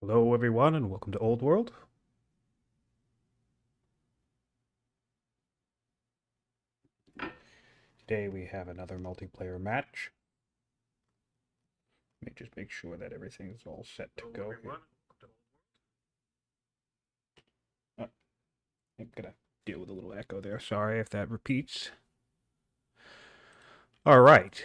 Hello, everyone, and welcome to Old World. Today we have another multiplayer match. Let me just make sure that everything's all set to go here. Oh, I'm gonna deal with a little echo there. Sorry if that repeats. All right.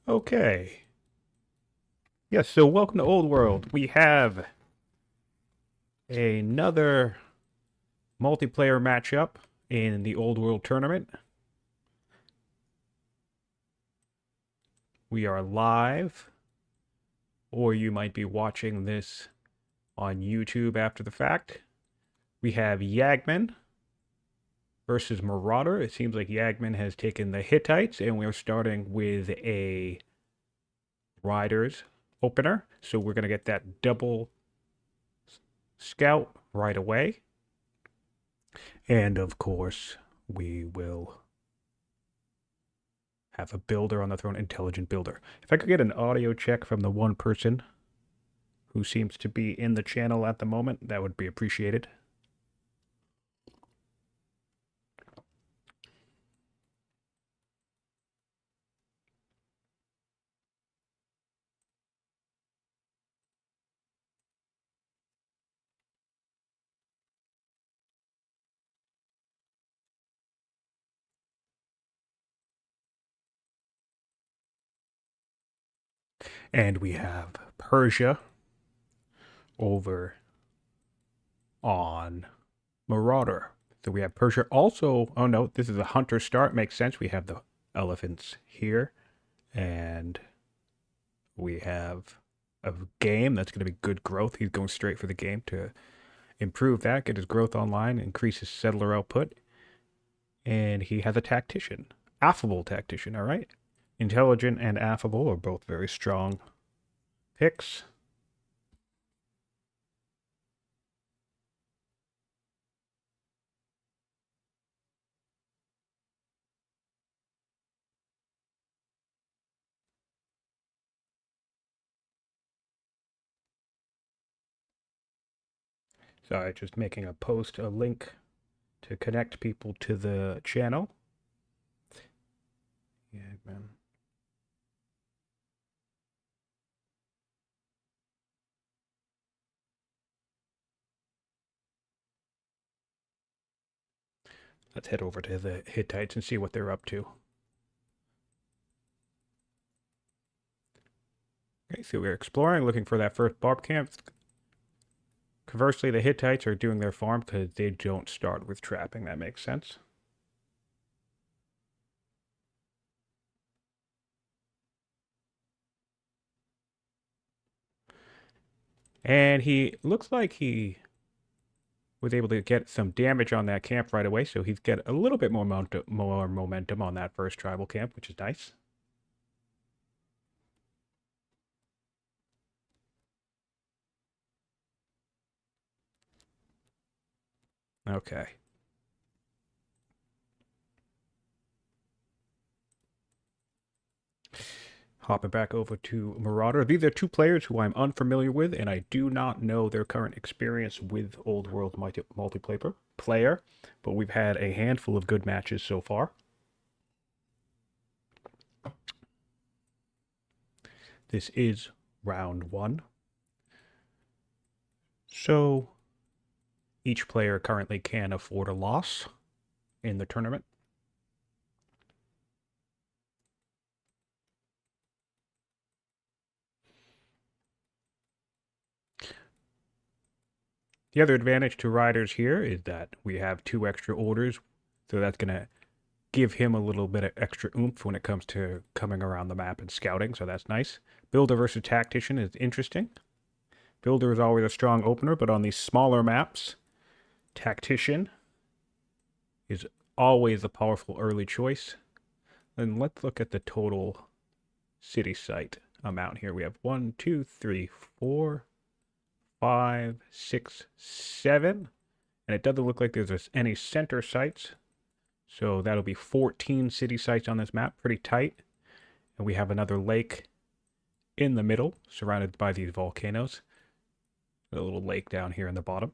Okay. Yes, so welcome to Old World. We have another multiplayer matchup in the Old World tournament. We are live, or you might be watching this on YouTube after the fact. We have Yagman versus Marauder. It seems like Yagman has taken the Hittites, and we're starting with a Riders opener. So we're going to get that double scout right away. And of course, we will have a builder on the throne, intelligent builder. If I could get an audio check from the one person who seems to be in the channel at the moment, that would be appreciated. And we have Persia over on Marauder. So we have Persia. Also, oh no, this is a hunter start. Makes sense. We have the elephants here. And we have a game that's going to be good growth. He's going straight for the game to improve that, get his growth online, increase his settler output. And he has a tactician. Affable tactician, all right? Intelligent and affable are both very strong picks. Sorry, just making a post, a link to connect people to the channel. Yeah, man. Let's head over to the Hittites and see what they're up to. Okay, so we're exploring, looking for that first barb camp. Conversely, the Hittites are doing their farm because they don't start with trapping. That makes sense. And he looks like he was able to get some damage on that camp right away, so he's got a little bit more momentum on that first tribal camp, which is nice. Okay. Hopping back over to Marauder. These are two players who I'm unfamiliar with, and I do not know their current experience with Old World multiplayer, but we've had a handful of good matches so far. This is round one. So each player currently can afford a loss in the tournament. The other advantage to riders here is that we have 2 extra orders, so that's going to give him a little bit of extra oomph when it comes to coming around the map and scouting, so that's nice. Builder versus tactician is interesting. Builder is always a strong opener, but on these smaller maps, tactician is always a powerful early choice. Then let's look at the total city site amount here. We have 1, 2, 3, 4, 5, 6, 7. And it doesn't look like there's any center sites. So that'll be 14 city sites on this map, pretty tight. And we have another lake in the middle, surrounded by these volcanoes. A little lake down here in the bottom.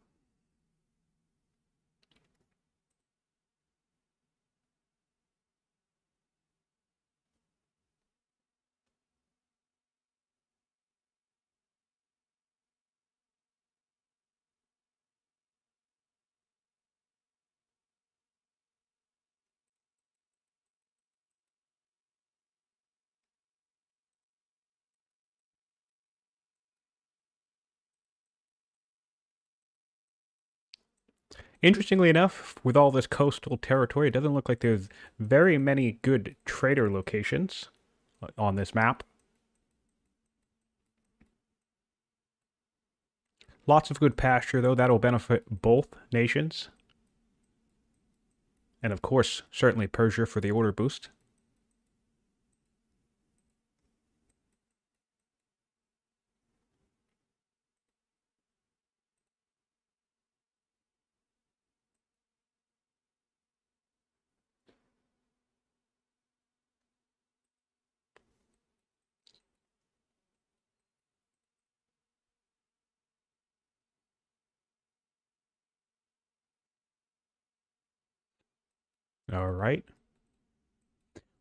Interestingly enough, with all this coastal territory, it doesn't look like there's very many good trader locations on this map. Lots of good pasture, though. That'll benefit both nations. And of course, certainly Persia for the order boost. All right.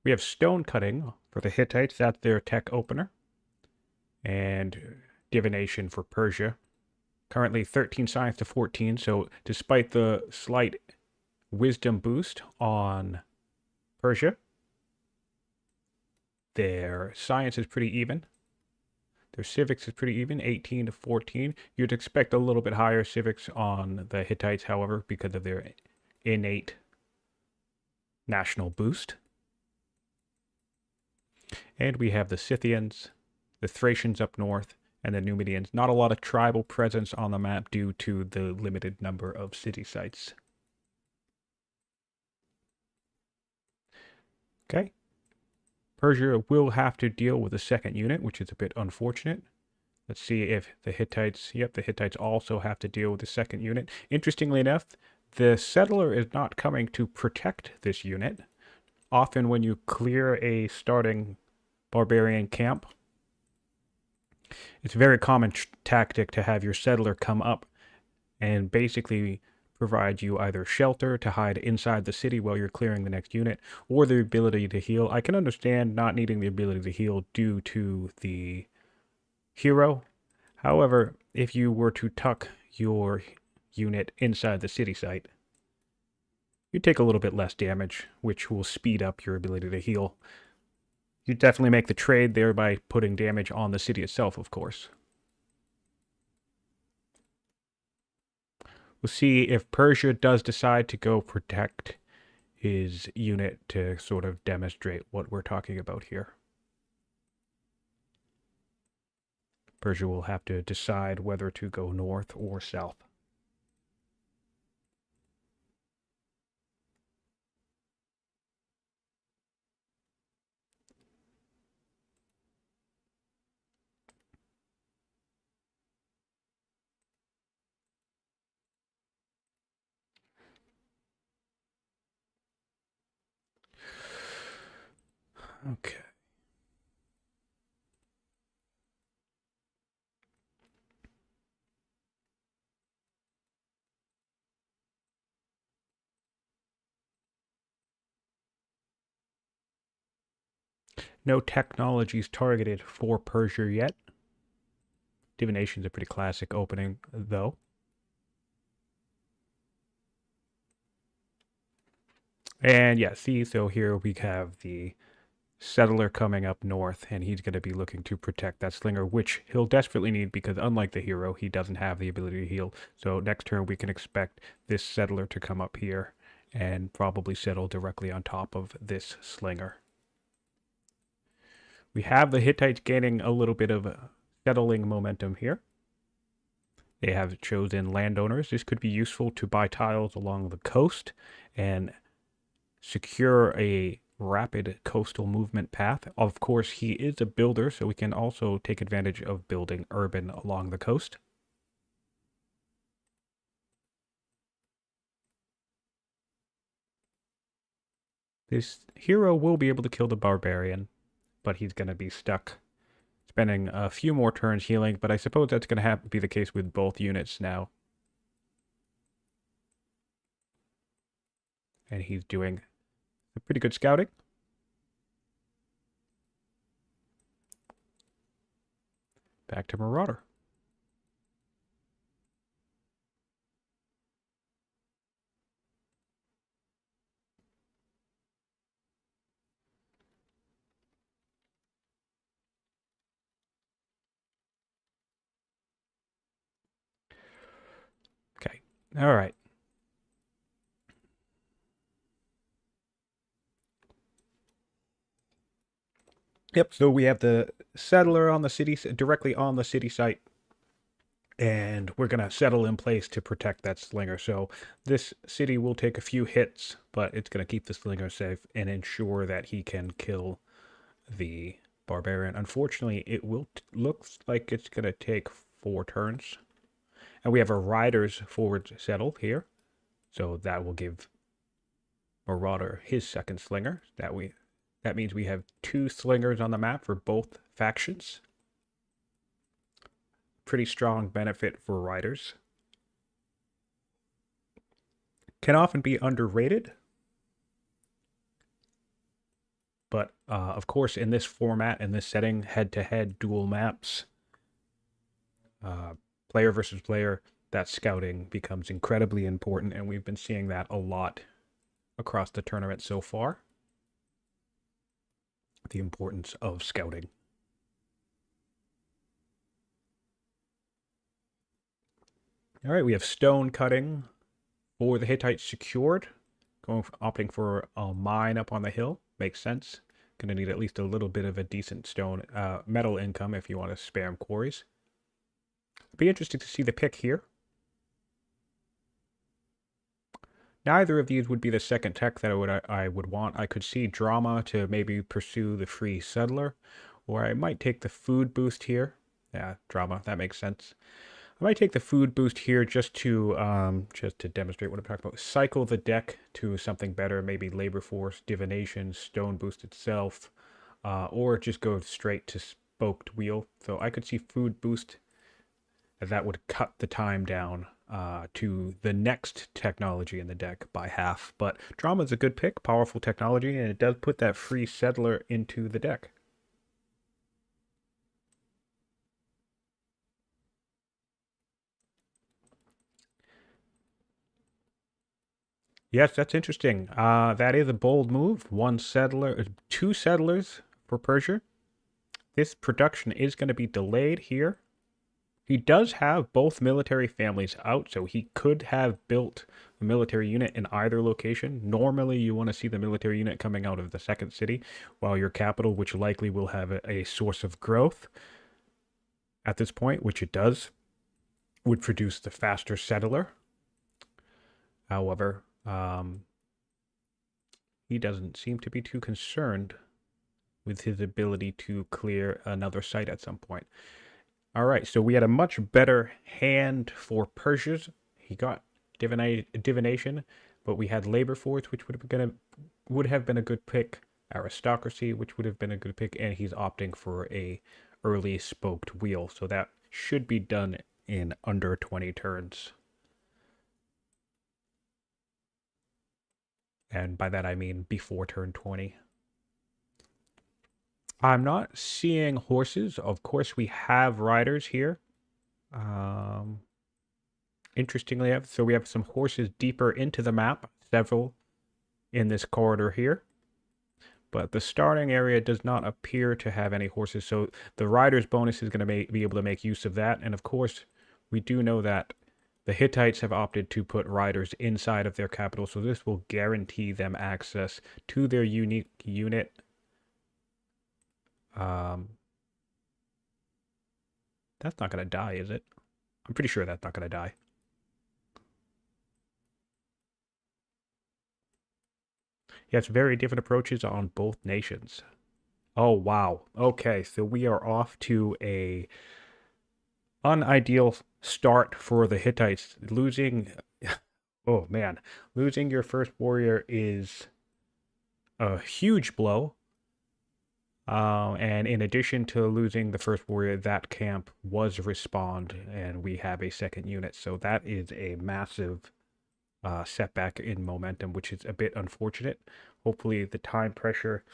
We have stone cutting for the Hittites. That's their tech opener. And divination for Persia. Currently 13 science to 14. So despite the slight wisdom boost on Persia, their science is pretty even. Their civics is pretty even, 18 to 14. You'd expect a little bit higher civics on the Hittites, however, because of their innate national boost. And we have the Scythians, the Thracians up north, and the Numidians. Not a lot of tribal presence on the map due to the limited number of city sites. Okay. Persia will have to deal with a second unit, which is a bit unfortunate. Let's see if the Hittites, yep, the Hittites also have to deal with the second unit. Interestingly enough, the settler is not coming to protect this unit. Often when you clear a starting barbarian camp, it's a very common tactic to have your settler come up and basically provide you either shelter to hide inside the city while you're clearing the next unit, or the ability to heal. I can understand not needing the ability to heal due to the hero. However, if you were to tuck your unit inside the city site, you take a little bit less damage, which will speed up your ability to heal. You definitely make the trade there by putting damage on the city itself, of course. We'll see if Persia does decide to go protect his unit to sort of demonstrate what we're talking about here. Persia will have to decide whether to go north or south. Okay. No technologies targeted for Persia yet. Divination's a pretty classic opening, though. And yeah, see, so here we have the settler coming up north, and he's going to be looking to protect that slinger, which he'll desperately need because unlike the hero, he doesn't have the ability to heal. So next turn, we can expect this settler to come up here and probably settle directly on top of this slinger. We have the Hittites gaining a little bit of settling momentum here. They have chosen landowners. This could be useful to buy tiles along the coast and secure a rapid coastal movement path. Of course, he is a builder, so we can also take advantage of building urban along the coast. This hero will be able to kill the barbarian, but he's going to be stuck spending a few more turns healing, but I suppose that's going to have to be the case with both units now. And he's doing a pretty good scouting. Back to Marauder. Okay. All right. Yep. So we have the settler on the city, directly on the city site, and we're going to settle in place to protect that slinger. So this city will take a few hits, but it's going to keep the slinger safe and ensure that he can kill the barbarian. Unfortunately, it will looks like it's going to take 4 turns. And we have a rider's forward settle here. So that will give Marauder his second slinger. That means we have 2 slingers on the map for both factions. Pretty strong benefit for riders. Can often be underrated. But of course, in this format, in this setting, head-to-head dual maps, player versus player, that scouting becomes incredibly important, and we've been seeing that a lot across the tournament so far. The importance of scouting. All right, we have stone cutting for the Hittites secured. Opting for a mine up on the hill. Makes sense. Going to need at least a little bit of a decent stone metal income if you want to spam quarries. It'd be interesting to see the pick here. Neither of these would be the second tech that I would want. I could see drama to maybe pursue the free settler, or I might take the food boost here. Yeah, drama. That makes sense. I might take the food boost here just to demonstrate what I'm talking about. Cycle the deck to something better, maybe labor force, divination, stone boost itself, or just go straight to spoked wheel. So I could see food boost. That would cut the time down to the next technology in the deck by half. But drama is a good pick, powerful technology, and it does put that free settler into the deck. Yes, that's interesting. That is a bold move. 1 settler, 2 settlers for Persia. This production is going to be delayed here. He does have both military families out, so he could have built a military unit in either location. Normally, you want to see the military unit coming out of the second city, while your capital, which likely will have a source of growth at this point, which it does, would produce the faster settler. However, he doesn't seem to be too concerned with his ability to clear another site at some point. All right, so we had a much better hand for Persia's. He got divination, but we had labor force, which would have been a good pick. Aristocracy, which would have been a good pick, and he's opting for a early spoked wheel. So that should be done in under 20 turns. And by that I mean before turn 20. I'm not seeing horses. Of course, we have riders here. Interestingly, so we have some horses deeper into the map, several in this corridor here. But the starting area does not appear to have any horses, so the rider's bonus is going to be able to make use of that. And of course, we do know that the Hittites have opted to put riders inside of their capital, so this will guarantee them access to their unique unit. That's not going to die, is it? I'm pretty sure that's not going to die. Yeah, it's very different approaches on both nations. Oh, wow. Okay, so we are off to a unideal start for the Hittites. Losing, oh man, losing your first warrior is a huge blow. And in addition to losing the first warrior, that camp was respawned, and we have a second unit. So that is a massive setback in momentum, which is a bit unfortunate. Hopefully the time pressure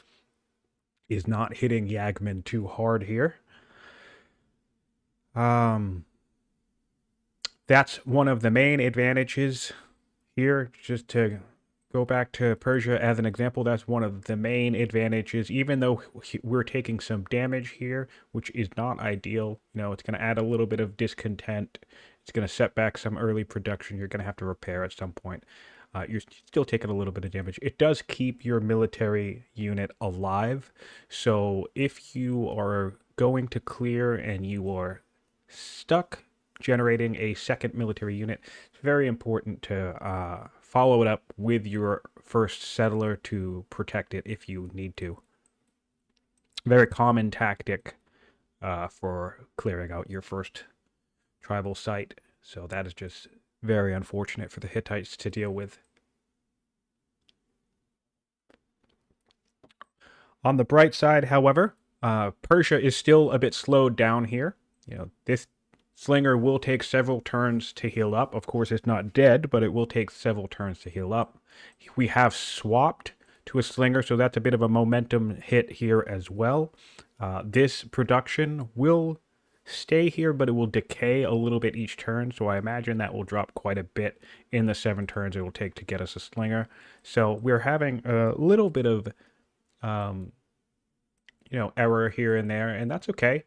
is not hitting Yagman too hard here. That's one of the main advantages here. Just to go back to Persia as an example, that's one of the main advantages. Even though we're taking some damage here, which is not ideal, it's going to add a little bit of discontent. It's going to set back some early production you're going to have to repair at some point. You're still taking a little bit of damage. It does keep your military unit alive. So if you are going to clear and you are stuck generating a second military unit, it's very important to follow it up with your first settler to protect it if you need to. Very common tactic for clearing out your first tribal site. So that is just very unfortunate for the Hittites to deal with. On the bright side, however, Persia is still a bit slowed down here. This Slinger will take several turns to heal up. Of course, it's not dead, but it will take several turns to heal up. We have swapped to a Slinger, so that's a bit of a momentum hit here as well. This production will stay here, but it will decay a little bit each turn, so I imagine that will drop quite a bit in the 7 turns it will take to get us a Slinger. So we're having a little bit of error here and there, and that's okay.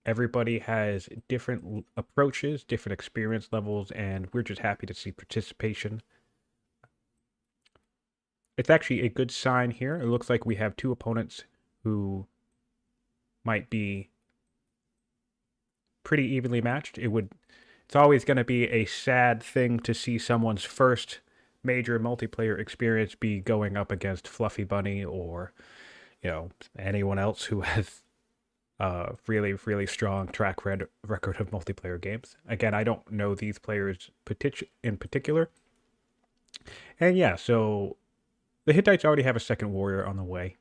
Everybody has different approaches, different experience levels, and we're just happy to see participation. It's actually a good sign here. It looks like we have 2 opponents who might be pretty evenly matched. It's always going to be a sad thing to see someone's first major multiplayer experience be going up against Fluffy Bunny or anyone else who has a really, really strong track record of multiplayer games. Again, I don't know these players in particular. And yeah, so the Hittites already have a second warrior on the way.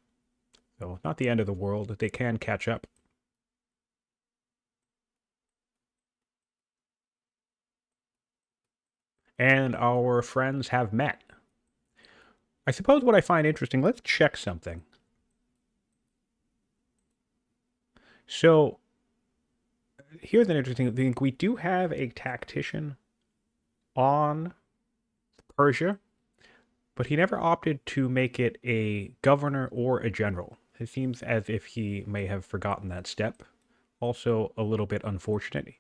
So not the end of the world. They can catch up. And our friends have met. I suppose what I find interesting, let's check something. So here's an interesting thing. We do have a tactician on Persia, but he never opted to make it a governor or a general. It seems as if he may have forgotten that step. Also a little bit unfortunate.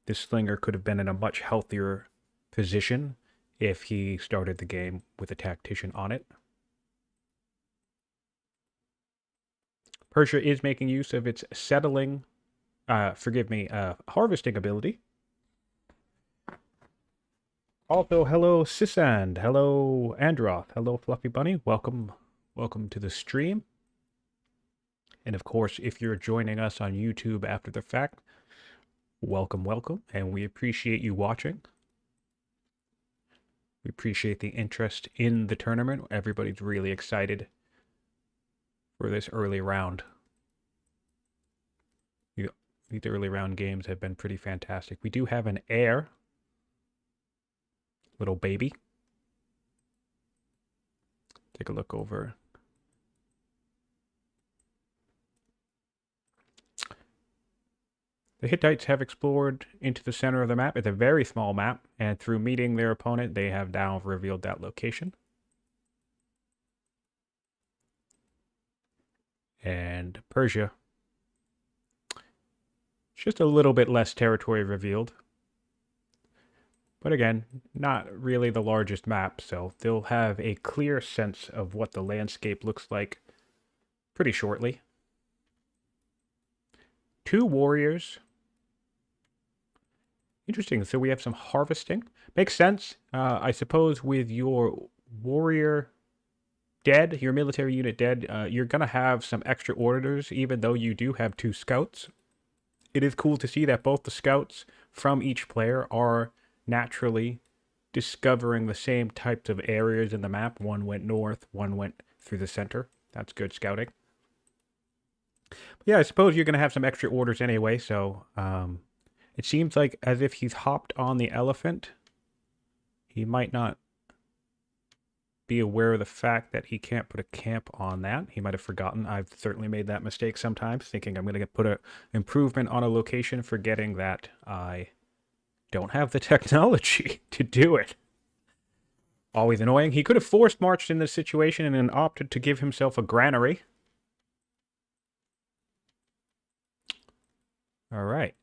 This Slinger could have been in a much healthier position if he started the game with a tactician on it. Persia is making use of its harvesting ability. Also, hello Sisand, hello Androth, hello Fluffy Bunny, welcome to the stream. And of course, if you're joining us on YouTube after the fact, welcome, and we appreciate you watching. We appreciate the interest in the tournament. Everybody's really excited for this early round. These early round games have been pretty fantastic. We do have an heir. Little baby. Take a look over. The Hittites have explored into the center of the map. It's a very small map, and through meeting their opponent, they have now revealed that location. And Persia, just a little bit less territory revealed. But again, not really the largest map, so they'll have a clear sense of what the landscape looks like pretty shortly. 2 warriors. Interesting, so we have some harvesting. Makes sense, I suppose, with your warrior dead, your military unit dead, you're going to have some extra orders, even though you do have 2 scouts. It is cool to see that both the scouts from each player are naturally discovering the same types of areas in the map. One went north, one went through the center. That's good scouting. Yeah, I suppose you're going to have some extra orders anyway, so it seems like as if he's hopped on the elephant. He might not be aware of the fact that he can't put a camp on that. He might have forgotten. I've certainly made that mistake sometimes, thinking I'm going to put an improvement on a location, forgetting that I don't have the technology to do it. Always annoying. He could have forced marched in this situation and then opted to give himself a granary. All right.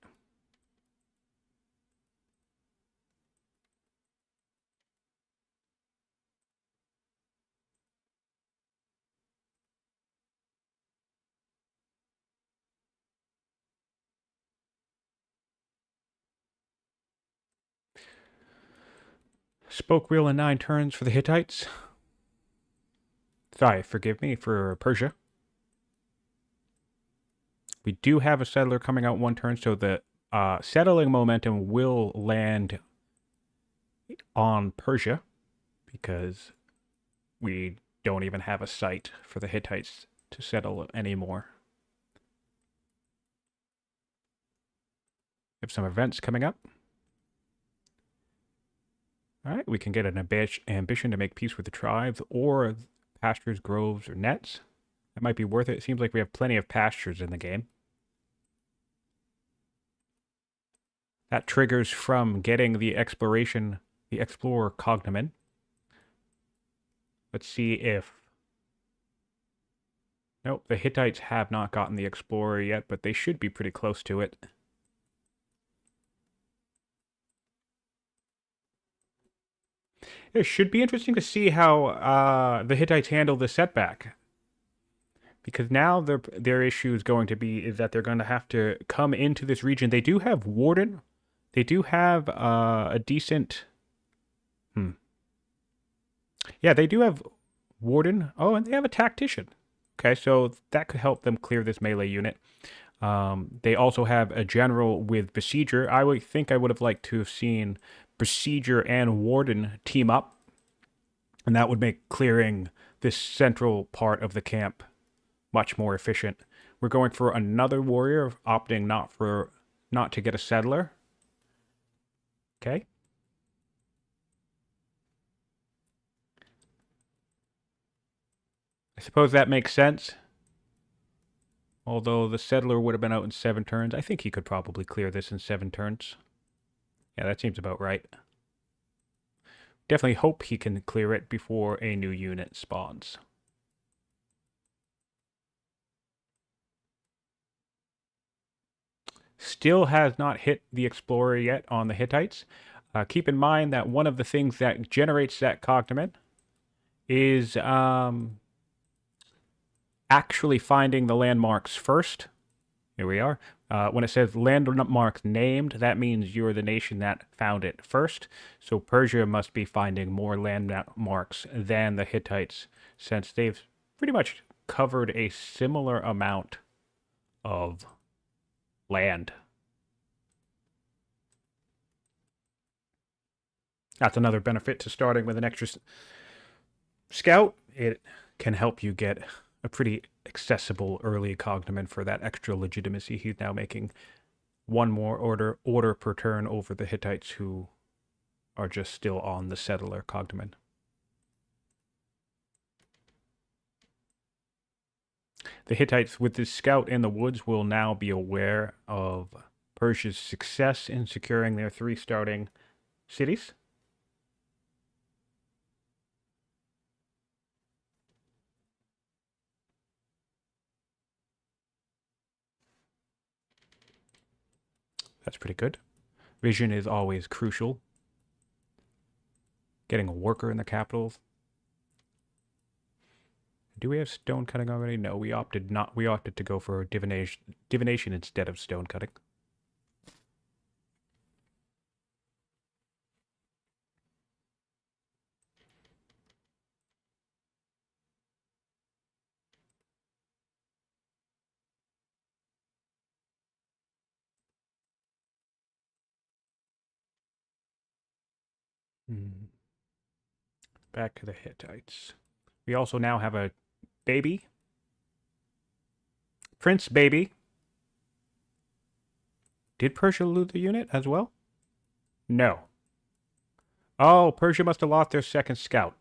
Spoke wheel in 9 turns for the Hittites. Sorry, forgive me, for Persia. We do have a settler coming out 1 turn, so the settling momentum will land on Persia because we don't even have a site for the Hittites to settle anymore. We have some events coming up. All right, we can get an ambition to make peace with the tribes or pastures, groves, or nets. That might be worth it. It seems like we have plenty of pastures in the game. That triggers from getting the explorer cognomen. Let's see if... Nope, the Hittites have not gotten the explorer yet, but they should be pretty close to it. It should be interesting to see how the Hittites handle the setback. Because now their issue is going to be is that they're going to have to come into this region. They do have Warden. They do have a decent... Yeah, they do have Warden. Oh, and they have a Tactician. Okay, so that could help them clear this melee unit. They also have a General with Besieger. I would think I would have liked to have seen Besieger and Warden team up. And that would make clearing this central part of the camp much more efficient. We're going for another warrior, opting not to get a settler. Okay. I suppose that makes sense. Although the settler would have been out in 7 turns. I think he could probably clear this in 7 turns. Yeah, that seems about right. Definitely hope he can clear it before a new unit spawns. Still has not hit the Explorer yet on the Hittites. Keep in mind that one of the things that generates that cognomen is actually finding the landmarks first. Here we are. When it says landmarks named, that means you're the nation that found it first. So Persia must be finding more landmarks than the Hittites, since they've pretty much covered a similar amount of land. That's another benefit to starting with an extra scout. It can help you get a pretty accessible early cognomen for that extra legitimacy. He's now making 1 more order per turn over the Hittites, who are just still on the settler cognomen. The Hittites with this scout in the woods will now be aware of Persia's success in securing their 3 starting cities. That's pretty good. Vision is always crucial. Getting a worker in the capitals. Do we have stone cutting already? No, we opted to go for divination instead of stone cutting. Back to the Hittites. We also now have a baby. Prince baby. Did Persia loot the unit as well? No. Oh, Persia must have lost their second scout.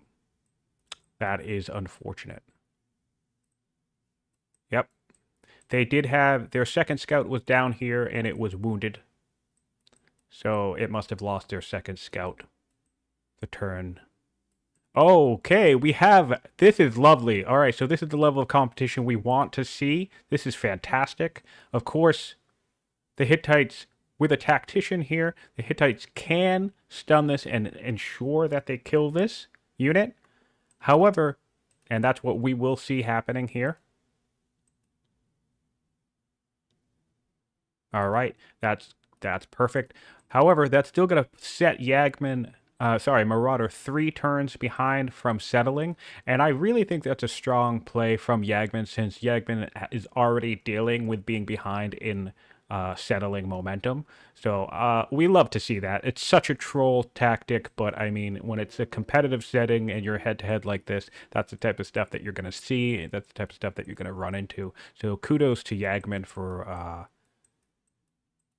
That is unfortunate. Yep. They did have... Their second scout was down here and it was wounded. So it must have lost their second scout. The turn. Okay, we have... This is lovely. All right, so this is the level of competition we want to see. This is fantastic. Of course, the Hittites... With a tactician here, the Hittites can stun this and ensure that they kill this unit. However, and that's what we will see happening here. All right, that's perfect. However, that's still going to set Yagman, Marauder 3 turns behind from settling. And I really think that's a strong play from Yagman, since Yagman is already dealing with being behind in settling momentum. So we love to see that. It's such a troll tactic, but I mean, when it's a competitive setting and you're head-to-head like this, that's the type of stuff that you're going to see. That's the type of stuff that you're going to run into. So kudos to Yagman for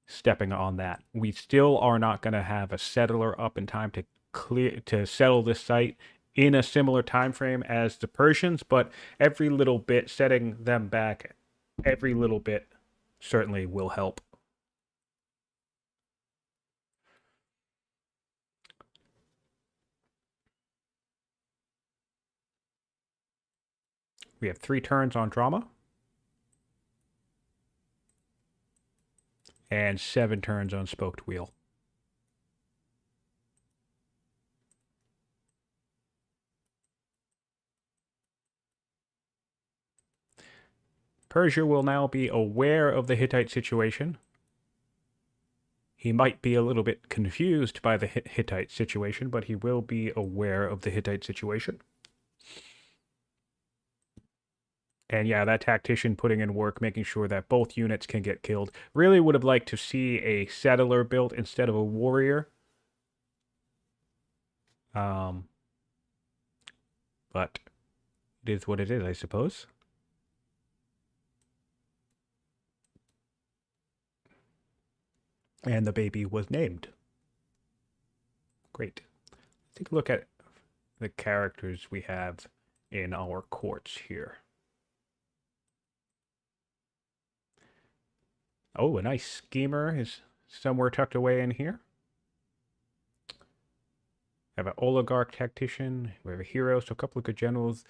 stepping on that. We still are not going to have a settler up in time to settle this site in a similar time frame as the Persians, but every little bit, setting them back every little bit, certainly will help. We have 3 turns on drama. And 7 turns on spoked wheel. Persia will now be aware of the Hittite situation. He might be a little bit confused by the Hittite situation, but he will be aware of the Hittite situation. And yeah, that tactician putting in work, making sure that both units can get killed. Really would have liked to see a settler built instead of a warrior. But it is what it is, I suppose. And the baby was named. Great. Let's take a look at the characters we have in our courts here. Oh, a nice schemer is somewhere tucked away in here. We have an oligarch tactician. We have a hero, so a couple of good generals.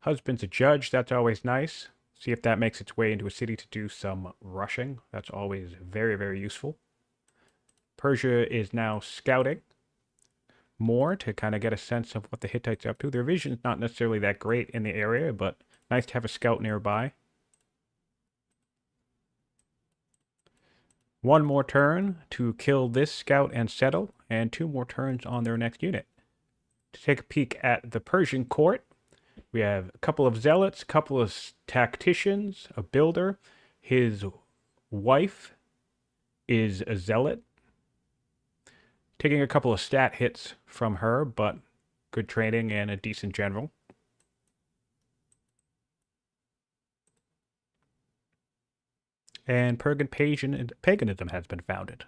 Husband's a judge. That's always nice. See if that makes its way into a city to do some rushing. That's always very, very useful. Persia is now scouting more to kind of get a sense of what the Hittites are up to. Their vision's not necessarily that great in the area, but nice to have a scout nearby. 1 more turn to kill this scout and settle, and 2 more turns on their next unit. To take a peek at the Persian court, we have a couple of zealots, a couple of tacticians, a builder. His wife is a zealot. Taking a couple of stat hits from her, but good training and a decent general. And paganism has been founded.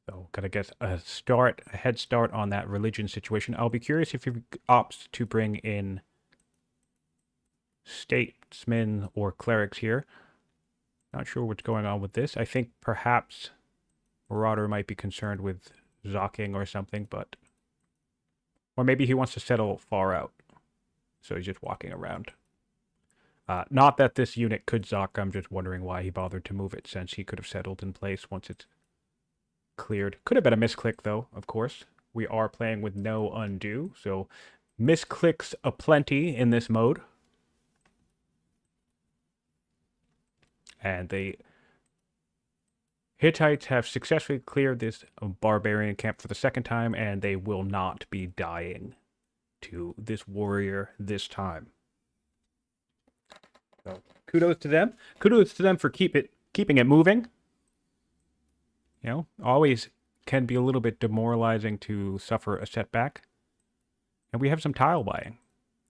So, gotta get a head start on that religion situation. I'll be curious if he opts to bring in statesmen or clerics here. Not sure what's going on with this. I think perhaps Marauder might be concerned with Zocking or something, but... Or maybe he wants to settle far out. So he's just walking around. Not that this unit could Zoc, I'm just wondering why he bothered to move it, since he could have settled in place once it's cleared. Could have been a misclick, though, of course. We are playing with no undo, so misclicks aplenty in this mode. And the Hittites have successfully cleared this barbarian camp for the 2nd time, and they will not be dying to this warrior this time. So kudos to them. Kudos to them for keeping it moving. You know, always can be a little bit demoralizing to suffer a setback. And we have some tile buying.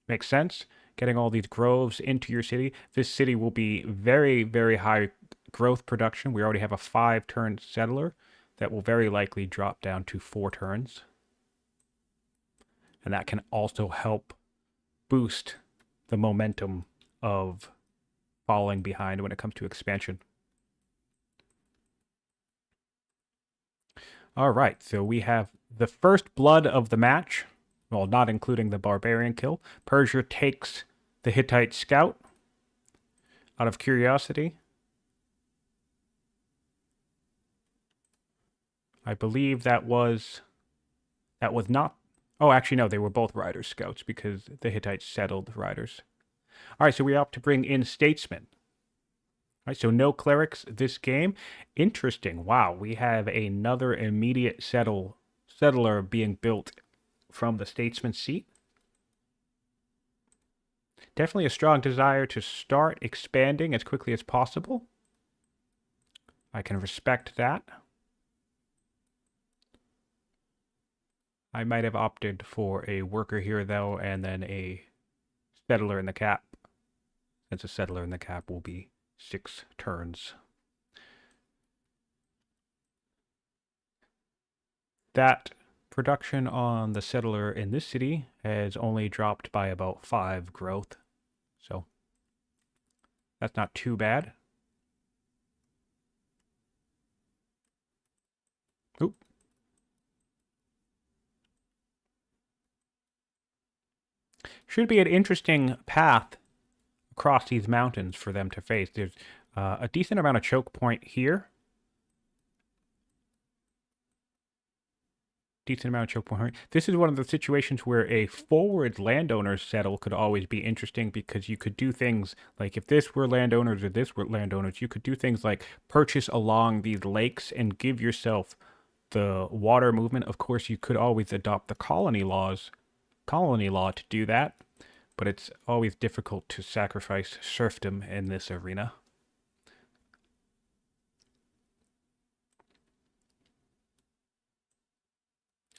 Makes sense. Getting all these groves into your city. This city will be very, very high growth production. We already have a 5-turn settler that will very likely drop down to 4 turns. And that can also help boost the momentum of falling behind when it comes to expansion. All right, so we have the first blood of the match. Well, not including the barbarian kill. Persia takes the Hittite scout out of curiosity. I believe that was not. Oh, actually, no, they were both riders scouts because the Hittites settled riders. All right, so we opt to bring in statesmen. All right, so no clerics this game. Interesting. Wow, we have another immediate settler being built from the statesman seat. Definitely a strong desire to start expanding as quickly as possible. I can respect that. I might have opted for a worker here, though, and then a settler in the cap, since a settler in the cap will be 6 turns. That production on the settler in this city has only dropped by about 5 growth, so that's not too bad. Oop. Should be an interesting path across these mountains for them to face. There's a decent amount of choke point here. This is one of the situations where a forward landowner settle could always be interesting, because you could do things like, if this were landowners or this were landowners, you could do things like purchase along these lakes and give yourself the water movement. Of course, you could always adopt the colony law to do that, but it's always difficult to sacrifice serfdom in this arena.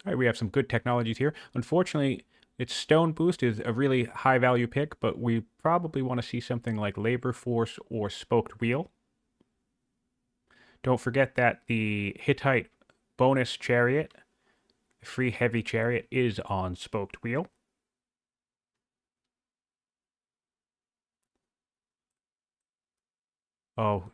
All right, we have some good technologies here. Unfortunately, its stone boost is a really high value pick, but we probably want to see something like labor force or spoked wheel. Don't forget that the Hittite bonus chariot, free heavy chariot, is on spoked wheel. Oh.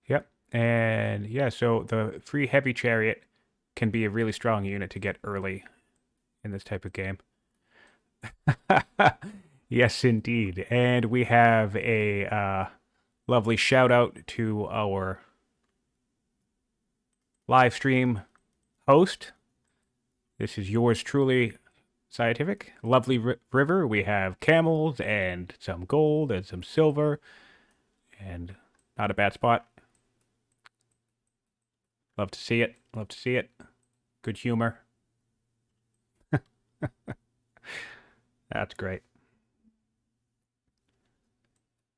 Yep. And yeah, so the free heavy chariot can be a really strong unit to get early in this type of game. Yes, indeed. And we have a lovely shout out to our live stream host. This is yours truly, Siontific. Lovely river. We have camels and some gold and some silver, and not a bad spot. Love to see it. Love to see it. Good humor. That's great.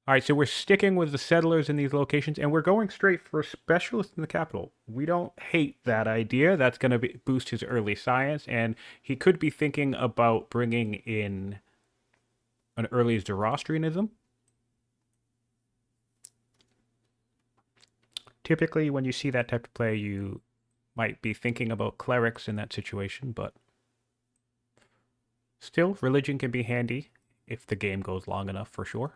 All right, so we're sticking with the settlers in these locations, and we're going straight for a specialist in the capital. We don't hate that idea. That's going to boost his early science, and he could be thinking about bringing in an early Zoroastrianism. Typically, when you see that type of play, you might be thinking about clerics in that situation, but still, religion can be handy if the game goes long enough, for sure.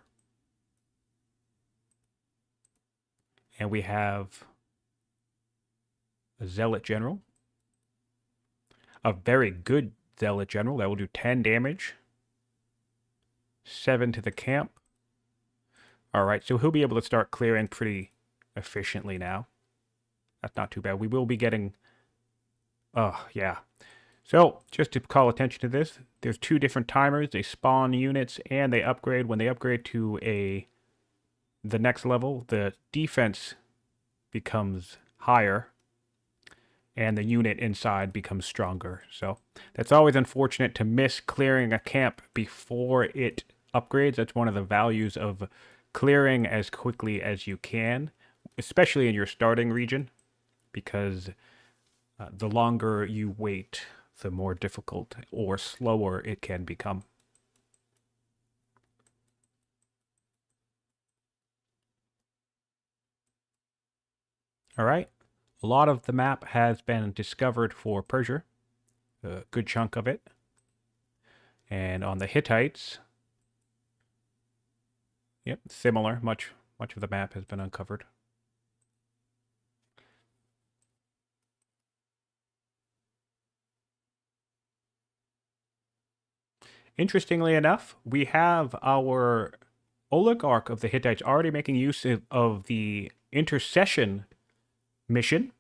And we have a Zealot General. A very good Zealot General. That will do 10 damage. 7 to the camp. Alright, so he'll be able to start clearing pretty efficiently now. That's not too bad. We will be getting... Oh, yeah. So, just to call attention to this, there's 2 different timers. They spawn units and they upgrade. When they upgrade to the next level, the defense becomes higher and the unit inside becomes stronger. So that's always unfortunate to miss clearing a camp before it upgrades. That's one of the values of clearing as quickly as you can, especially in your starting region, because the longer you wait, the more difficult or slower it can become. All right. A lot of the map has been discovered for Persia, a good chunk of it. And on the Hittites, yep, similar. Much of the map has been uncovered. Interestingly enough, we have our oligarch of the Hittites already making use of the intercession mission.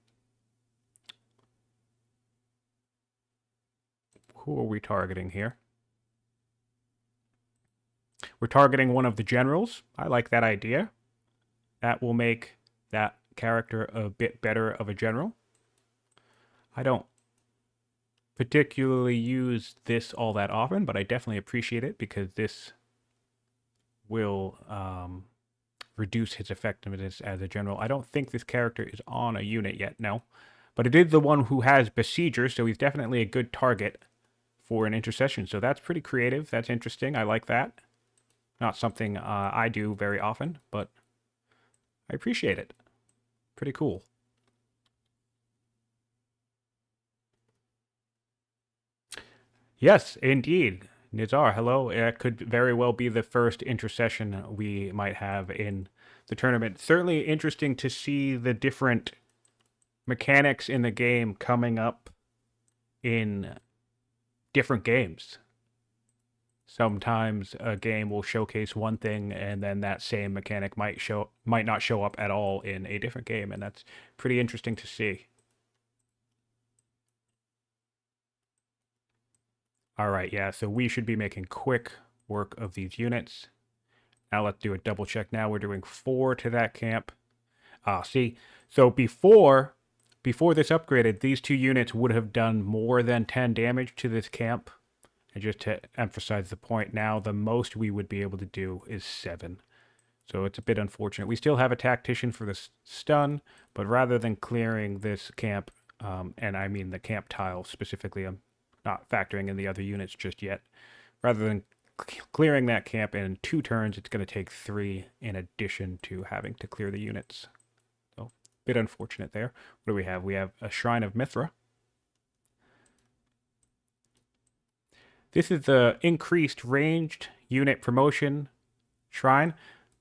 Who are we targeting here? We're targeting one of the generals. I like that idea. That will make that character a bit better of a general. I don't particularly use this all that often, but I definitely appreciate it because this will reduce his effectiveness as a general. I don't think this character is on a unit yet, no. But it is the one who has besiegers, so he's definitely a good target for an intercession. So that's pretty creative. That's interesting. I like that. Not something I do very often, but I appreciate it. Pretty cool. Yes, indeed. Nizar, hello. It could very well be the first intercession we might have in the tournament. Certainly interesting to see the different mechanics in the game coming up in different games. Sometimes a game will showcase one thing and then that same mechanic might not show up at all in a different game, and that's pretty interesting to see. All right, yeah, so we should be making quick work of these units. Now let's do a double check. Now we're doing 4 to that camp. See, so before this upgraded, these 2 units would have done more than 10 damage to this camp. And just to emphasize the point, now the most we would be able to do is 7. So it's a bit unfortunate. We still have a tactician for the stun, but rather than clearing this camp, and I mean the camp tile specifically, I'm not factoring in the other units just yet. Rather than clearing that camp in 2 turns, it's going to take 3 in addition to having to clear the units. So, a bit unfortunate there. What do we have? We have a Shrine of Mithra. This is the increased ranged unit promotion shrine.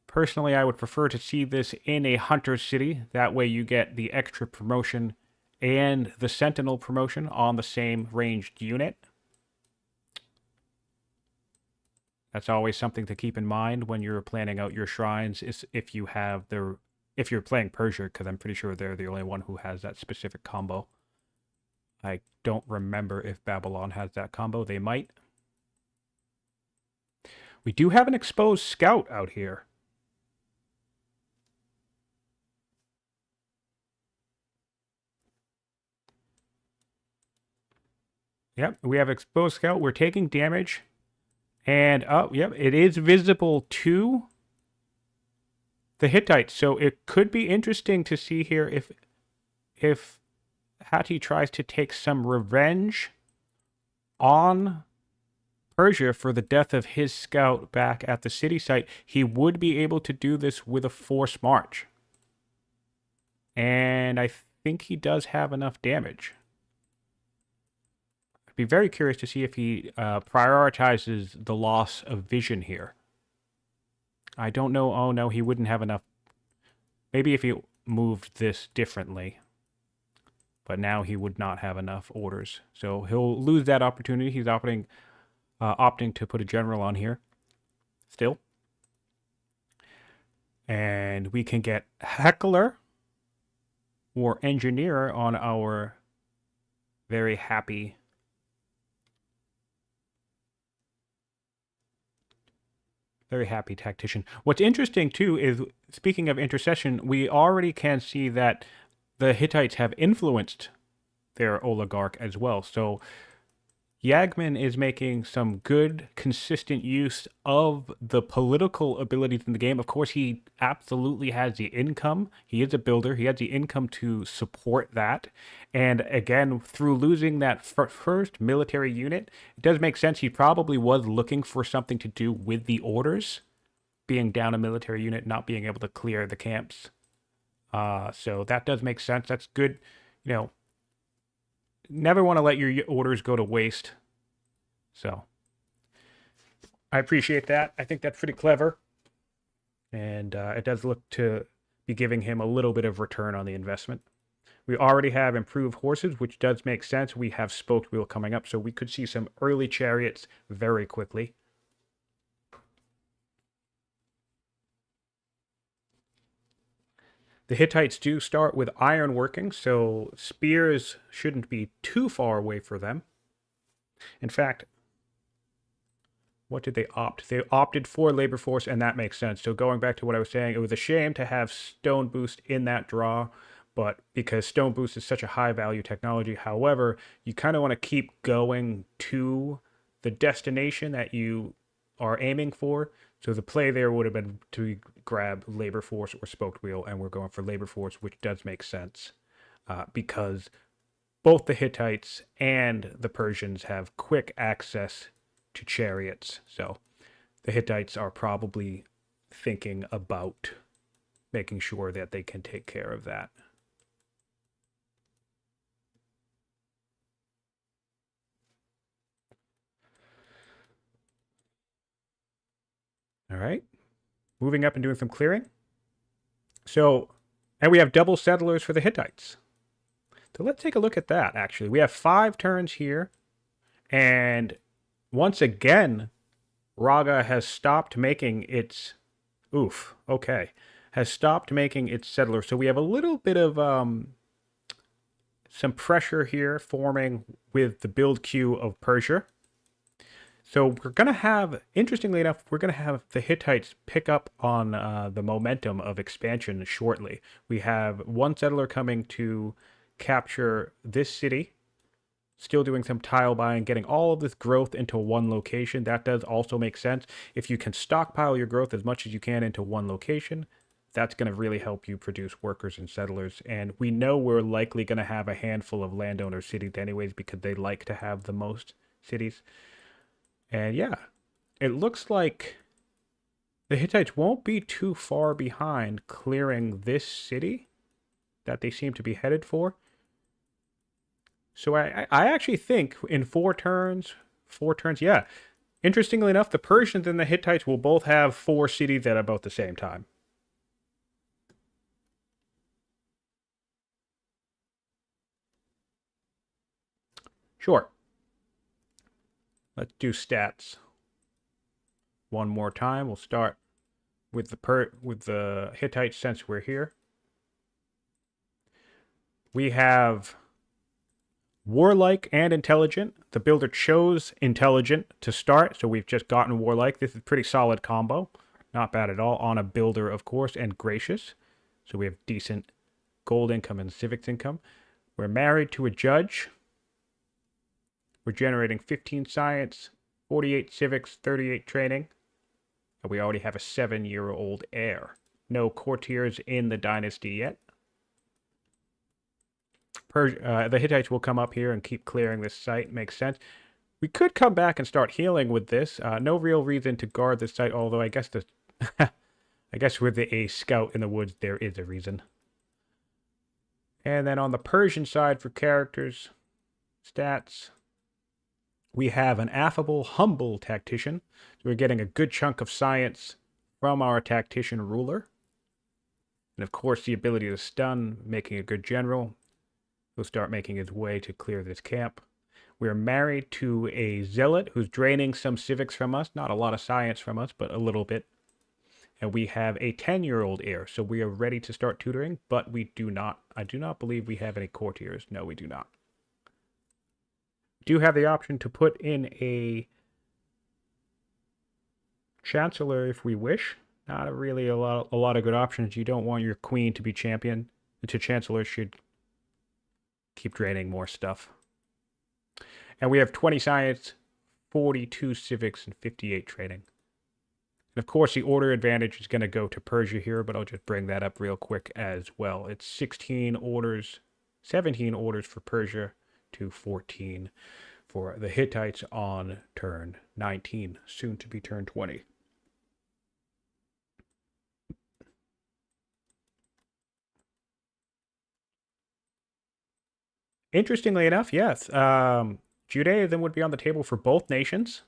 Personally, I would prefer to see this in a hunter's city. That way you get the extra promotion and the sentinel promotion on the same ranged unit. That's always something to keep in mind when you're planning out your shrines, is if you're playing Persia, because I'm pretty sure they're the only one who has that specific combo. I don't remember if Babylon has that combo. They might. We do have an exposed scout out here. Yep, we have exposed scout. We're taking damage. And, yep, it is visible to the Hittites. So it could be interesting to see here if Hatti tries to take some revenge on Persia for the death of his scout back at the city site. He would be able to do this with a forced march. And I think he does have enough damage. I'd be very curious to see if he prioritizes the loss of vision here. I don't know. Oh, no, he wouldn't have enough. Maybe if he moved this differently. But now he would not have enough orders. So he'll lose that opportunity. He's opting to put a general on here still. And we can get Heckler or Engineer on our very happy tactician. What's interesting too is, speaking of intercession, we already can see that the Hittites have influenced their oligarch as well. So Yagman is making some good, consistent use of the political abilities in the game. Of course, he absolutely has the income. He is a builder. He has the income to support that. And again, through losing that first military unit, it does make sense. He probably was looking for something to do with the orders, being down a military unit, not being able to clear the camps. So that does make sense. That's good. You know, never want to let your orders go to waste. So I appreciate that. I think that's pretty clever. And it does look to be giving him a little bit of return on the investment. We already have improved horses, which does make sense. We have spoked wheel coming up, so we could see some early chariots very quickly. The Hittites do start with iron working, so spears shouldn't be too far away for them. In fact, what did they opt? They opted for labor force, and that makes sense. So going back to what I was saying, it was a shame to have stone boost in that draw, but because stone boost is such a high value technology, however, you kind of want to keep going to the destination that you are aiming for. So the play there would have been to grab labor force or spoked wheel, and we're going for labor force, which does make sense because both the Hittites and the Persians have quick access to chariots. So the Hittites are probably thinking about making sure that they can take care of that. All right. Moving up and doing some clearing. So, and we have double settlers for the Hittites. So let's take a look at that, actually. We have 5 turns here. And once again, Raga has stopped making its... Oof, okay. Has stopped making its settlers. So we have a little bit of some pressure here forming with the build queue of Persia. So we're going to have, interestingly enough, we're going to have the Hittites pick up on the momentum of expansion shortly. We have one settler coming to capture this city, still doing some tile buying, getting all of this growth into one location. That does also make sense. If you can stockpile your growth as much as you can into one location, that's going to really help you produce workers and settlers. And we know we're likely going to have a handful of landowner cities anyways because they like to have the most cities. And yeah, it looks like the Hittites won't be too far behind clearing this city that they seem to be headed for. So I actually think in 4 turns, yeah. Interestingly enough, the Persians and the Hittites will both have 4 cities at about the same time. Sure. Let's do stats one more time. We'll start with the Hittites since we're here. We have warlike and intelligent. The builder chose intelligent to start, so we've just gotten warlike. This is a pretty solid combo. Not bad at all on a builder, of course, and gracious. So we have decent gold income and civics income. We're married to a judge. We're generating 15 science, 48 civics, 38 training. And we already have a 7-year-old heir. No courtiers in the dynasty yet. The Hittites will come up here and keep clearing this site. Makes sense. We could come back and start healing with this. No real reason to guard this site, although I guess I guess with a scout in the woods, there is a reason. And then on the Persian side for characters, stats, we have an affable, humble tactician. So we're getting a good chunk of science from our tactician ruler. And of course, the ability to stun, making a good general. He'll start making his way to clear this camp. We're married to a zealot who's draining some civics from us. Not a lot of science from us, but a little bit. And we have a 10-year-old heir, so we are ready to start tutoring, but we do not. I do not believe we have any courtiers. No, we do not. Do have the option to put in a chancellor if we wish. Not really a lot of good options. You don't want your queen to be champion. The chancellor should keep draining more stuff. And we have 20 science, 42 civics, and 58 trading. And of course, the order advantage is going to go to Persia here, but I'll just bring that up real quick as well. It's 16 orders, 17 orders for Persia to 14 for the Hittites on turn 19, soon to be turn 20. Interestingly enough, yes, Judaism would be on the table for both nations.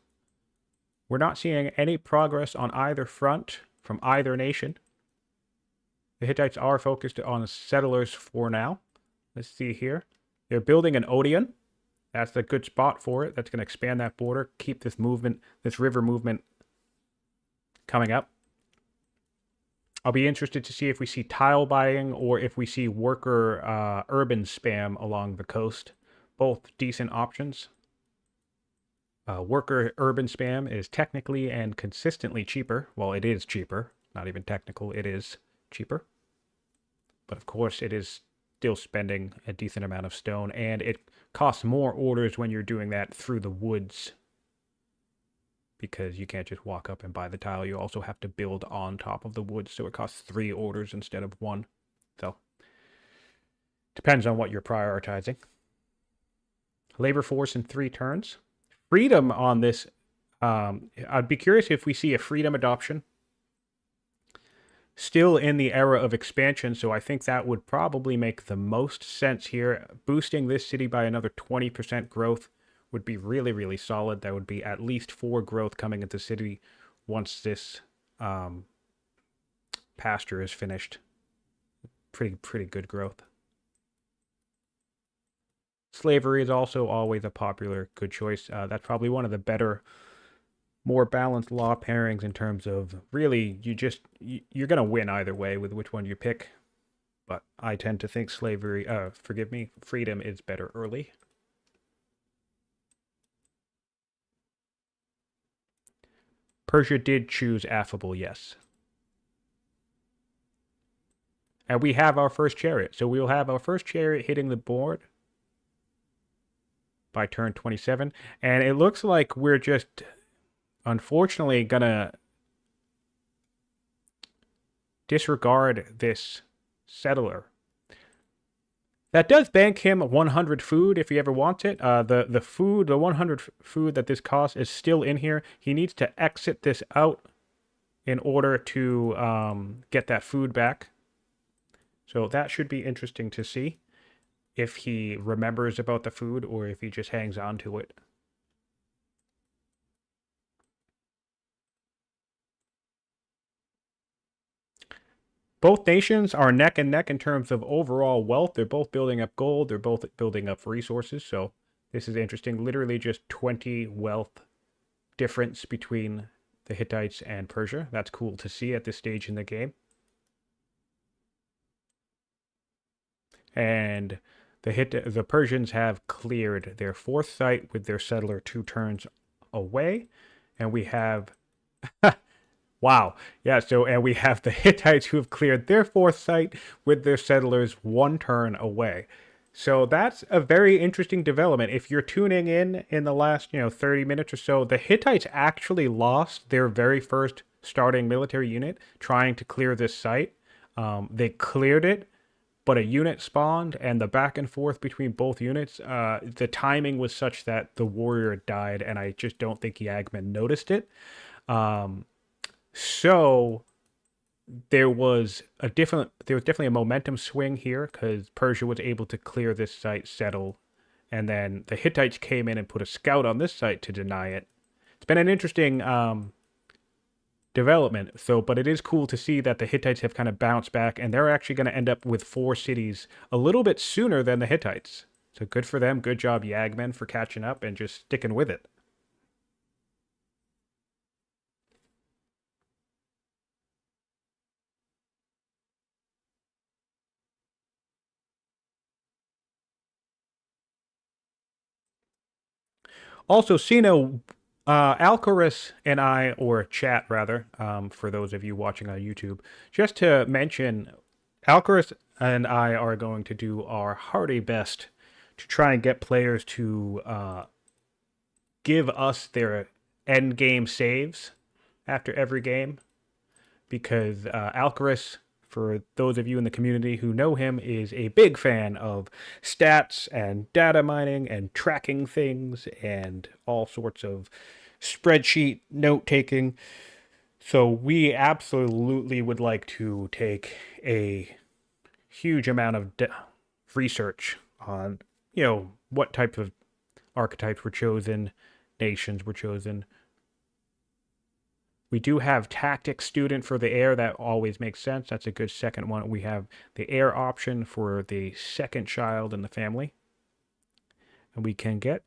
We're not seeing any progress on either front from either nation. The Hittites are focused on settlers for now. Let's see here. They're building an Odeon. That's a good spot for it. That's going to expand that border, keep this movement, this river movement coming up. I'll be interested to see if we see tile buying or if we see worker urban spam along the coast. Both decent options. Worker urban spam is technically and consistently cheaper. Well, it is cheaper. Not even technical, it is cheaper. But of course, it is still spending a decent amount of stone, and it costs more orders when you're doing that through the woods, because you can't just walk up and buy the tile. You also have to build on top of the woods, so it costs 3 orders instead of 1. So, depends on what you're prioritizing. Labor force in 3 turns. Freedom on this, I'd be curious if we see a freedom adoption. Still in the era of expansion, so I think that would probably make the most sense here. Boosting this city by another 20% growth would be really, really solid. That would be at least 4 growth coming into the city once this pasture is finished. Pretty good growth. Slavery is also always a popular good choice. That's probably one of the better, more balanced law pairings in terms of really you're going to win either way with which one you pick. But I tend to think freedom is better early. Persia did choose affable, yes. And we have our first chariot. So we'll have our first chariot hitting the board by turn 27. And it looks like we're just, unfortunately, gonna disregard this settler. That does bank him 100 food if he ever wants it. The 100 food that this costs is still in here. He needs to exit this out in order to get that food back. So that should be interesting to see if he remembers about the food or if he just hangs on to it. Both nations are neck and neck in terms of overall wealth. They're both building up gold. They're both building up resources. So this is interesting. Literally just 20 wealth difference between the Hittites and Persia. That's cool to see at this stage in the game. And the Persians have cleared their 4th site with their settler 2 turns away. And we have... Wow. Yeah, and we have the Hittites who have cleared their 4th site with their settlers 1 turn away. So that's a very interesting development. If you're tuning in the last, 30 minutes or so, the Hittites actually lost their very first starting military unit trying to clear this site. They cleared it, but a unit spawned, and the back and forth between both units, the timing was such that the warrior died, and I just don't think Yagman noticed it. So there was definitely a momentum swing here because Persia was able to clear this site, settle, and then the Hittites came in and put a scout on this site to deny it. It's been an interesting development. But it is cool to see that the Hittites have kind of bounced back, and they're actually going to end up with 4 cities a little bit sooner than the Hittites. So good for them. Good job, Yagman, for catching up and just sticking with it. Also, Sino, Alcaris and I, or chat rather, for those of you watching on YouTube, just to mention, Alcaris and I are going to do our hearty best to try and get players to give us their end game saves after every game, because Alcaris, for those of you in the community who know him, is a big fan of stats and data mining and tracking things and all sorts of spreadsheet note taking. So we absolutely would like to take a huge amount of research on, what type of archetypes were chosen, nations were chosen. We do have tactics student for the air. That always makes sense. That's a good second one. We have the air option for the second child in the family. And we can get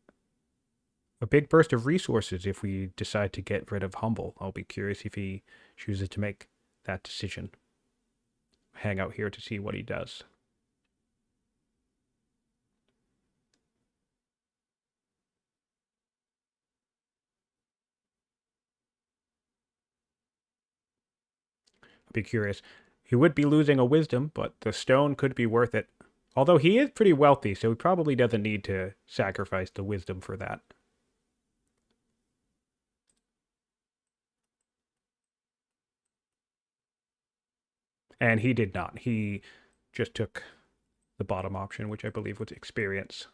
a big burst of resources if we decide to get rid of Humble. I'll be curious if he chooses to make that decision. Hang out here to see what he does. I'll be curious. He would be losing a wisdom, but the stone could be worth it. Although he is pretty wealthy, so he probably doesn't need to sacrifice the wisdom for that. And he did not. He just took the bottom option, which I believe was experience.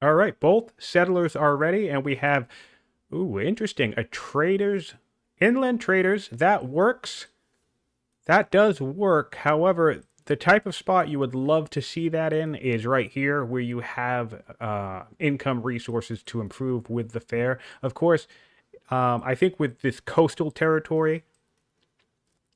All right, both settlers are ready, and we have, interesting, a traders, inland traders. That works. That does work. However, the type of spot you would love to see that in is right here, where you have income resources to improve with the fair. Of course, I think with this coastal territory,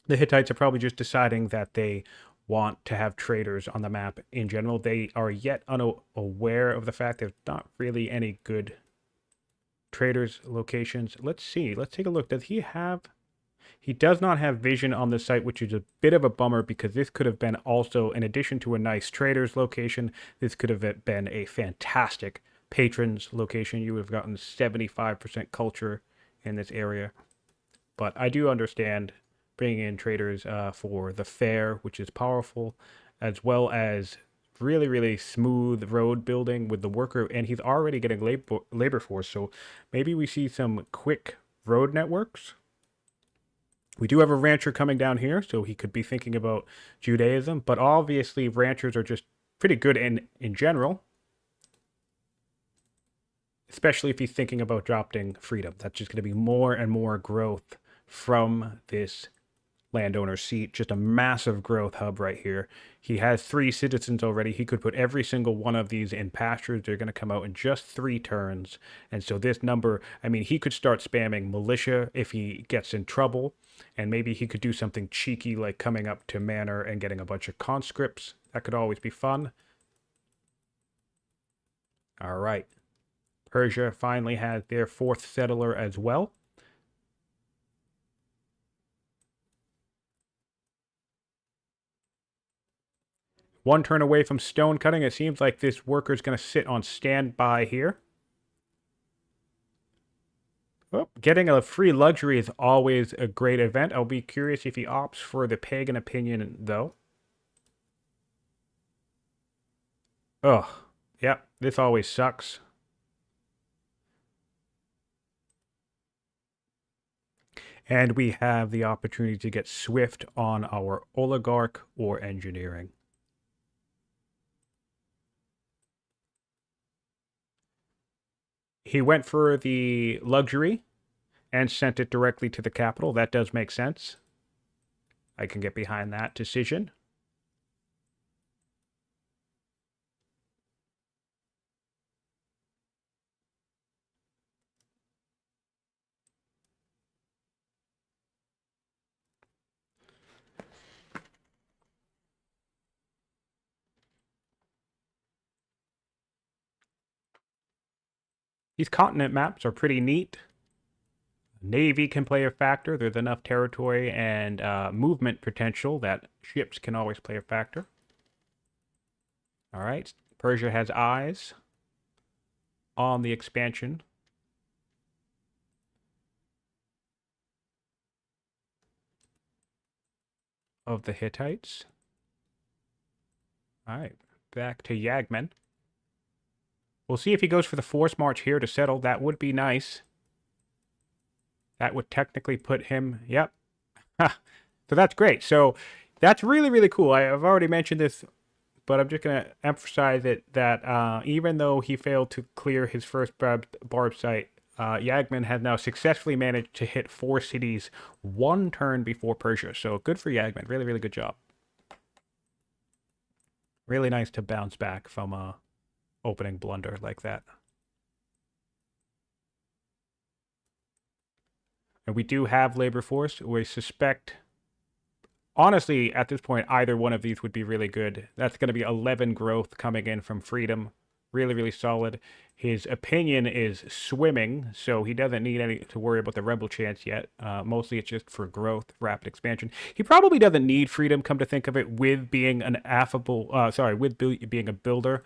the Hittites are probably just deciding that they want to have traders on the map in general. They are yet unaware of the fact there's not really any good traders locations. Let's see. Let's take a look. Does he have... He does not have vision on the site, which is a bit of a bummer, because this could have been also, in addition to a nice traders location, this could have been a fantastic patrons location. You would have gotten 75% culture in this area. But I do understand bringing in traders for the fair, which is powerful, as well as really, really smooth road building with the worker. And he's already getting labor force, so maybe we see some quick road networks. We do have a rancher coming down here, so he could be thinking about Judaism, but obviously ranchers are just pretty good in general, especially if he's thinking about adopting freedom. That's just going to be more and more growth from this landowner seat. Just a massive growth hub right here. He has 3 citizens already. He could put every single one of these in pastures. They're going to come out in just 3 turns. And so this number, I mean, he could start spamming militia if he gets in trouble. And maybe he could do something cheeky like coming up to Manor and getting a bunch of conscripts. That could always be fun. All right. Persia finally has their 4th settler as well. One turn away from stone cutting. It seems like this worker's going to sit on standby here. Oh, getting a free luxury is always a great event. I'll be curious if he opts for the pagan opinion, though. Ugh. Yep, this always sucks. And we have the opportunity to get swift on our oligarch or engineering. He went for the luxury and sent it directly to the capital. That does make sense. I can get behind that decision. These continent maps are pretty neat. Navy can play a factor. There's enough territory and movement potential that ships can always play a factor. All right. Persia has eyes on the expansion. of the Hittites. All right, back to Yagman. We'll see if he goes for the force march here to settle. That would be nice. That would technically put him... Yep. So that's great. So that's really, really cool. I've already mentioned this, but I'm just going to emphasize it that even though he failed to clear his first barb site, Yagman has now successfully managed to hit 4 cities 1 turn before Persia. So good for Yagman. Really, really good job. Really nice to bounce back from a opening blunder like that. And we do have labor force. We suspect, honestly, at this point, either one of these would be really good. That's going to be 11 growth coming in from freedom. Really, really solid. His opinion is swimming, so he doesn't need any to worry about the rebel chance yet. Mostly it's just for growth, rapid expansion. He probably doesn't need freedom, come to think of it, with being an affable, being a builder.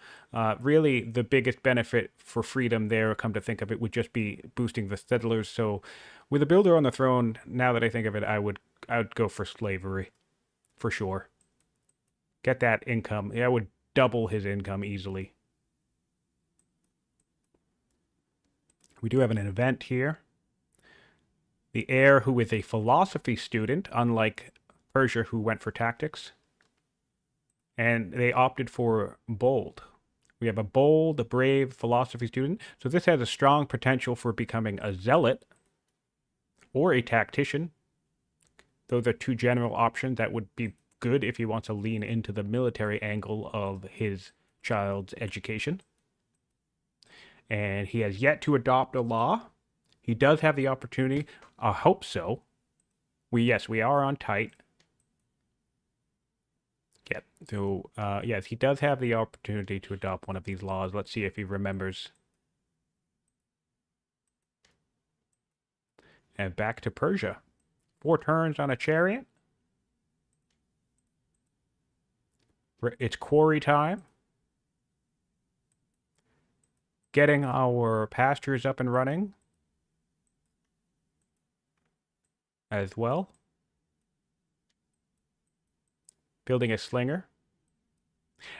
Really, the biggest benefit for freedom there, come to think of it, would just be boosting the settlers. So with a builder on the throne, now that I think of it, I would go for slavery, for sure. Get that income. Yeah, I would double his income easily. We do have an event here. The heir, who is a philosophy student, unlike Persia, who went for tactics. And they opted for bold. We have a bold, brave philosophy student. So this has a strong potential for becoming a zealot or a tactician. Those are 2 general options that would be good if he wants to lean into the military angle of his child's education. And he has yet to adopt a law. He does have the opportunity. I hope so. We are on tight. Yep. So, yes, he does have the opportunity to adopt one of these laws. Let's see if he remembers. And back to Persia. 4 turns on a chariot. It's quarry time. Getting our pastures up and running as well. Building a slinger.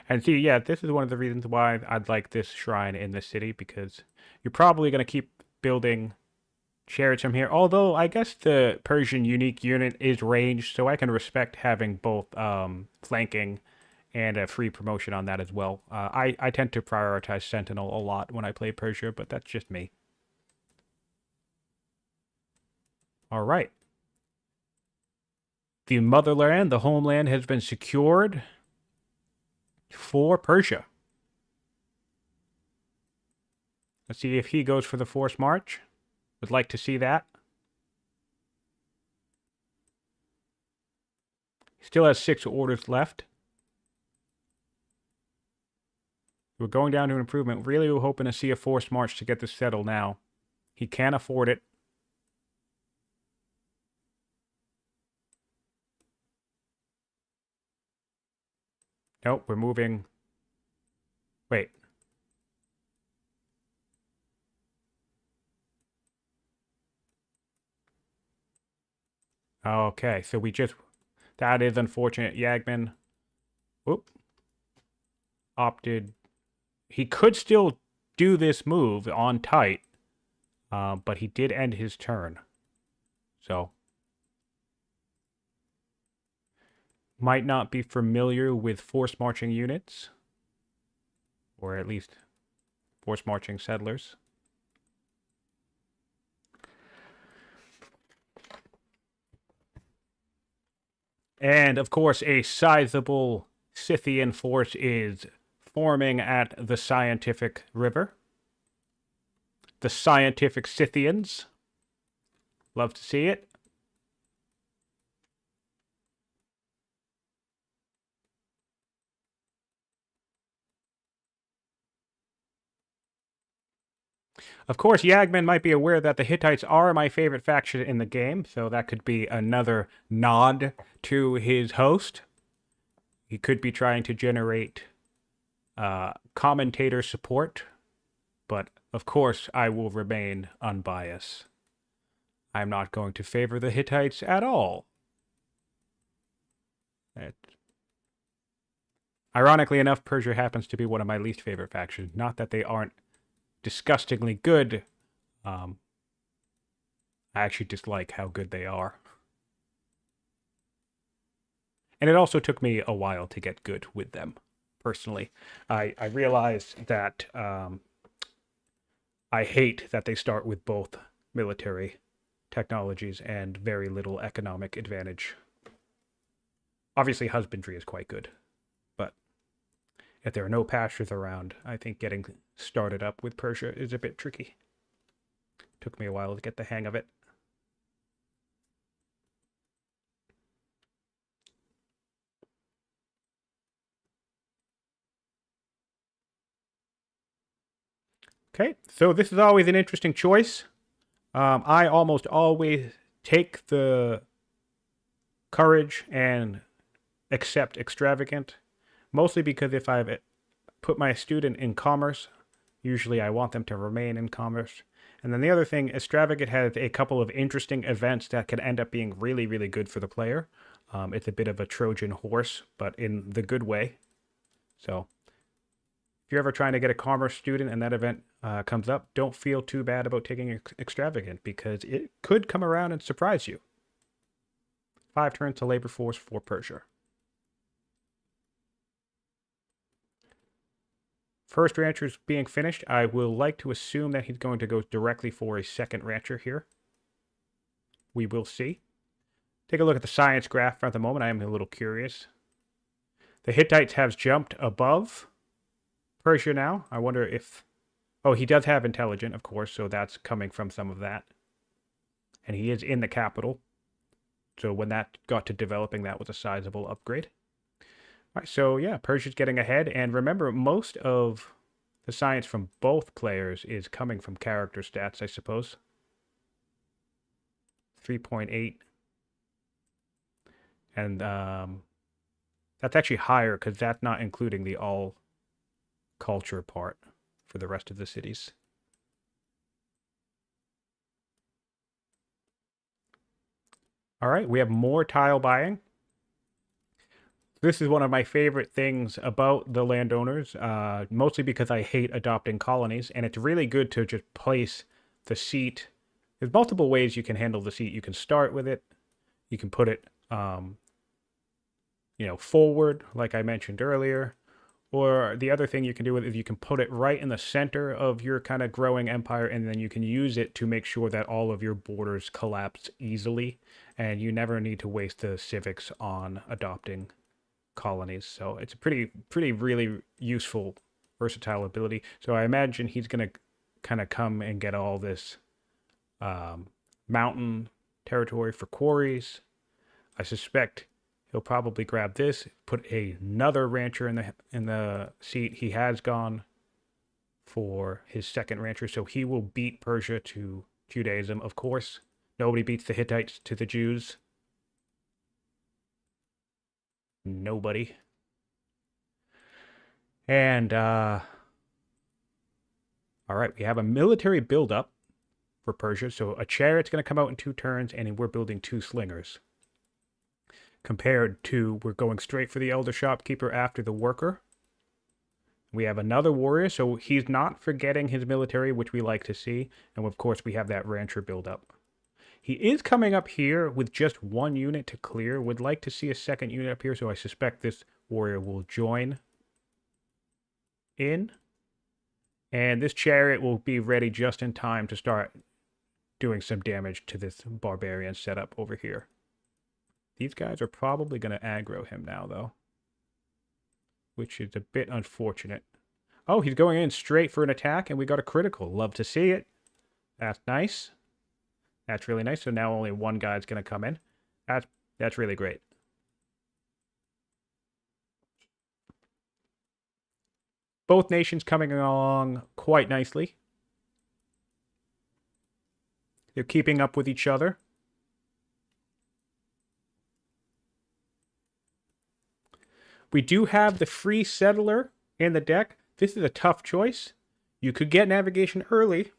And see, yeah, this is one of the reasons why I'd like this shrine in the city, because you're probably going to keep building chariots from here. Although, I guess the Persian unique unit is ranged, so I can respect having both flanking and a free promotion on that as well. I tend to prioritize Sentinel a lot when I play Persia, but that's just me. All right. The motherland, the homeland, has been secured for Persia. Let's see if he goes for the forced march. Would like to see that. Still has 6 orders left. We're going down to an improvement. Really, we're hoping to see a forced march to get this settled now. He can't afford it. Nope, we're moving. Wait. Okay, so we just... That is unfortunate. Yagman... Whoop. Opted... He could still do this move on tight, but he did end his turn. So... Might not be familiar with force marching units, or at least force marching settlers. And of course, a sizable Scythian force is forming at the Siontific River. The Siontific Scythians. Love to see it. Of course, Yagman might be aware that the Hittites are my favorite faction in the game, so that could be another nod to his host. He could be trying to generate commentator support, but of course I will remain unbiased. I'm not going to favor the Hittites at all. Ironically enough, Persia happens to be one of my least favorite factions. Not that they aren't disgustingly good. I actually dislike how good they are. And it also took me a while to get good with them, personally. I realized that I hate that they start with both military technologies and very little economic advantage. Obviously, husbandry is quite good, but if there are no pastures around, I think getting started up with Persia is a bit tricky. Took me a while to get the hang of it. Okay, so this is always an interesting choice. I almost always take the courage and accept extravagant, mostly because if I've put my student in commerce, usually I want them to remain in commerce. And then the other thing, extravagant has a couple of interesting events that can end up being really, really good for the player. It's a bit of a Trojan horse, but in the good way. So if you're ever trying to get a commerce student and that event comes up, don't feel too bad about taking extravagant because it could come around and surprise you. 5 turns to labor force for Persia. First rancher's being finished. I will like to assume that he's going to go directly for a second rancher here. We will see. Take a look at the science graph at the moment. I am a little curious. The Hittites have jumped above Persia now. I wonder if... Oh, he does have intelligent, of course, so that's coming from some of that. And he is in the capital. So when that got to developing, that was a sizable upgrade. All right, so yeah, Persia's getting ahead. And remember, most of the science from both players is coming from character stats, I suppose. 3.8. And that's actually higher because that's not including the all culture part for the rest of the cities. All right, we have more tile buying. This is one of my favorite things about the landowners, mostly because I hate adopting colonies, and it's really good to just place the seat. There's multiple ways you can handle the seat. You can start with it. You can put it, forward, like I mentioned earlier. Or the other thing you can do is you can put it right in the center of your kind of growing empire, and then you can use it to make sure that all of your borders collapse easily, and you never need to waste the civics on adopting colonies. So it's a pretty really useful, versatile ability. So I imagine he's going to kind of come and get all this mountain territory for quarries. I suspect he'll probably grab this, put another rancher in the seat. He has gone for his second rancher, so he will beat Persia to Judaism, of course. Nobody beats the Hittites to the Jews. Nobody. And, all right, we have a military buildup for Persia. So a chariot's going to come out in 2 turns, and we're building 2 slingers. Compared to, we're going straight for the elder shopkeeper after the worker. We have another warrior, so he's not forgetting his military, which we like to see. And of course, we have that rancher buildup. He is coming up here with just 1 unit to clear. Would like to see a second unit up here, so I suspect this warrior will join in. And this chariot will be ready just in time to start doing some damage to this barbarian setup over here. These guys are probably going to aggro him now, though, which is a bit unfortunate. Oh, he's going in straight for an attack, and we got a critical. Love to see it. That's nice. That's really nice. So now only 1 guy's going to come in. That's really great. Both nations coming along quite nicely. They're keeping up with each other. We do have the free settler in the deck. This is a tough choice. You could get navigation early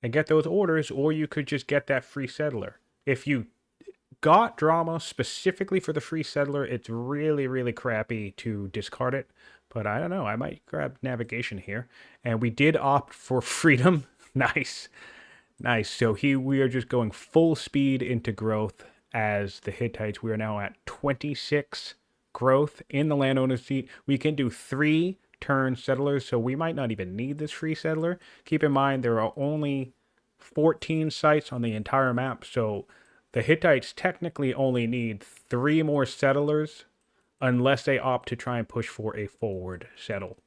and get those orders, or you could just get that free settler. If you got drama specifically for the free settler, it's really, really crappy to discard it. But I don't know. I might grab navigation here. And we did opt for freedom. Nice. Nice. So we are just going full speed into growth as the Hittites. We are now at 26 growth in the landowner's seat. We can do 3 turn settlers, so we might not even need this free settler. Keep in mind there are only 14 sites on the entire map, so the Hittites technically only need 3 more settlers unless they opt to try and push for a forward settle.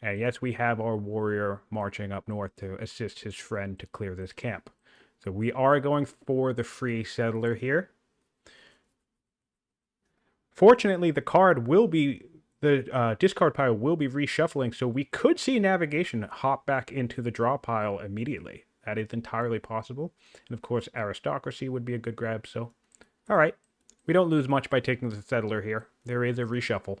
And yes, we have our warrior marching up north to assist his friend to clear this camp. So we are going for the free settler here. Fortunately, the discard pile will be reshuffling, so we could see navigation hop back into the draw pile immediately. That is entirely possible. And of course, aristocracy would be a good grab, so... Alright, we don't lose much by taking the settler here. There is a reshuffle.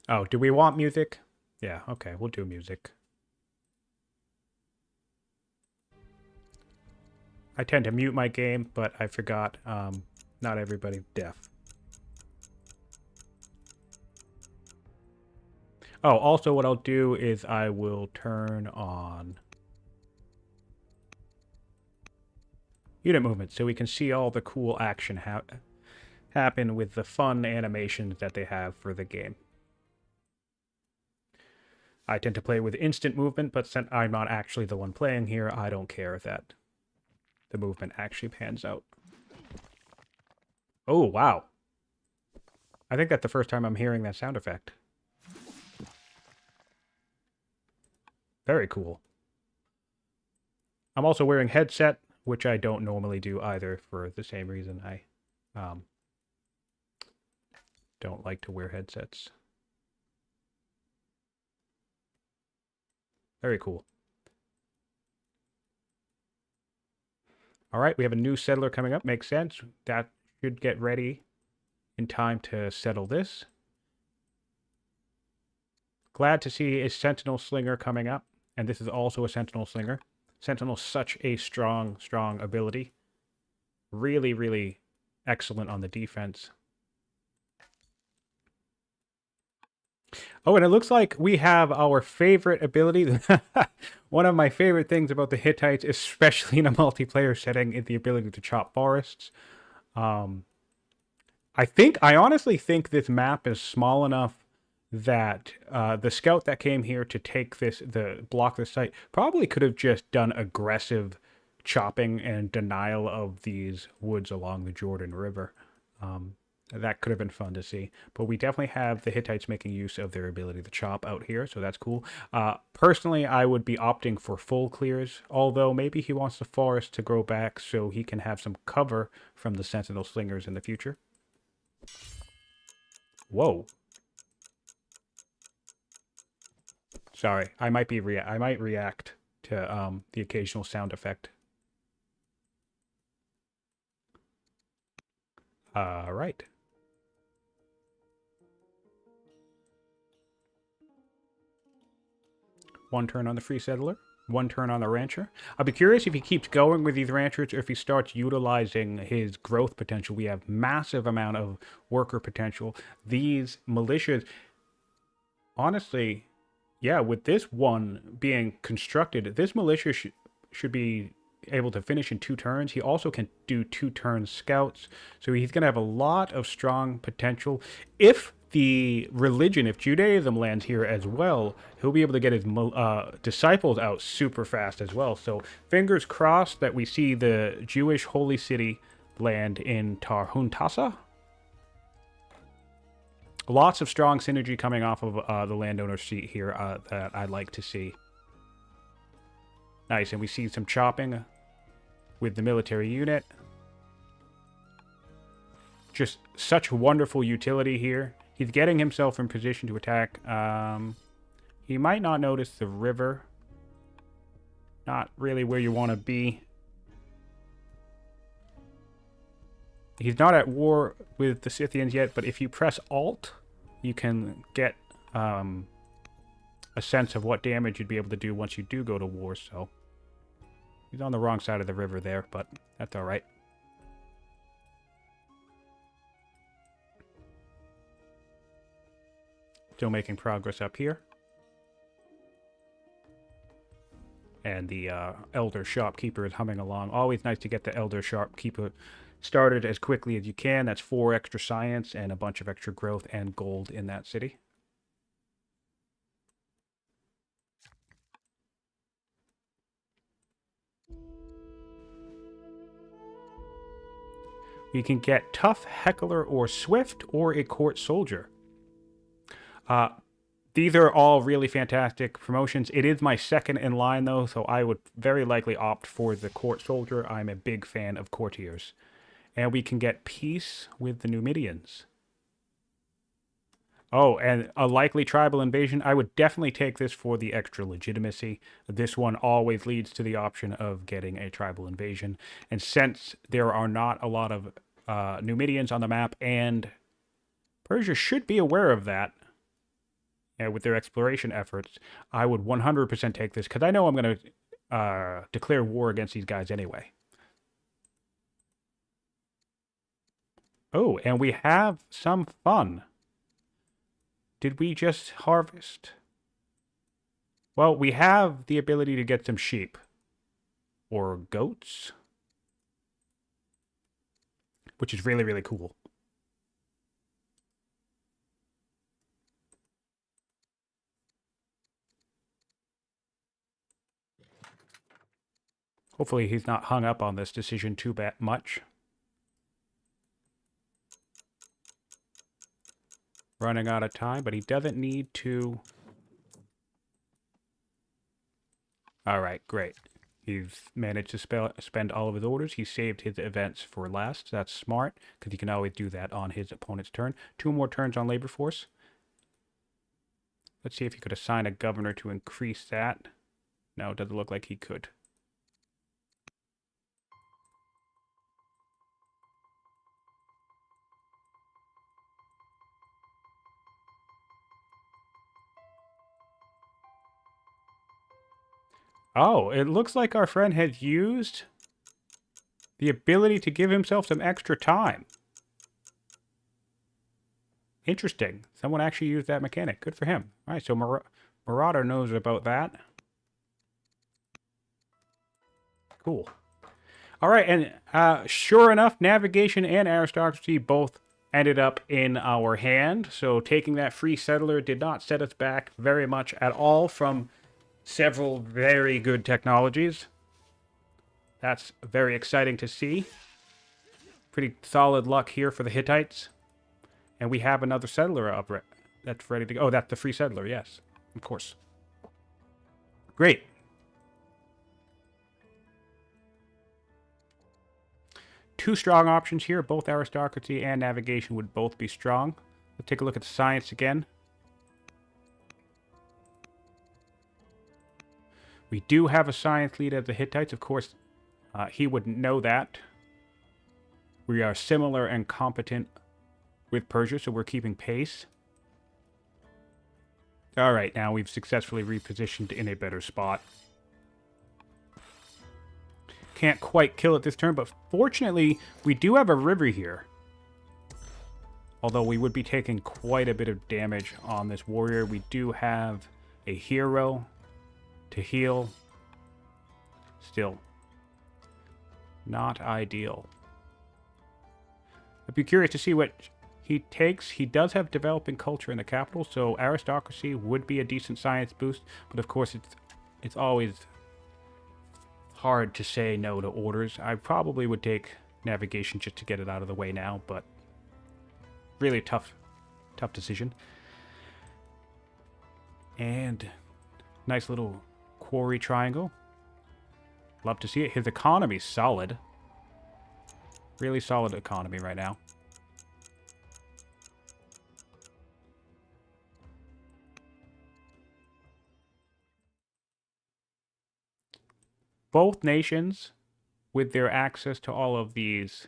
Oh, do we want music? Yeah, okay, we'll do music. I tend to mute my game, but I forgot not everybody's deaf. Oh, also what I'll do is I will turn on unit movement so we can see all the cool action happen with the fun animations that they have for the game. I tend to play with instant movement, but since I'm not actually the one playing here, I don't care that the movement actually pans out. Oh, wow. I think that's the first time I'm hearing that sound effect. Very cool. I'm also wearing headset, which I don't normally do either for the same reason. I don't like to wear headsets. Very cool. All right, we have a new settler coming up. Makes sense. That should get ready in time to settle this. Glad to see a Sentinel Slinger coming up. And this is also a Sentinel Slinger. Sentinel's such a strong ability. Really, really excellent on the defense. Oh, and it looks like we have our favorite ability. One of my favorite things about the Hittites, especially in a multiplayer setting, is the ability to chop forests. I honestly think this map is small enough that the scout that came here to take block this site probably could have just done aggressive chopping and denial of these woods along the Jordan River. That could have been fun to see. But we definitely have the Hittites making use of their ability to chop out here, so that's cool. Personally, I would be opting for full clears, although maybe he wants the forest to grow back so he can have some cover from the Sentinel Slingers in the future. Whoa. Sorry, I might react to the occasional sound effect. Right. One turn on the free settler, 1 turn on the rancher. I'll be curious if he keeps going with these ranchers or if he starts utilizing his growth potential. We have massive amount of worker potential. These militias, honestly, yeah, with this one being constructed, this militia should be able to finish in 2 turns. He also can do 2-turn scouts. So he's going to have a lot of strong potential. If Judaism lands here as well, he'll be able to get his disciples out super fast as well. So fingers crossed that we see the Jewish holy city land in Tarhuntasa. Lots of strong synergy coming off of the landowner seat here that I'd like to see. Nice, and we see some chopping with the military unit. Just such wonderful utility here. He's getting himself in position to attack. He might not notice the river. Not really where you want to be. He's not at war with the Scythians yet, but if you press Alt, you can get a sense of what damage you'd be able to do once you do go to war, so... He's on the wrong side of the river there, but that's alright. Still making progress up here. And the Elder Shopkeeper is humming along. Always nice to get the Elder Shopkeeper started as quickly as you can. That's 4 extra science and a bunch of extra growth and gold in that city. You can get Tough, Heckler, or Swift, or a Court Soldier. These are all really fantastic promotions. It is my second in line, though, so I would very likely opt for the Court Soldier. I'm a big fan of courtiers. And we can get Peace with the Numidians. Oh, and a likely tribal invasion. I would definitely take this for the extra legitimacy. This one always leads to the option of getting a tribal invasion. And since there are not a lot of Numidians on the map, and Persia should be aware of that with their exploration efforts, I would 100% take this, because I know I'm going to declare war against these guys anyway. Oh, and we have some fun. Did we just harvest? Well, we have the ability to get some sheep. Or goats. Which is really, really cool. Hopefully he's not hung up on this decision too much. Running out of time, but he doesn't need to. Alright, great. He's managed to spend all of his orders. He saved his events for last. That's smart, because he can always do that on his opponent's turn. 2 more turns on labor force. Let's see if he could assign a governor to increase that. No, it doesn't look like he could. Oh, it looks like our friend has used the ability to give himself some extra time. Interesting. Someone actually used that mechanic. Good for him. All right, so Marauder knows about that. Cool. All right, and sure enough, navigation and aristocracy both ended up in our hand. So taking that free settler did not set us back very much at all from several very good technologies. That's very exciting to see. Pretty solid luck here for the Hittites. And we have another settler up that's ready to go. Oh, that's the free settler, yes. Of course. Great. Two strong options here. Both aristocracy and navigation would both be strong. Let's take a look at the science again. We do have a science lead as the Hittites. Of course, he wouldn't know that. We are similar and competent with Persia, so we're keeping pace. Alright, now we've successfully repositioned in a better spot. Can't quite kill it this turn, but fortunately, we do have a river here. Although we would be taking quite a bit of damage on this warrior. We do have a hero to heal. Still, not ideal. I'd be curious to see what he takes. He does have developing culture in the capital, so aristocracy would be a decent science boost. But of course, it's always hard to say no to orders. I probably would take navigation just to get it out of the way now, but really tough decision. And nice little quarry triangle. Love to see it. His economy's solid. Really solid economy right now. Both nations, with their access to all of these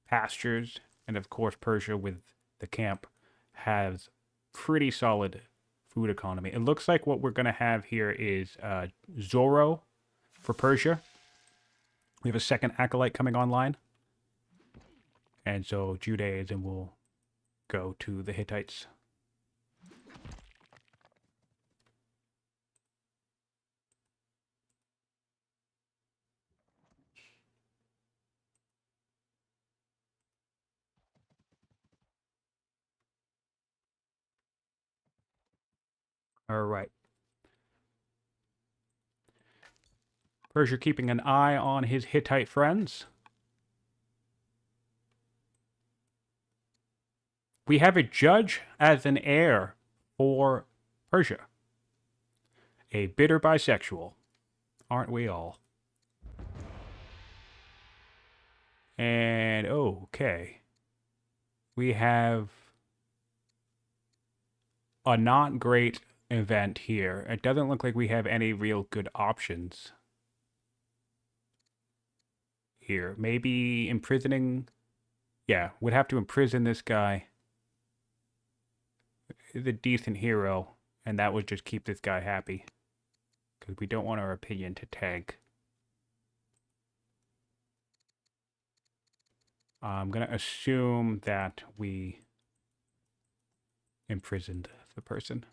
pastures, and of course Persia with the camp, has pretty solid food economy. It looks like what we're going to have here is Zoro for Persia. We have a second acolyte coming online. And so Judaism will go to the Hittites. All right. Persia keeping an eye on his Hittite friends. We have a judge as an heir for Persia. A bitter bisexual. Aren't we all? And, okay. We have a not great event here. It doesn't look like we have any real good options here. Maybe imprisoning. Yeah, would have to imprison this guy. He's a decent hero, and that would just keep this guy happy. Because we don't want our opinion to tank. I'm going to assume that we imprisoned the person.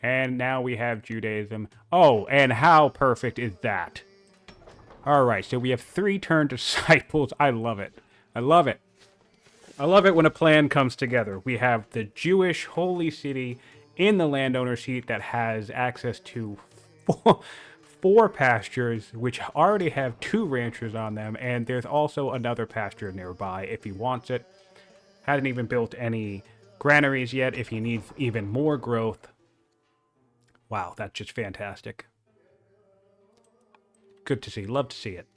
And now we have Judaism. Oh, and how perfect is that? All right, so we have 3 turned disciples. I love it. I love it. I love it when a plan comes together. We have the Jewish holy city in the landowner seat that has access to 4 pastures, which already have 2 ranchers on them, and there's also another pasture nearby if he wants it. Hasn't even built any granaries yet if he needs even more growth. Wow, that's just fantastic. Good to see. Love to see it.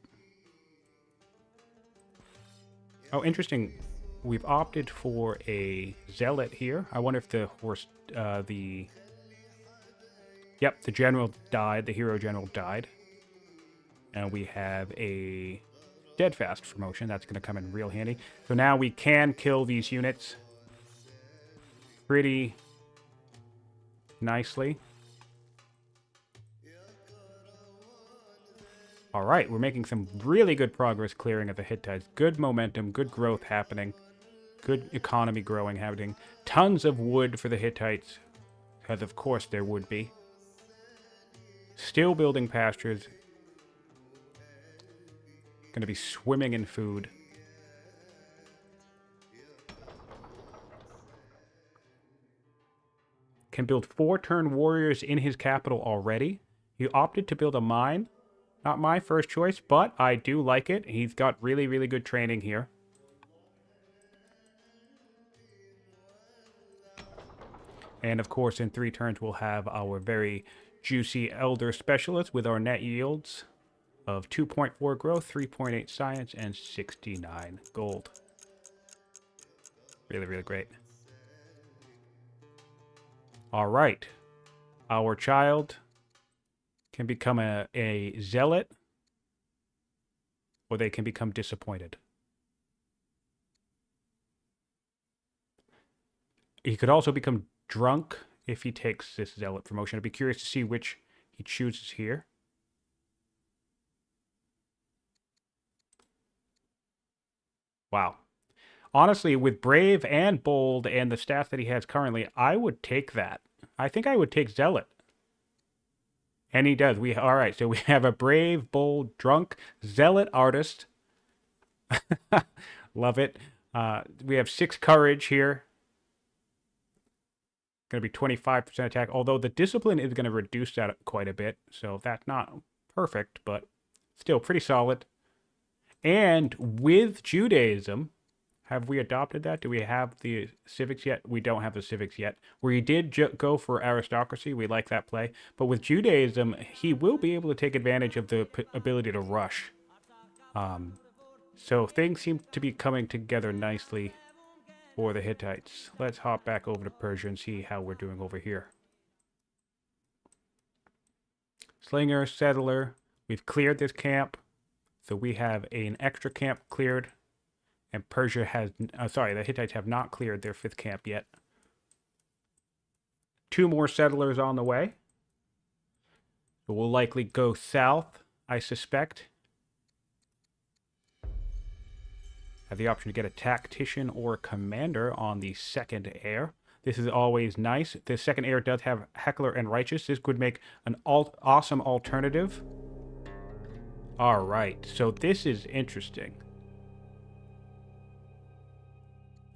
Oh, interesting. We've opted for a zealot here. I wonder if the horse, Yep, the general died. The hero general died. And we have a steadfast promotion. That's going to come in real handy. So now we can kill these units pretty nicely. All right, we're making some really good progress clearing of the Hittites. Good momentum, good growth happening. Good economy growing happening. Tons of wood for the Hittites, because of course there would be. Still building pastures. Going to be swimming in food. Can build 4 turn warriors in his capital already. He opted to build a mine. Not my first choice, but I do like it. He's got really, really good training here. And of course, in 3 turns, we'll have our very juicy Elder Specialist with our net yields of 2.4 growth, 3.8 science, and 69 gold. Really, really great. All right. Our child can become a zealot, or they can become disappointed. He could also become drunk if he takes this zealot promotion. I'd be curious to see which he chooses here. Wow. Honestly, with Brave and Bold and the stats that he has currently, I would take that. I think I would take Zealot. And he does. All right, so we have a Brave, Bold, Drunk, Zealot Artist. Love it. We have 6 Courage here. Going to be 25% attack, although the Discipline is going to reduce that quite a bit. So that's not perfect, but still pretty solid. And with Judaism, have we adopted that? Do we have the civics yet? We don't have the civics yet. We did go for aristocracy. We like that play. But with Judaism, he will be able to take advantage of the ability to rush. So things seem to be coming together nicely for the Hittites. Let's hop back over to Persia and see how we're doing over here. Slinger, Settler. We've cleared this camp. So we have an extra camp cleared. And Persia has... the Hittites have not cleared their 5th camp yet. 2 more settlers on the way. So we'll likely go south, I suspect. Have the option to get a tactician or a commander on the second heir. This is always nice. The second heir does have Heckler and Righteous. This could make an awesome alternative. All right, so this is interesting.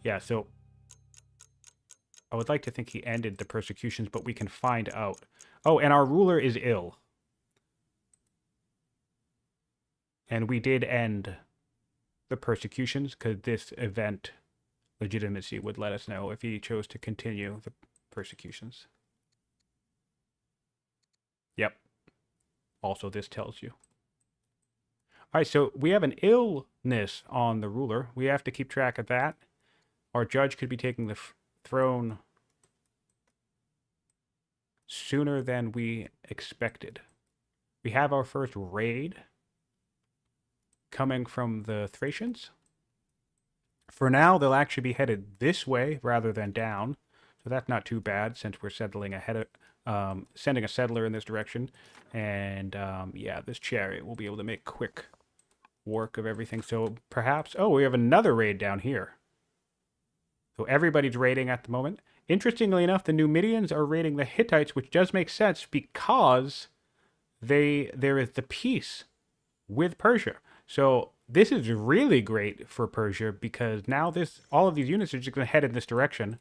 Yeah, so I would like to think he ended the persecutions, but we can find out. Oh, and our ruler is ill. And we did end the persecutions because this event legitimacy would let us know if he chose to continue the persecutions. Yep. Also, this tells you. All right, so we have an illness on the ruler. We have to keep track of that. Our judge could be taking the throne sooner than we expected. We have our first raid coming from the Thracians. For now, they'll actually be headed this way rather than down. So that's not too bad since we're settling ahead of, sending a settler in this direction. And yeah, this chariot will be able to make quick work of everything. So perhaps, oh, we have another raid down here. So everybody's raiding at the moment. Interestingly enough, the Numidians are raiding the Hittites, which does make sense because there is the peace with Persia. So this is really great for Persia because now all of these units are just going to head in this direction,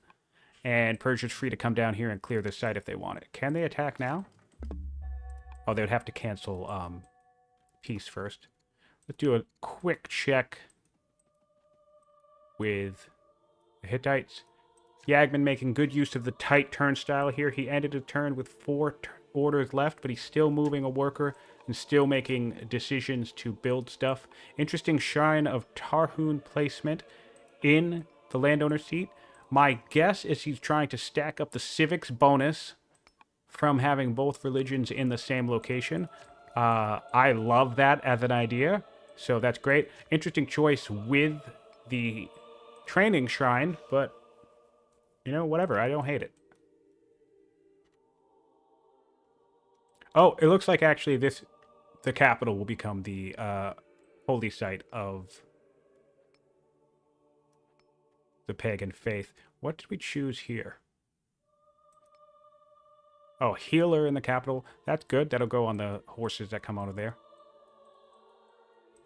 and Persia's free to come down here and clear this site if they want it. Can they attack now? Oh, they would have to cancel peace first. Let's do a quick check with the Hittites. Yagman making good use of the tight turnstile here. He ended a turn with 4 orders left, but he's still moving a worker and still making decisions to build stuff. Interesting Shrine of Tarhun placement in the landowner seat. My guess is he's trying to stack up the civics bonus from having both religions in the same location. I love that as an idea, so that's great. Interesting choice with the training shrine, but you know, whatever. I don't hate it. Oh, it looks like actually the capital will become the holy site of the pagan faith. What did we choose here? Oh, healer in the capital. That's good. That'll go on the horses that come out of there.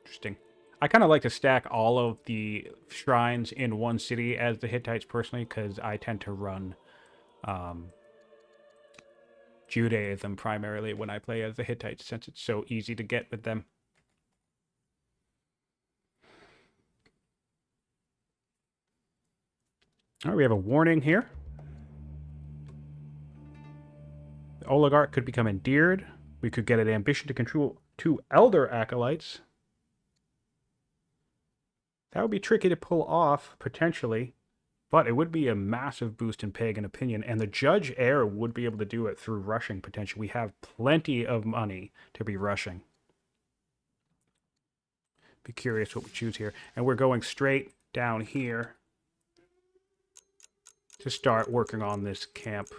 Interesting. I kind of like to stack all of the shrines in one city as the Hittites personally, because I tend to run Judaism primarily when I play as the Hittites, since it's so easy to get with them. All right, we have a warning here. The oligarch could become endeared. We could get an ambition to control 2 elder acolytes. That would be tricky to pull off, potentially, but it would be a massive boost in pagan opinion, and the judge heir would be able to do it through rushing potential. We have plenty of money to be rushing. Be curious what we choose here. And we're going straight down here to start working on this camp.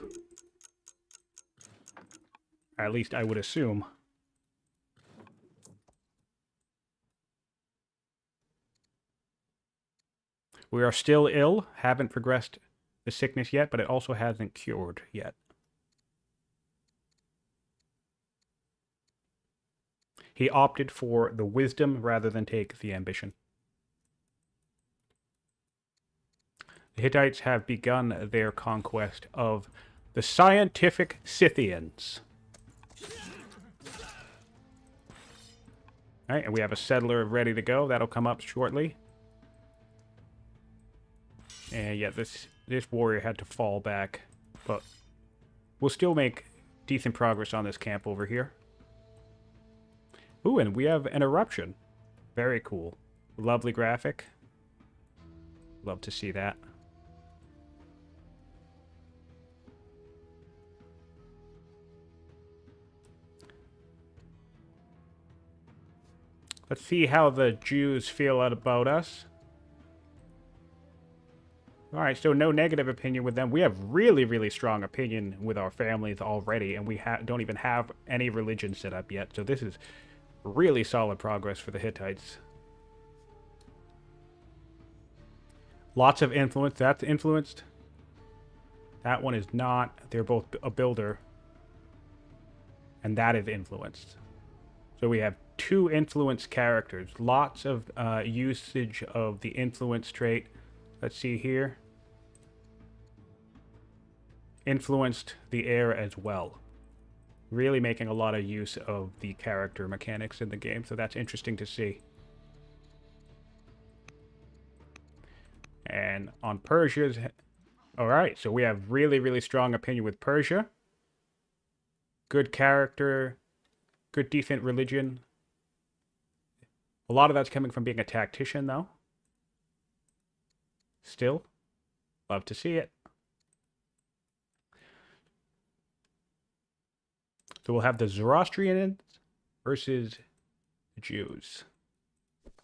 At least I would assume. We are still ill, haven't progressed the sickness yet, but it also hasn't cured yet. He opted for the wisdom rather than take the ambition. The Hittites have begun their conquest of the Siontific Scythians. All right, and we have a settler ready to go. That'll come up shortly. And yeah, this warrior had to fall back, but we'll still make decent progress on this camp over here. Ooh, and we have an eruption. Very cool. Lovely graphic. Love to see that. Let's see how the Jews feel about us. All right, so no negative opinion with them. We have really, really strong opinion with our families already, and we don't even have any religion set up yet. So this is really solid progress for the Hittites. Lots of influence. That's influenced. That one is not. They're both a builder. And that is influenced. So we have 2 influence characters. Lots of usage of the influence trait. Let's see here. Influenced the air as well. Really making a lot of use of the character mechanics in the game. So that's interesting to see. And on Persia's... Alright, so we have really, really strong opinion with Persia. Good character. Good, decent religion. A lot of that's coming from being a tactician, though. Still, love to see it. So we'll have the Zoroastrians versus the Jews.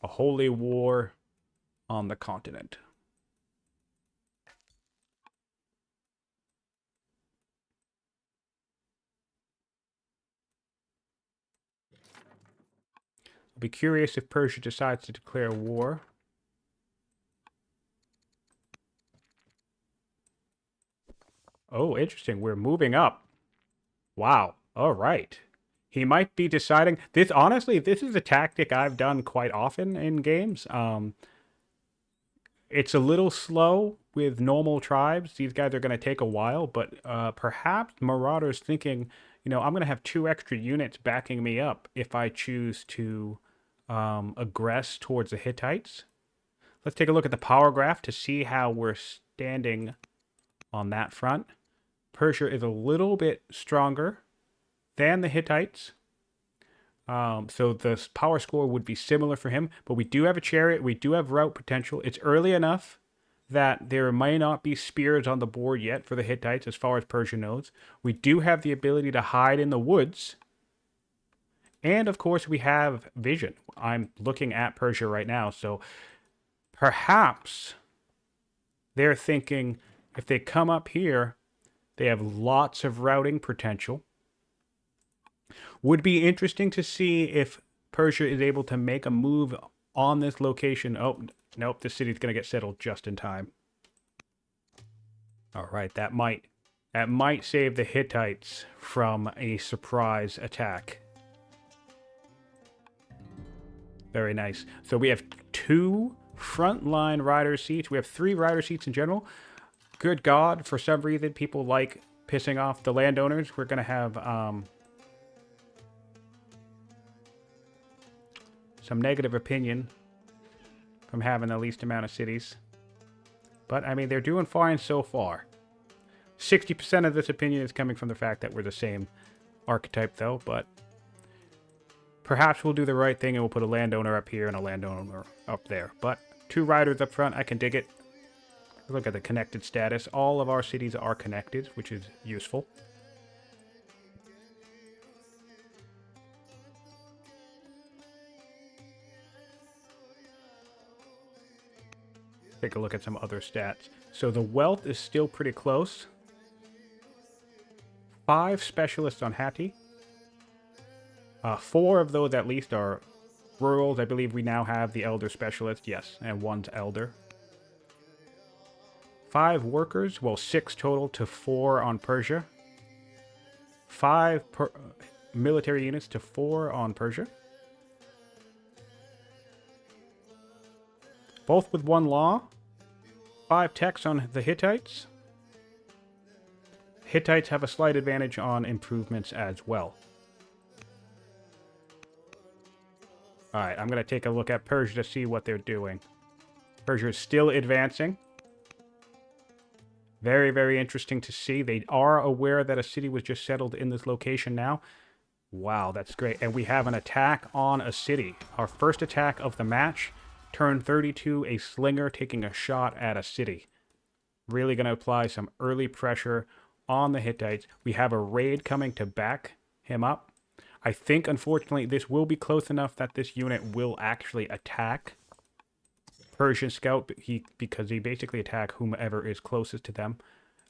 A holy war on the continent. I'll be curious if Persia decides to declare war. Oh, interesting. We're moving up. Wow. All right. He might be deciding this. Honestly, this is a tactic I've done quite often in games. It's a little slow with normal tribes. These guys are going to take a while, but perhaps Marauder's thinking, you know, I'm going to have 2 extra units backing me up if I choose to aggress towards the Hittites. Let's take a look at the power graph to see how we're standing on that front. Persia is a little bit stronger than the Hittites. So the power score would be similar for him. But we do have a chariot. We do have route potential. It's early enough that there may not be spears on the board yet for the Hittites as far as Persia knows. We do have the ability to hide in the woods. And, of course, we have vision. I'm looking at Persia right now. So perhaps they're thinking if they come up here, they have lots of routing potential. Would be interesting to see if Persia is able to make a move on this location. Oh, nope, this city's going to get settled just in time. All right, that might save the Hittites from a surprise attack. Very nice. So we have 2 frontline rider seats. We have 3 rider seats in general. Good God, for some reason, people like pissing off the landowners. We're going to have some negative opinion from having the least amount of cities. But, I mean, they're doing fine so far. 60% of this opinion is coming from the fact that we're the same archetype, though. But perhaps we'll do the right thing and we'll put a landowner up here and a landowner up there. But 2 riders up front, I can dig it. Look at the connected status. All of our cities are connected, which is useful. Take a look at some other stats. So the wealth is still pretty close. 5 specialists on Hatti. 4 of those at least are rurals. I believe we now have the elder specialist. Yes, and 1's elder. 5 workers. Well, 6 total to 4 on Persia. 5 military units to 4 on Persia. Both with 1 law. 5 techs on the Hittites. Hittites have a slight advantage on improvements as well. Alright, I'm going to take a look at Persia to see what they're doing. Persia is still advancing. Very, very interesting to see. They are aware that a city was just settled in this location now. Wow, that's great. And we have an attack on a city. Our first attack of the match. Turn 32, a slinger taking a shot at a city. Really going to apply some early pressure on the Hittites. We have a raid coming to back him up. I think, unfortunately, this will be close enough that this unit will actually attack Persian scout because they basically attack whomever is closest to them.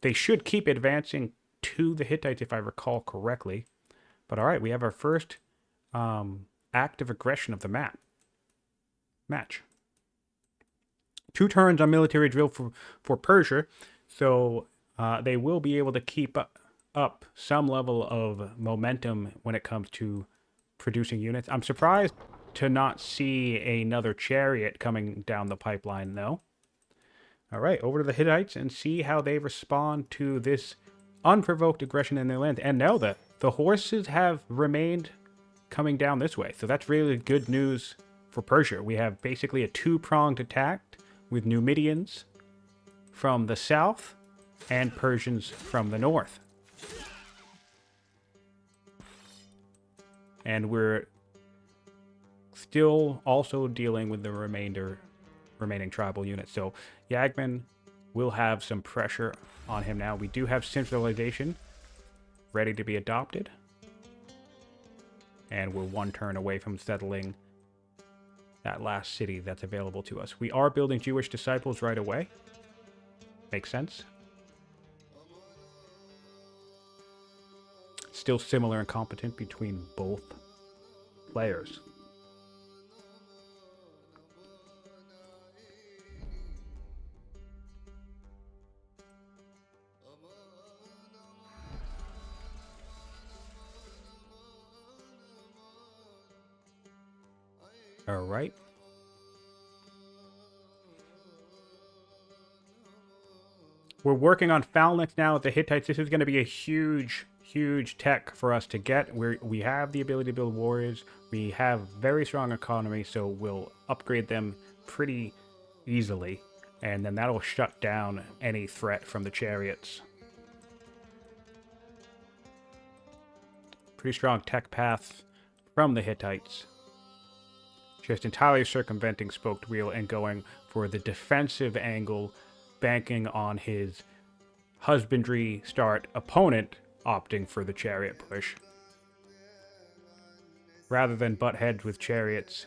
They should keep advancing to the Hittites if I recall correctly. But all right, we have our first act of aggression of the match. 2 turns on military drill for Persia, so they will be able to keep up some level of momentum when it comes to producing units. I'm surprised to not see another chariot coming down the pipeline, though. All right, over to the Hittites and see how they respond to this unprovoked aggression in their land. And now the horses have remained coming down this way, so that's really good news for Persia. We have basically a 2-pronged attack with Numidians from the south and Persians from the north. And we're still also dealing with the remaining tribal units. So Yagman will have some pressure on him now. We do have centralization ready to be adopted. And we're 1 turn away from settling that last city that's available to us. We are building Jewish disciples right away. Makes sense. Still similar and competent between both players. All right. We're working on Phalanx now with the Hittites. This is going to be a huge tech for us to get. We have the ability to build warriors. We have very strong economy, so we'll upgrade them pretty easily. And then that'll shut down any threat from the chariots. Pretty strong tech path from the Hittites. Just entirely circumventing spoked wheel and going for the defensive angle, banking on his husbandry start opponent opting for the chariot push. Rather than butt heads with chariots.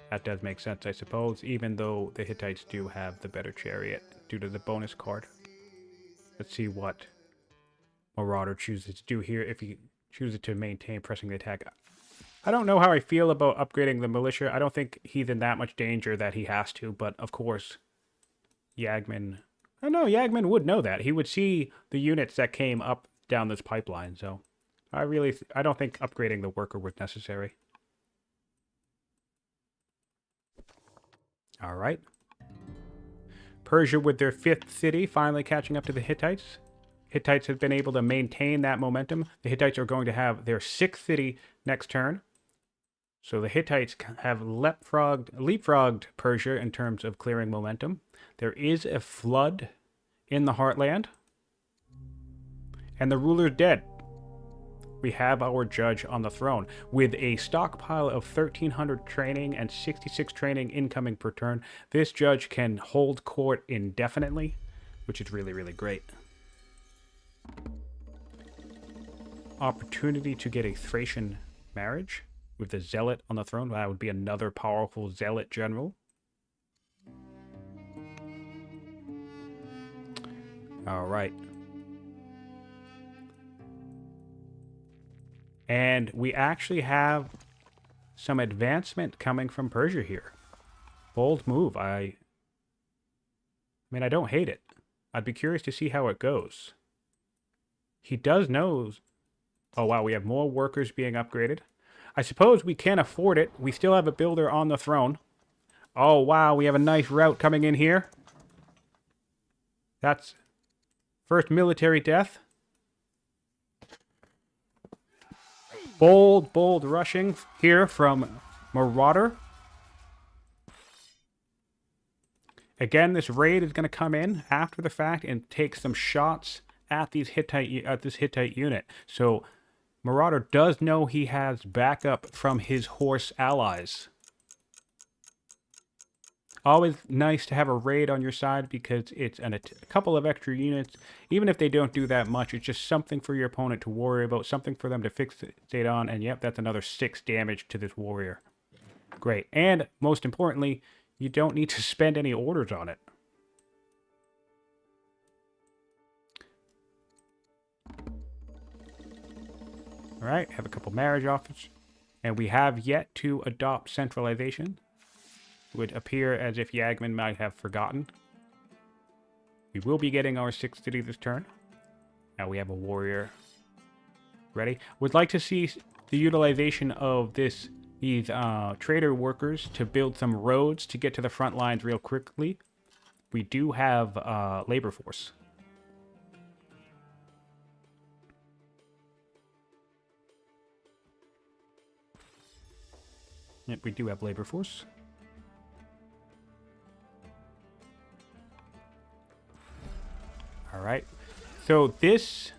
That does make sense, I suppose, even though the Hittites do have the better chariot due to the bonus card. Let's see what Marauder chooses to do here if he chooses to maintain pressing the attack. I don't know how I feel about upgrading the militia. I don't think he's in that much danger that he has to, but of course, Yagman... I don't know, Yagman would know that. He would see the units that came up down this pipeline, so I don't think upgrading the worker was necessary. All right. Persia with their 5th city finally catching up to the Hittites. Hittites have been able to maintain that momentum. The Hittites are going to have their 6th city next turn. So the Hittites have leapfrogged Persia in terms of clearing momentum. There is a flood in the heartland. And the ruler's dead. We have our judge on the throne with a stockpile of 1,300 training and 66 training incoming per turn. This judge can hold court indefinitely, which is really, really great. Opportunity to get a Thracian marriage with the zealot on the throne. That would be another powerful zealot general. All right. And we actually have some advancement coming from Persia here. Bold move. I mean, I don't hate it. I'd be curious to see how it goes. He does know... Oh, wow, we have more workers being upgraded. I suppose we can afford it. We still have a builder on the throne. Oh, wow, we have a nice route coming in here. That's first military death. Bold rushing here from Marauder. Again, this raid is going to come in after the fact and take some shots at this Hittite unit. So Marauder does know he has backup from his horse allies. Always nice to have a raid on your side because it's a couple of extra units. Even if they don't do that much, it's just something for your opponent to worry about, something for them to fixate on, and yep, that's another 6 damage to this warrior. Great. And most importantly, you don't need to spend any orders on it. Alright, have a couple marriage offers. And we have yet to adopt centralization. It would appear as if Yagman might have forgotten. We will be getting our 6th city this turn. Now we have a warrior ready. Would like to see the utilization of these trader workers to build some roads to get to the front lines real quickly. We do have labor force. Yep, we do have labor force. Alright. So this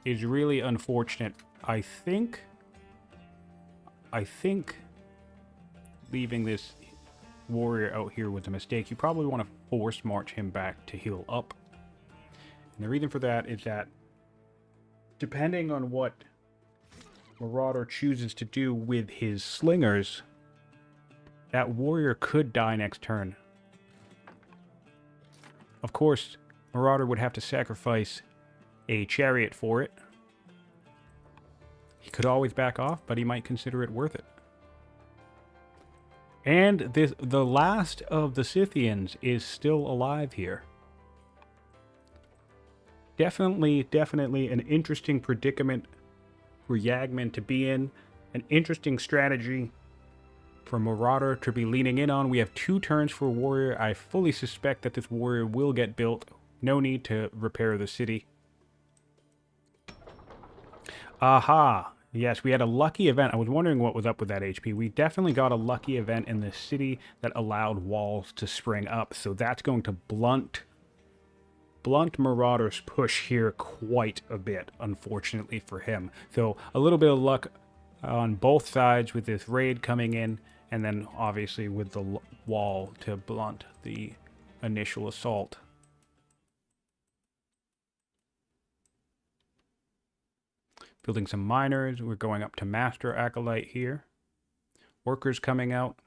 is really unfortunate. I think leaving this warrior out here was a mistake. You probably want to force march him back to heal up. And the reason for that is that depending on what Marauder chooses to do with his slingers, that warrior could die next turn. Of course, Marauder would have to sacrifice a chariot for it. He could always back off, but he might consider it worth it. And the last of the Scythians is still alive here. Definitely an interesting predicament for Yagman to be in. An interesting strategy for Marauder to be leaning in on. We have 2 turns for Warrior. I fully suspect that this Warrior will get built. No need to repair the city. Aha! Yes, we had a lucky event. I was wondering what was up with that HP. We definitely got a lucky event in the city that allowed walls to spring up. So that's going to blunt Marauder's push here quite a bit, unfortunately for him. So a little bit of luck on both sides with this raid coming in, and then obviously with the wall to blunt the initial assault. Building some miners. We're going up to Master Acolyte here. Workers coming out.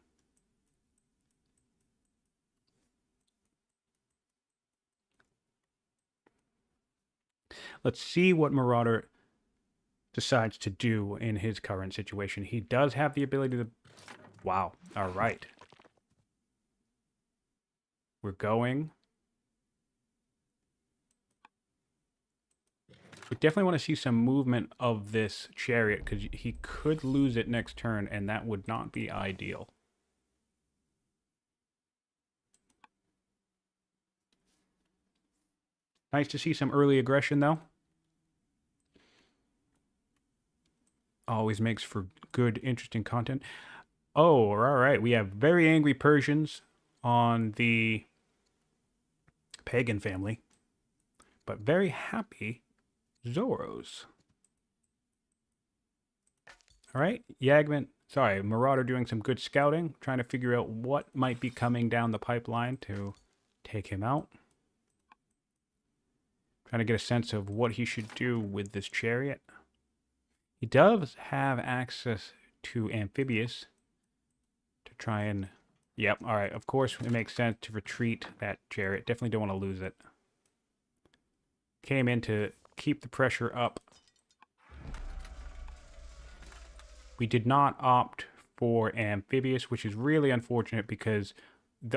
Let's see what Marauder decides to do in his current situation. He does have the ability to... Wow. All right. We're going... We definitely want to see some movement of this chariot, because he could lose it next turn, and that would not be ideal. Nice to see some early aggression, though. Always makes for good, interesting content. Oh, all right. We have very angry Persians on the pagan family, but very happy Zoros. All right, Marauder doing some good scouting, trying to figure out what might be coming down the pipeline to take him out. Trying to get a sense of what he should do with this chariot. He does have access to amphibious to try and... Yep, all right, of course it makes sense to retreat that chariot. Definitely don't want to lose it. Came in to keep the pressure up. We did not opt for amphibious, which is really unfortunate because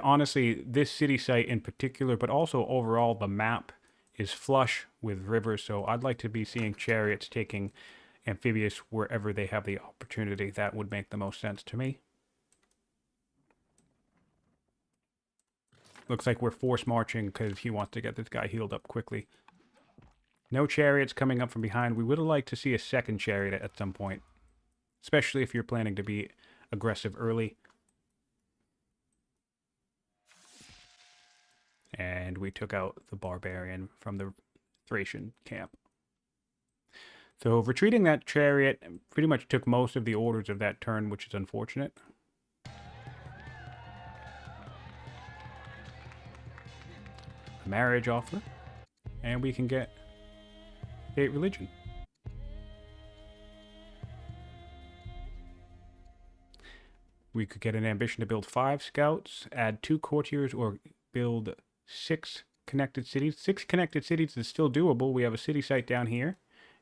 honestly, this city site in particular, but also overall the map is flush with rivers, so I'd like to be seeing chariots taking amphibious wherever they have the opportunity. That would make the most sense to me. Looks like we're force marching because he wants to get this guy healed up quickly. No chariots coming up from behind. We would have liked to see a second chariot at some point, especially if you're planning to be aggressive early. And we took out the barbarian from the Thracian camp. So retreating that chariot pretty much took most of the orders of that turn, which is unfortunate. A marriage offer. And we can get state religion. We could get an ambition to build 5 scouts, add 2 courtiers, or build 6 connected cities. 6 connected cities is still doable. We have a city site down here,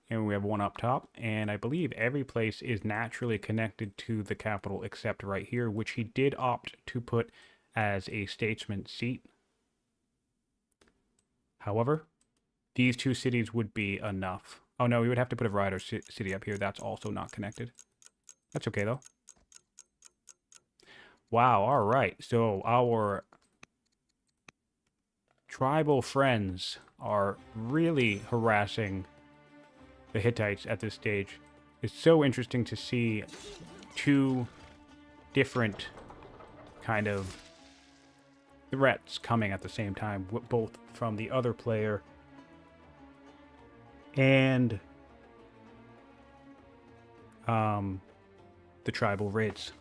and we have one up top. And I believe every place is naturally connected to the capital except right here, which he did opt to put as a statesman seat. However, these 2 cities would be enough. Oh no, we would have to put a rider city up here. That's also not connected. That's okay though. Wow, all right. So our tribal friends are really harassing the Hittites at this stage. It's so interesting to see 2 different kind of threats coming at the same time, both from the other player and the tribal raids.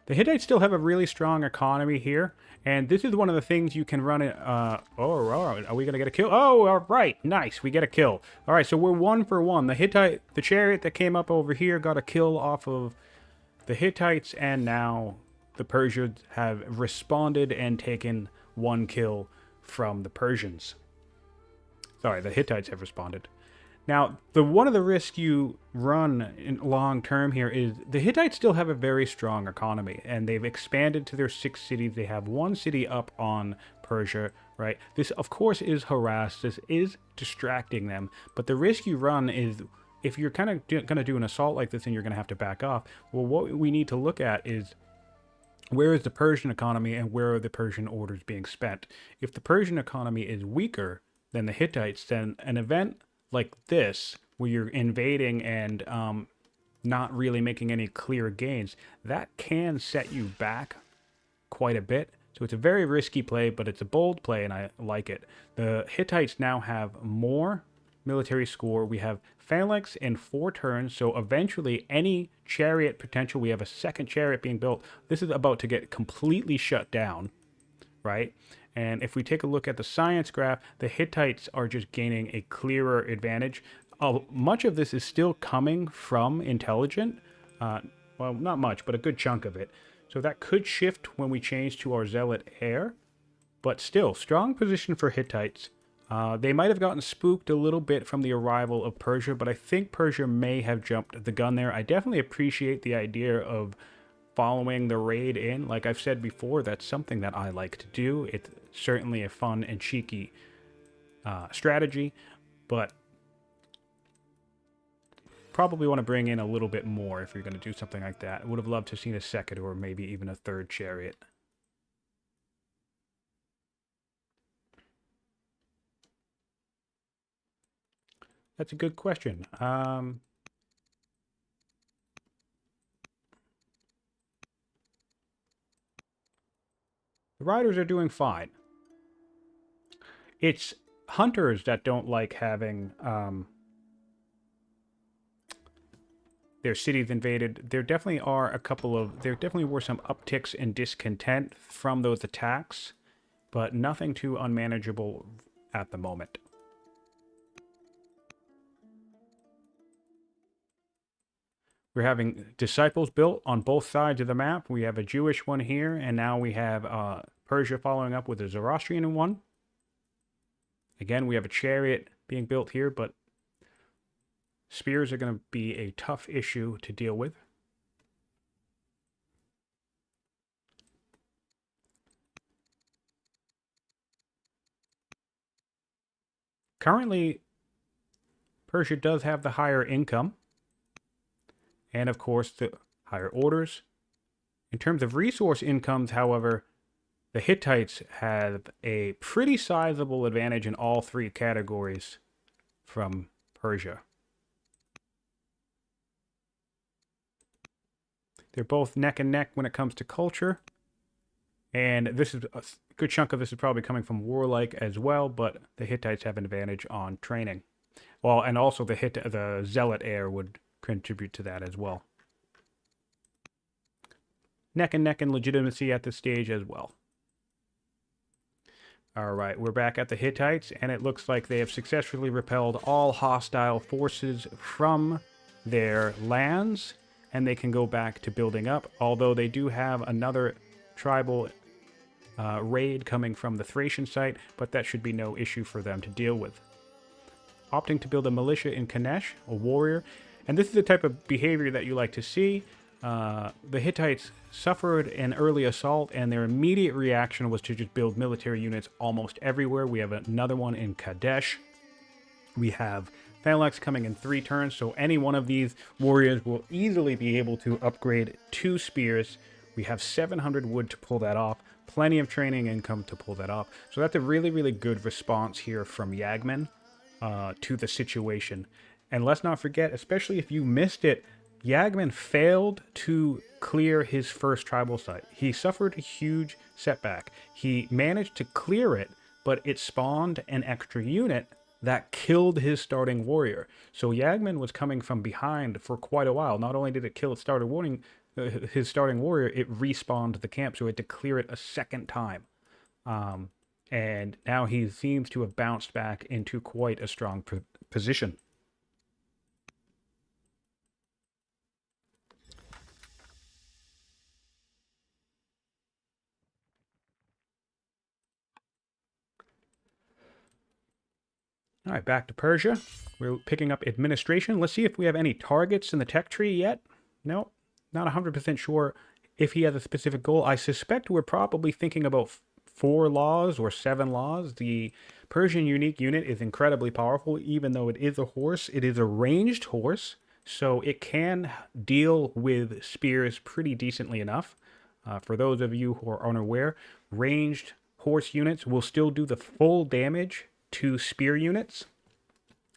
The Hittites still have a really strong economy here, and this is one of the things you can run it. Are we gonna get a kill? Oh, all right, nice, we get a kill. All right, so we're 1 for 1. The chariot that came up over here got a kill off of the Hittites, and now the Persians have responded and taken 1 kill from the Persians. Sorry, the Hittites have responded. Now, one of the risks you run in long term here is the Hittites still have a very strong economy, and they've expanded to their 6 cities. They have 1 city up on Persia, right? This, of course, is harassed. This is distracting them, but the risk you run is if you're kind of going to do an assault like this and you're going to have to back off, well, what we need to look at is where is the Persian economy and where are the Persian orders being spent? If the Persian economy is weaker than the Hittites, then an event like this, where you're invading and not really making any clear gains, that can set you back quite a bit. So it's a very risky play, but it's a bold play, and I like it. The Hittites now have more military score. We have phalanx in 4 turns, so eventually any chariot potential, we have a 2nd chariot being built. This is about to get completely shut down, right? And if we take a look at the science graph, the Hittites are just gaining a clearer advantage. Much of this is still coming from intelligent. Well, not much, but a good chunk of it. So that could shift when we change to our zealot heir. But still, strong position for Hittites. They might have gotten spooked a little bit from the arrival of Persia, but I think Persia may have jumped the gun there. I definitely appreciate the idea of following the raid in. Like I've said before, that's something that I like to do. It's certainly a fun and cheeky strategy, but probably want to bring in a little bit more if you're going to do something like that. I would have loved to have seen a 2nd or maybe even a 3rd chariot. That's a good question. The riders are doing fine. It's hunters that don't like having their cities invaded. There definitely were some upticks in discontent from those attacks, but nothing too unmanageable at the moment. We're having disciples built on both sides of the map. We have a Jewish one here, and now we have Persia following up with a Zoroastrian one. Again, we have a chariot being built here, but spears are going to be a tough issue to deal with. Currently, Persia does have the higher income, and of course the higher orders. In terms of resource incomes, however, the Hittites have a pretty sizable advantage in all 3 categories from Persia. They're both neck and neck when it comes to culture, and this is a good chunk of this is probably coming from warlike as well, but the Hittites have an advantage on training. Well, and also the zealot heir would contribute to that as well. neck and neck in legitimacy at this stage as well. All right, we're back at the Hittites, and it looks like they have successfully repelled all hostile forces from their lands, and they can go back to building up, although they do have another tribal raid coming from the Thracian site, but that should be no issue for them to deal with. Opting to build a militia in Kanesh, a warrior, and this is the type of behavior that you like to see. The Hittites suffered an early assault, and their immediate reaction was to just build military units almost everywhere. We have another one in Kadesh. We have Phalanx coming in 3 turns, so any one of these warriors will easily be able to upgrade 2 spears. We have 700 wood to pull that off, plenty of training income to pull that off. So that's a really, really good response here from Yagman to the situation. And let's not forget, especially if you missed it, Yagman failed to clear his first tribal site. He suffered a huge setback. He managed to clear it, but it spawned an extra unit that killed his starting warrior. So Yagman was coming from behind for quite a while. Not only did it kill his starting warrior, it respawned the camp, so he had to clear it a second time. And now he seems to have bounced back into quite a strong position. All right, back to Persia. We're picking up administration. Let's see if we have any targets in the tech tree yet. No, not 100% sure if he has a specific goal. I suspect we're probably thinking about 4 laws or 7 laws. The Persian unique unit is incredibly powerful, even though it is a horse. It is a ranged horse, so it can deal with spears pretty decently enough. For those of you who are unaware, ranged horse units will still do the full damage to spear units.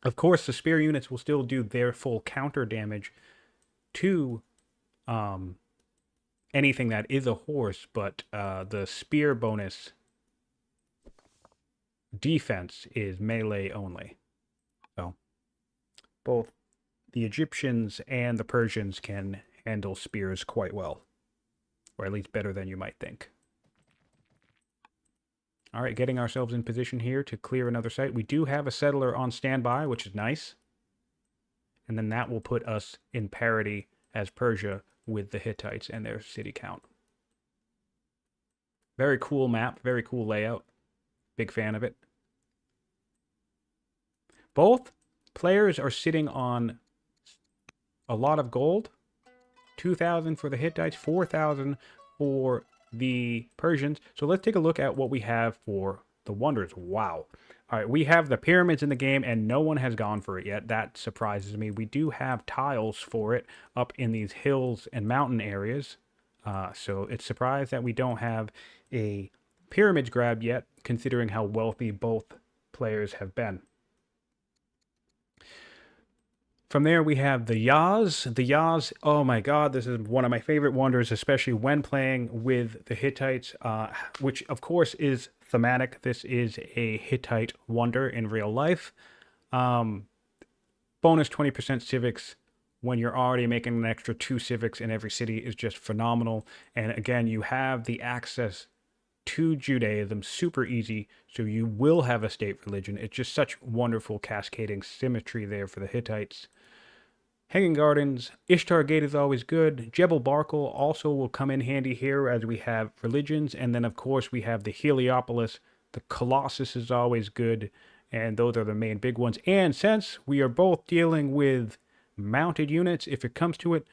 Of course, the spear units will still do their full counter damage to anything that is a horse, but the spear bonus defense is melee only. So both the Egyptians and the Persians can handle spears quite well, or at least better than you might think. All right, getting ourselves in position here to clear another site. We do have a settler on standby, which is nice. And then that will put us in parity as Persia with the Hittites and their city count. Very cool map, very cool layout. Big fan of it. Both players are sitting on a lot of gold. 2,000 for the Hittites, 4,000 for the Persians. So let's take a look at what we have for the wonders. Wow. All right, we have the pyramids in the game, and no one has gone for it yet. That surprises me. We do have tiles for it up in these hills and mountain areas. So it's surprised that we don't have a pyramids grab yet, considering how wealthy both players have been. From there, we have the Yaz. The Yaz, oh my god, this is one of my favorite wonders, especially when playing with the Hittites, which of course is thematic. This is a Hittite wonder in real life. Bonus 20% civics when you're already making an extra 2 civics in every city is just phenomenal. And again, you have the access to Judaism super easy, so you will have a state religion. It's just such wonderful cascading symmetry there for the Hittites. Hanging Gardens, Ishtar Gate is always good. Jebel Barkal also will come in handy here as we have religions. And then, of course, we have the Heliopolis. The Colossus is always good. And those are the main big ones. And since we are both dealing with mounted units, if it comes to it,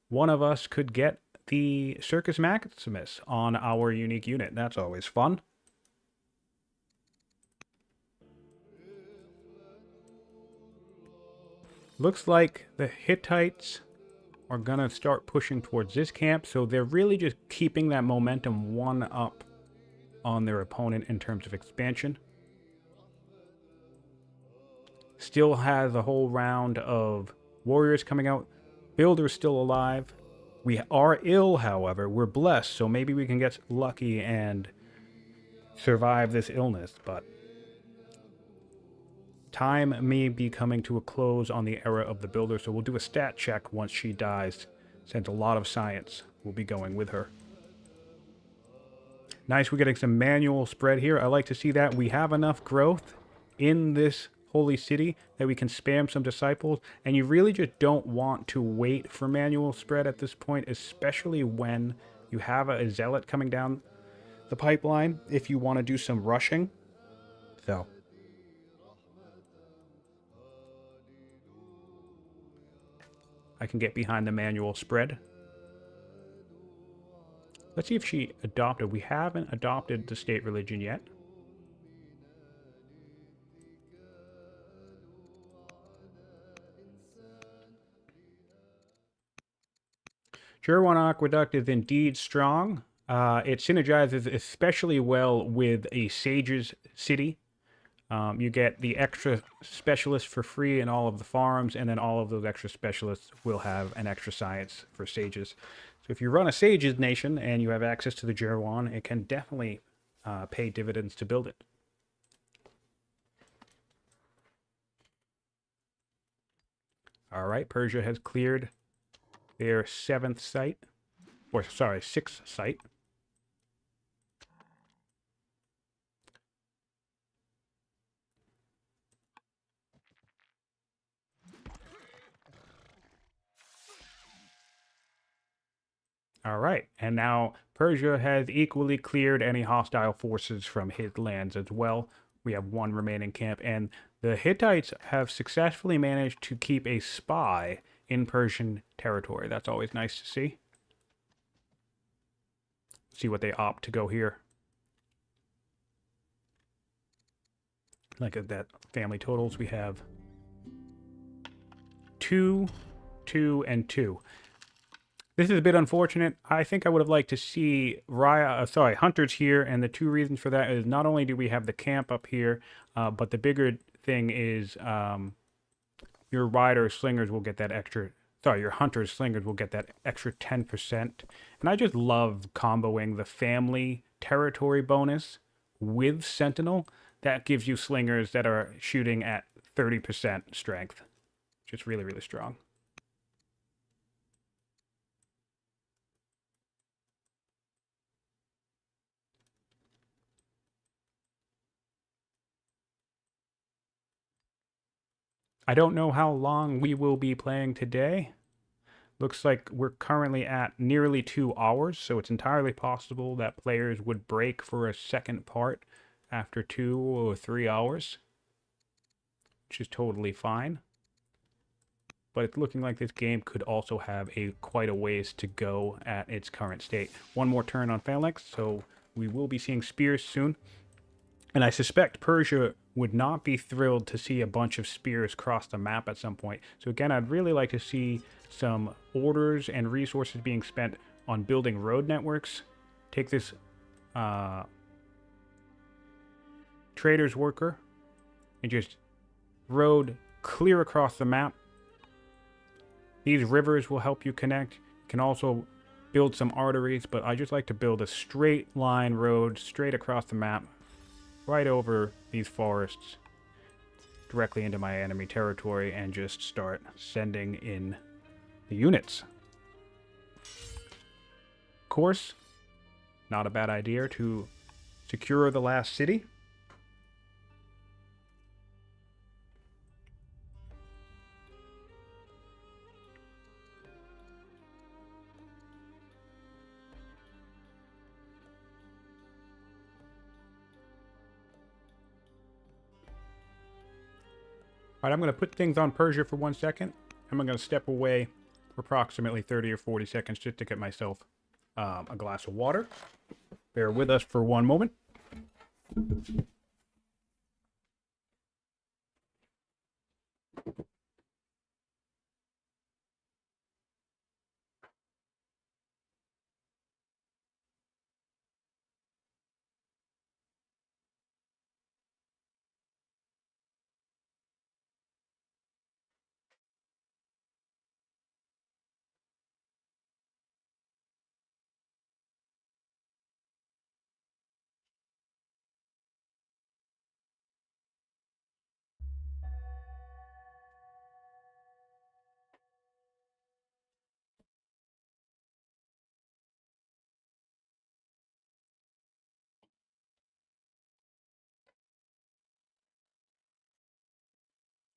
one of us could get the Circus Maximus on our unique unit. That's always fun. Looks like the Hittites are going to start pushing towards this camp, so they're really just keeping that momentum 1 up on their opponent in terms of expansion. Still has a whole round of warriors coming out. Builder's still alive. We are ill, however. We're blessed, so maybe we can get lucky and survive this illness, but time may be coming to a close on the era of the builder, so we'll do a stat check once she dies, since a lot of science will be going with her. Nice, we're getting some manual spread here. I like to see that. We have enough growth in this holy city that we can spam some disciples, and you really just don't want to wait for manual spread at this point, especially when you have a zealot coming down the pipeline if you want to do some rushing. So I can get behind the manual spread. Let's see if she adopted. We haven't adopted the state religion yet. Jerwan Aqueduct is indeed strong. It synergizes especially well with a sage's city. You get the extra specialists for free in all of the farms, and then all of those extra specialists will have an extra science for sages. So if you run a sages nation and you have access to the Jerwan, it can definitely pay dividends to build it. All right, Persia has cleared their 7th site, or sorry, 6th site. All right, and now Persia has equally cleared any hostile forces from his lands as well. We have 1 remaining camp, and the Hittites have successfully managed to keep a spy in Persian territory. That's always nice to see. See what they opt to go here. Like at that family totals, we have 2, 2, and 2. This is a bit unfortunate. I think I would have liked to see hunters here, and the 2 reasons for that is not only do we have the camp up here, but the bigger thing is your rider slingers will get that extra. Sorry, your hunters slingers will get that extra 10%. And I just love comboing the family territory bonus with Sentinel. That gives you slingers that are shooting at 30% strength. Just really, really strong. I don't know how long we will be playing today. Looks like we're currently at nearly 2 hours, so it's entirely possible that players would break for a second part after 2 or 3 hours, which is totally fine. But it's looking like this game could also have quite a ways to go at its current state. 1 more turn on Phalanx, so we will be seeing spears soon. And I suspect Persia would not be thrilled to see a bunch of spears cross the map at some point. So again, I'd really like to see some orders and resources being spent on building road networks. Take this trader's worker and just road clear across the map. These rivers will help you connect. You can also build some arteries, but I just like to build a straight line road straight across the map, right over these forests, directly into my enemy territory, and just start sending in the units. Of course, not a bad idea to secure the last city. All right, I'm going to put things on Persia for 1 second. I'm going to step away for approximately 30 or 40 seconds just to get myself a glass of water. Bear with us for 1 moment.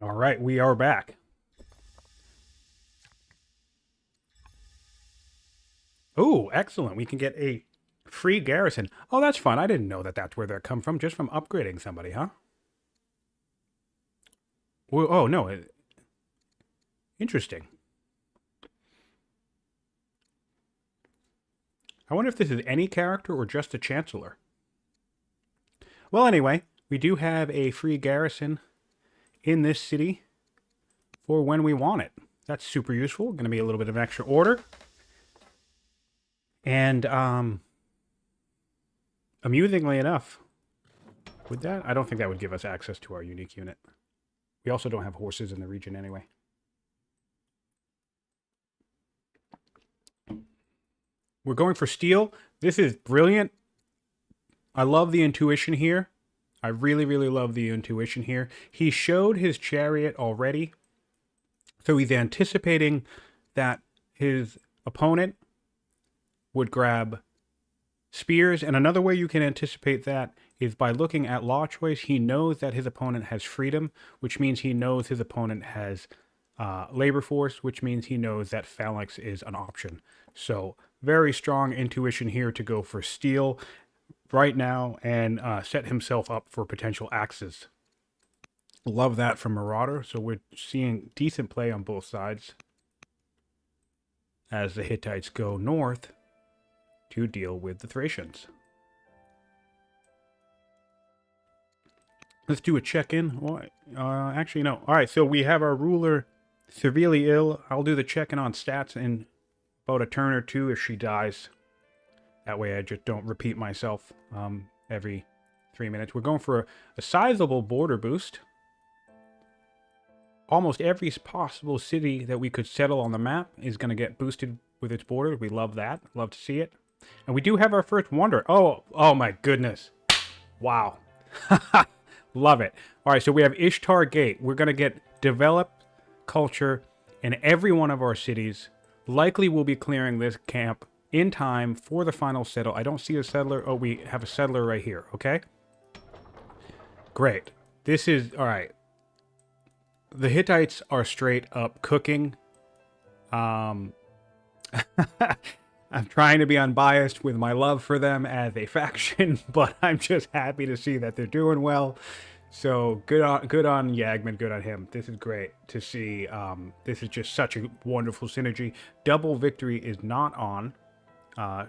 All right, we are back. Oh, excellent. We can get a free garrison. Oh, that's fun. I didn't know that that's where they come from, just from upgrading somebody, huh? Well, oh, no. Interesting. I wonder if this is any character or just a chancellor. Well, anyway, we do have a free garrison in this city for when we want it. That's super useful. Going to be a little bit of an extra order. And, amusingly enough, would that? I don't think that would give us access to our unique unit. We also don't have horses in the region anyway. We're going for steel. This is brilliant. I love the intuition here. I really, really love the intuition here. He showed his chariot already. So he's anticipating that his opponent would grab spears. And another way you can anticipate that is by looking at law choice. He knows that his opponent has freedom, which means he knows his opponent has labor force, which means he knows that phalanx is an option. So very strong intuition here to go for steel right now and set himself up for potential axes. Love that from Marauder. So we're seeing decent play on both sides as the Hittites go north to deal with the Thracians. Let's do a check-in. Well, actually, no. All right, so we have our ruler severely ill. I'll do the check-in on stats in about a turn or two if she dies. That way I just don't repeat myself every 3 minutes. We're going for a sizable border boost. Almost every possible city that we could settle on the map is going to get boosted with its border. We love that. Love to see it. And we do have our first wonder. Oh my goodness. Wow. Love it. All right, so we have Ishtar Gate. We're going to get developed culture in every one of our cities. Likely we'll be clearing this camp in time for the final settle. I don't see a settler. Oh, we have a settler right here. Okay. Great. This is, all right. The Hittites are straight up cooking. I'm trying to be unbiased with my love for them as a faction, but I'm just happy to see that they're doing well. So good on Yagman, good on him. This is great to see. This is just such a wonderful synergy. Double victory is not on.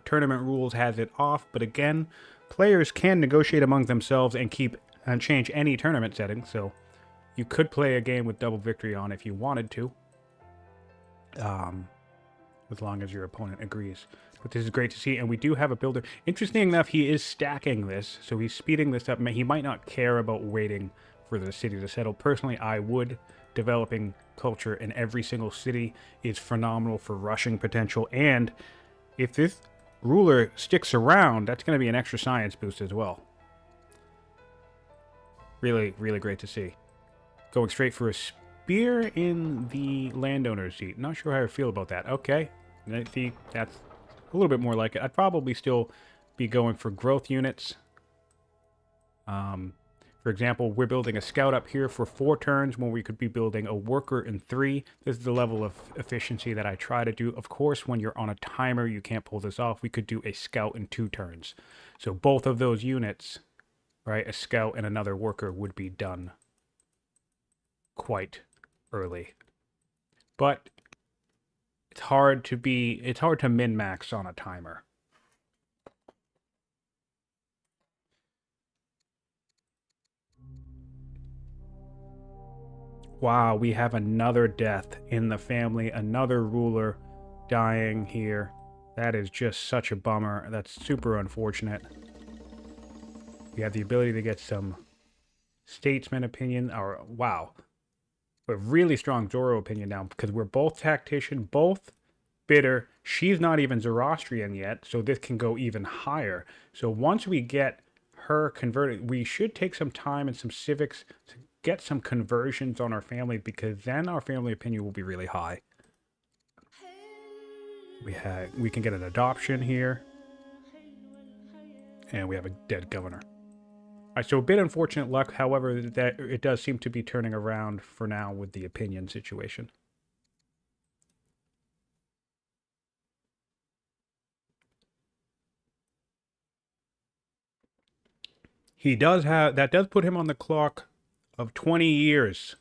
Tournament rules has it off, but again, players can negotiate among themselves and keep and change any tournament setting. So you could play a game with double victory on if you wanted to, as long as your opponent agrees. But this is great to see, and we do have a builder. Interesting enough, he is stacking this, so he's speeding this up. He might not care about waiting for the city to settle. Personally, I would. Developing culture in every single city is phenomenal for rushing potential, and if this ruler sticks around, that's going to be an extra science boost as well. Really, really great to see. Going straight for a spear in the landowner's seat. Not sure how I feel about that. Okay. See, that's a little bit more like it. I'd probably still be going for growth units. For example, we're building a scout up here for 4 turns when we could be building a worker in 3. This is the level of efficiency that I try to do. Of course, when you're on a timer, you can't pull this off. We could do a scout in 2 turns. So both of those units, right, a scout and another worker would be done quite early. But it's hard to min-max on a timer. Wow, we have another death in the family, another ruler dying here. That is just such a bummer. That's super unfortunate. We have the ability to get some statesman opinion, or wow. A really strong Zoro opinion now, because we're both tactician, both bitter. She's not even Zoroastrian yet, so this can go even higher. So once we get her converted, we should take some time and some civics to get some conversions on our family, because then our family opinion will be really high. We can get an adoption here, and we have a dead governor. So a bit unfortunate luck. However, that it does seem to be turning around for now with the opinion situation. He does have that does put him on the clock of 20 years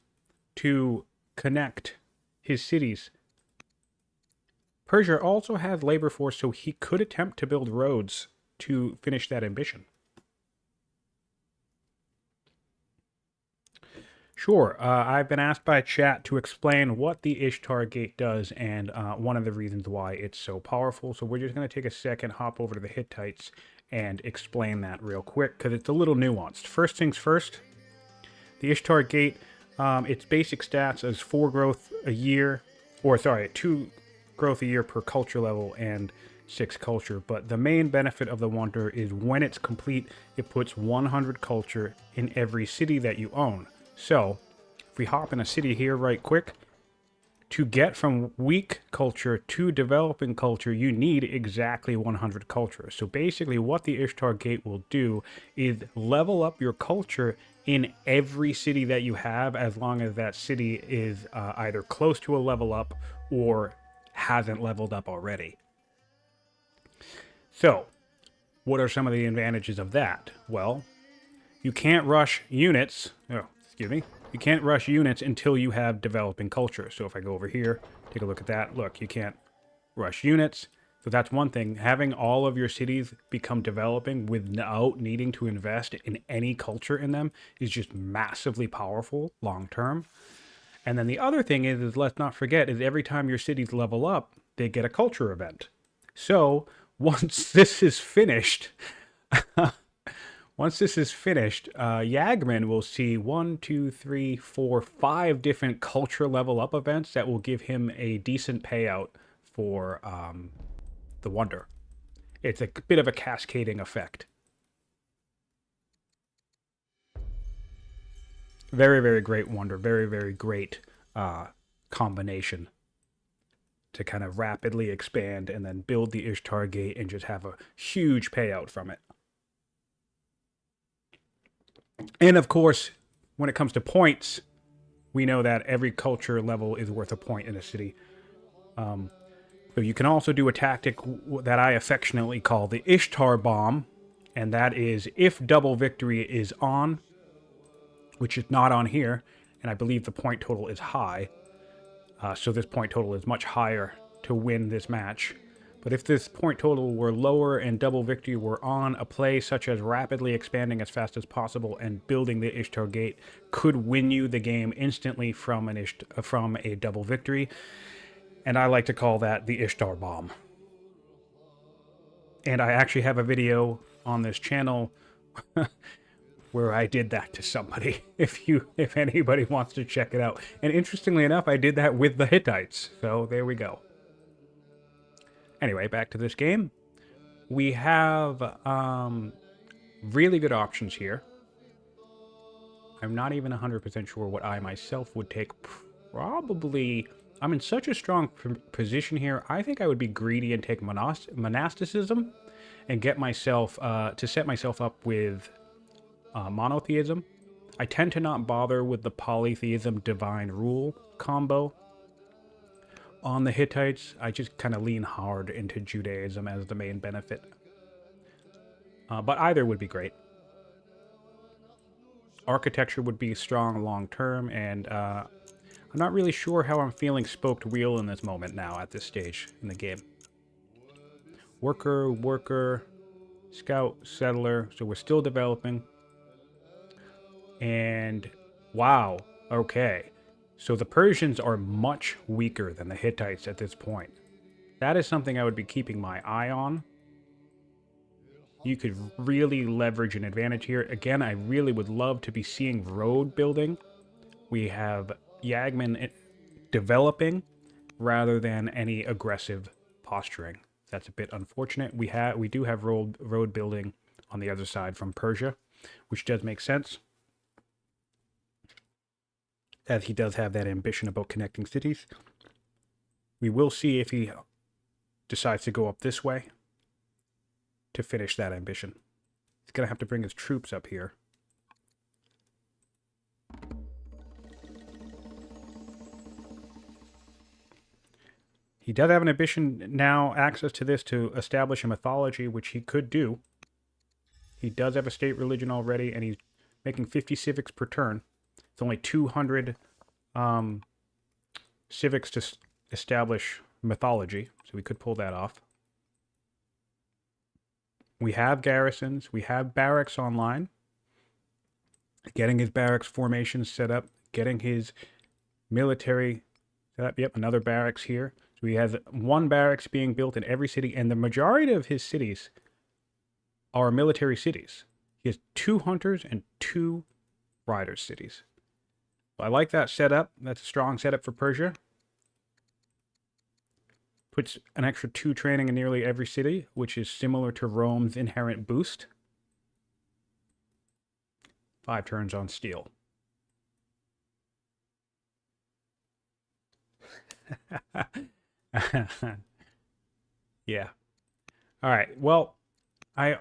to connect his cities. Persia also has labor force, so he could attempt to build roads to finish that ambition. Sure. I've been asked by chat to explain what the Ishtar Gate does and one of the reasons why it's so powerful. So we're just going to take a second, hop over to the Hittites, and explain that real quick because it's a little nuanced. First things first, the Ishtar Gate, its basic stats is 4 growth a year, or sorry, 2 growth a year per culture level and 6 culture. But the main benefit of the Wonder is when it's complete, it puts 100 culture in every city that you own. So, if we hop in a city here right quick, to get from weak culture to developing culture, you need exactly 100 culture. So basically what the Ishtar Gate will do is level up your culture in every city that you have, as long as that city is either close to a level up or hasn't leveled up already. So, what are some of the advantages of that? Well, you can't rush units. You can't rush units until you have developing culture. So if I go over here, take a look at that. Look, you can't rush units. So that's one thing. Having all of your cities become developing without needing to invest in any culture in them is just massively powerful long term. And then the other thing is let's not forget, is every time your cities level up, they get a culture event. So once this is finished, Yagman will see 1, 2, 3, 4, 5 different culture level up events that will give him a decent payout for the Wonder. It's a bit of a cascading effect. Very, very great Wonder. Very, very great combination to kind of rapidly expand and then build the Ishtar Gate and just have a huge payout from it. And of course, when it comes to points, we know that every culture level is worth a point in a city. So you can also do a tactic that I affectionately call the Ishtar Bomb, and that is if double victory is on, which is not on here, and I believe the point total is high, so this point total is much higher to win this match. But if this point total were lower and double victory were on, a play such as rapidly expanding as fast as possible and building the Ishtar Gate could win you the game instantly from a double victory. And I like to call that the Ishtar Bomb. And I actually have a video on this channel where I did that to somebody, if anybody wants to check it out. And interestingly enough, I did that with the Hittites. So there we go. Anyway, back to this game. We have really good options here. I'm not even 100% sure what I myself would take. Probably, I'm in such a strong position here. I think I would be greedy and take monasticism and get myself, to set myself up with monotheism. I tend to not bother with the polytheism divine rule combo. On the Hittites, I just kind of lean hard into Judaism as the main benefit. But either would be great. Architecture would be strong long term, and I'm not really sure how I'm feeling spoked wheel in this moment now at this stage in the game. Worker, scout, settler, so we're still developing. And wow, okay. So the Persians are much weaker than the Hittites at this point. That is something I would be keeping my eye on. You could really leverage an advantage here. Again, I really would love to be seeing road building. We have Yagman developing rather than any aggressive posturing. That's a bit unfortunate. We do have road building on the other side from Persia, which does make sense, as he does have that ambition about connecting cities. We will see if he decides to go up this way to finish that ambition. He's going to have to bring his troops up here. He does have an ambition now, access to this to establish a mythology, which he could do. He does have a state religion already, and he's making 50 civics per turn. It's only 200 civics to establish mythology, so we could pull that off. We have garrisons. We have barracks online. Getting his barracks formations set up. Getting his military set up. Yep, another barracks here. So he has one barracks being built in every city, and the majority of his cities are military cities. He has 2 hunters and 2 riders cities. I like that setup. That's a strong setup for Persia. Puts an extra 2 training in nearly every city, which is similar to Rome's inherent boost. 5 turns on steel. Yeah. All right. Well, we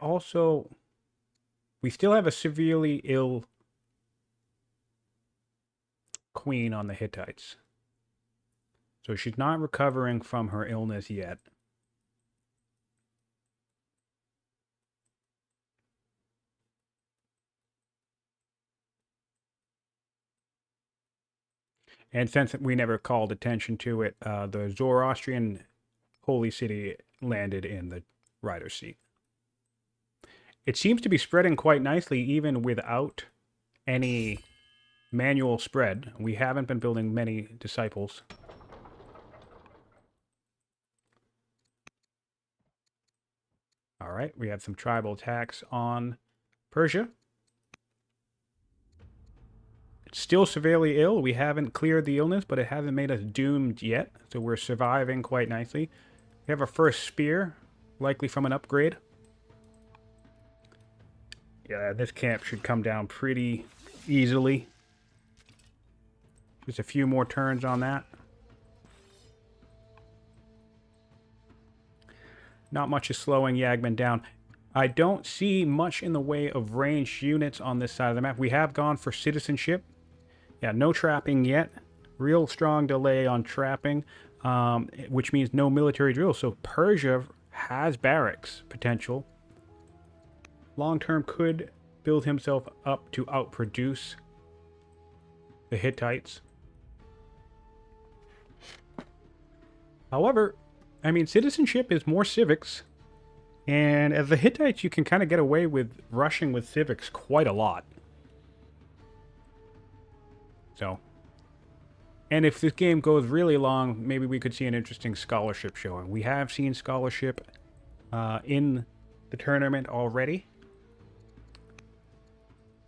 still have a severely ill queen on the Hittites. So she's not recovering from her illness yet. And since we never called attention to it, the Zoroastrian holy city landed in the rider's seat. It seems to be spreading quite nicely even without any manual spread. We haven't been building many disciples. All right, we have some tribal attacks on Persia. It's still severely ill. We haven't cleared the illness, but it hasn't made us doomed yet. So we're surviving quite nicely. We have our first spear, likely from an upgrade. Yeah, this camp should come down pretty easily. Just a few more turns on that. Not much is slowing Yagman down. I don't see much in the way of ranged units on this side of the map. We have gone for citizenship. Yeah, no trapping yet. Real strong delay on trapping, which means no military drill. So Persia has barracks potential. Long term could build himself up to outproduce the Hittites. However, I mean, citizenship is more civics. And as the Hittites, you can kind of get away with rushing with civics quite a lot. So, and if this game goes really long, maybe we could see an interesting scholarship showing. We have seen scholarship in the tournament already.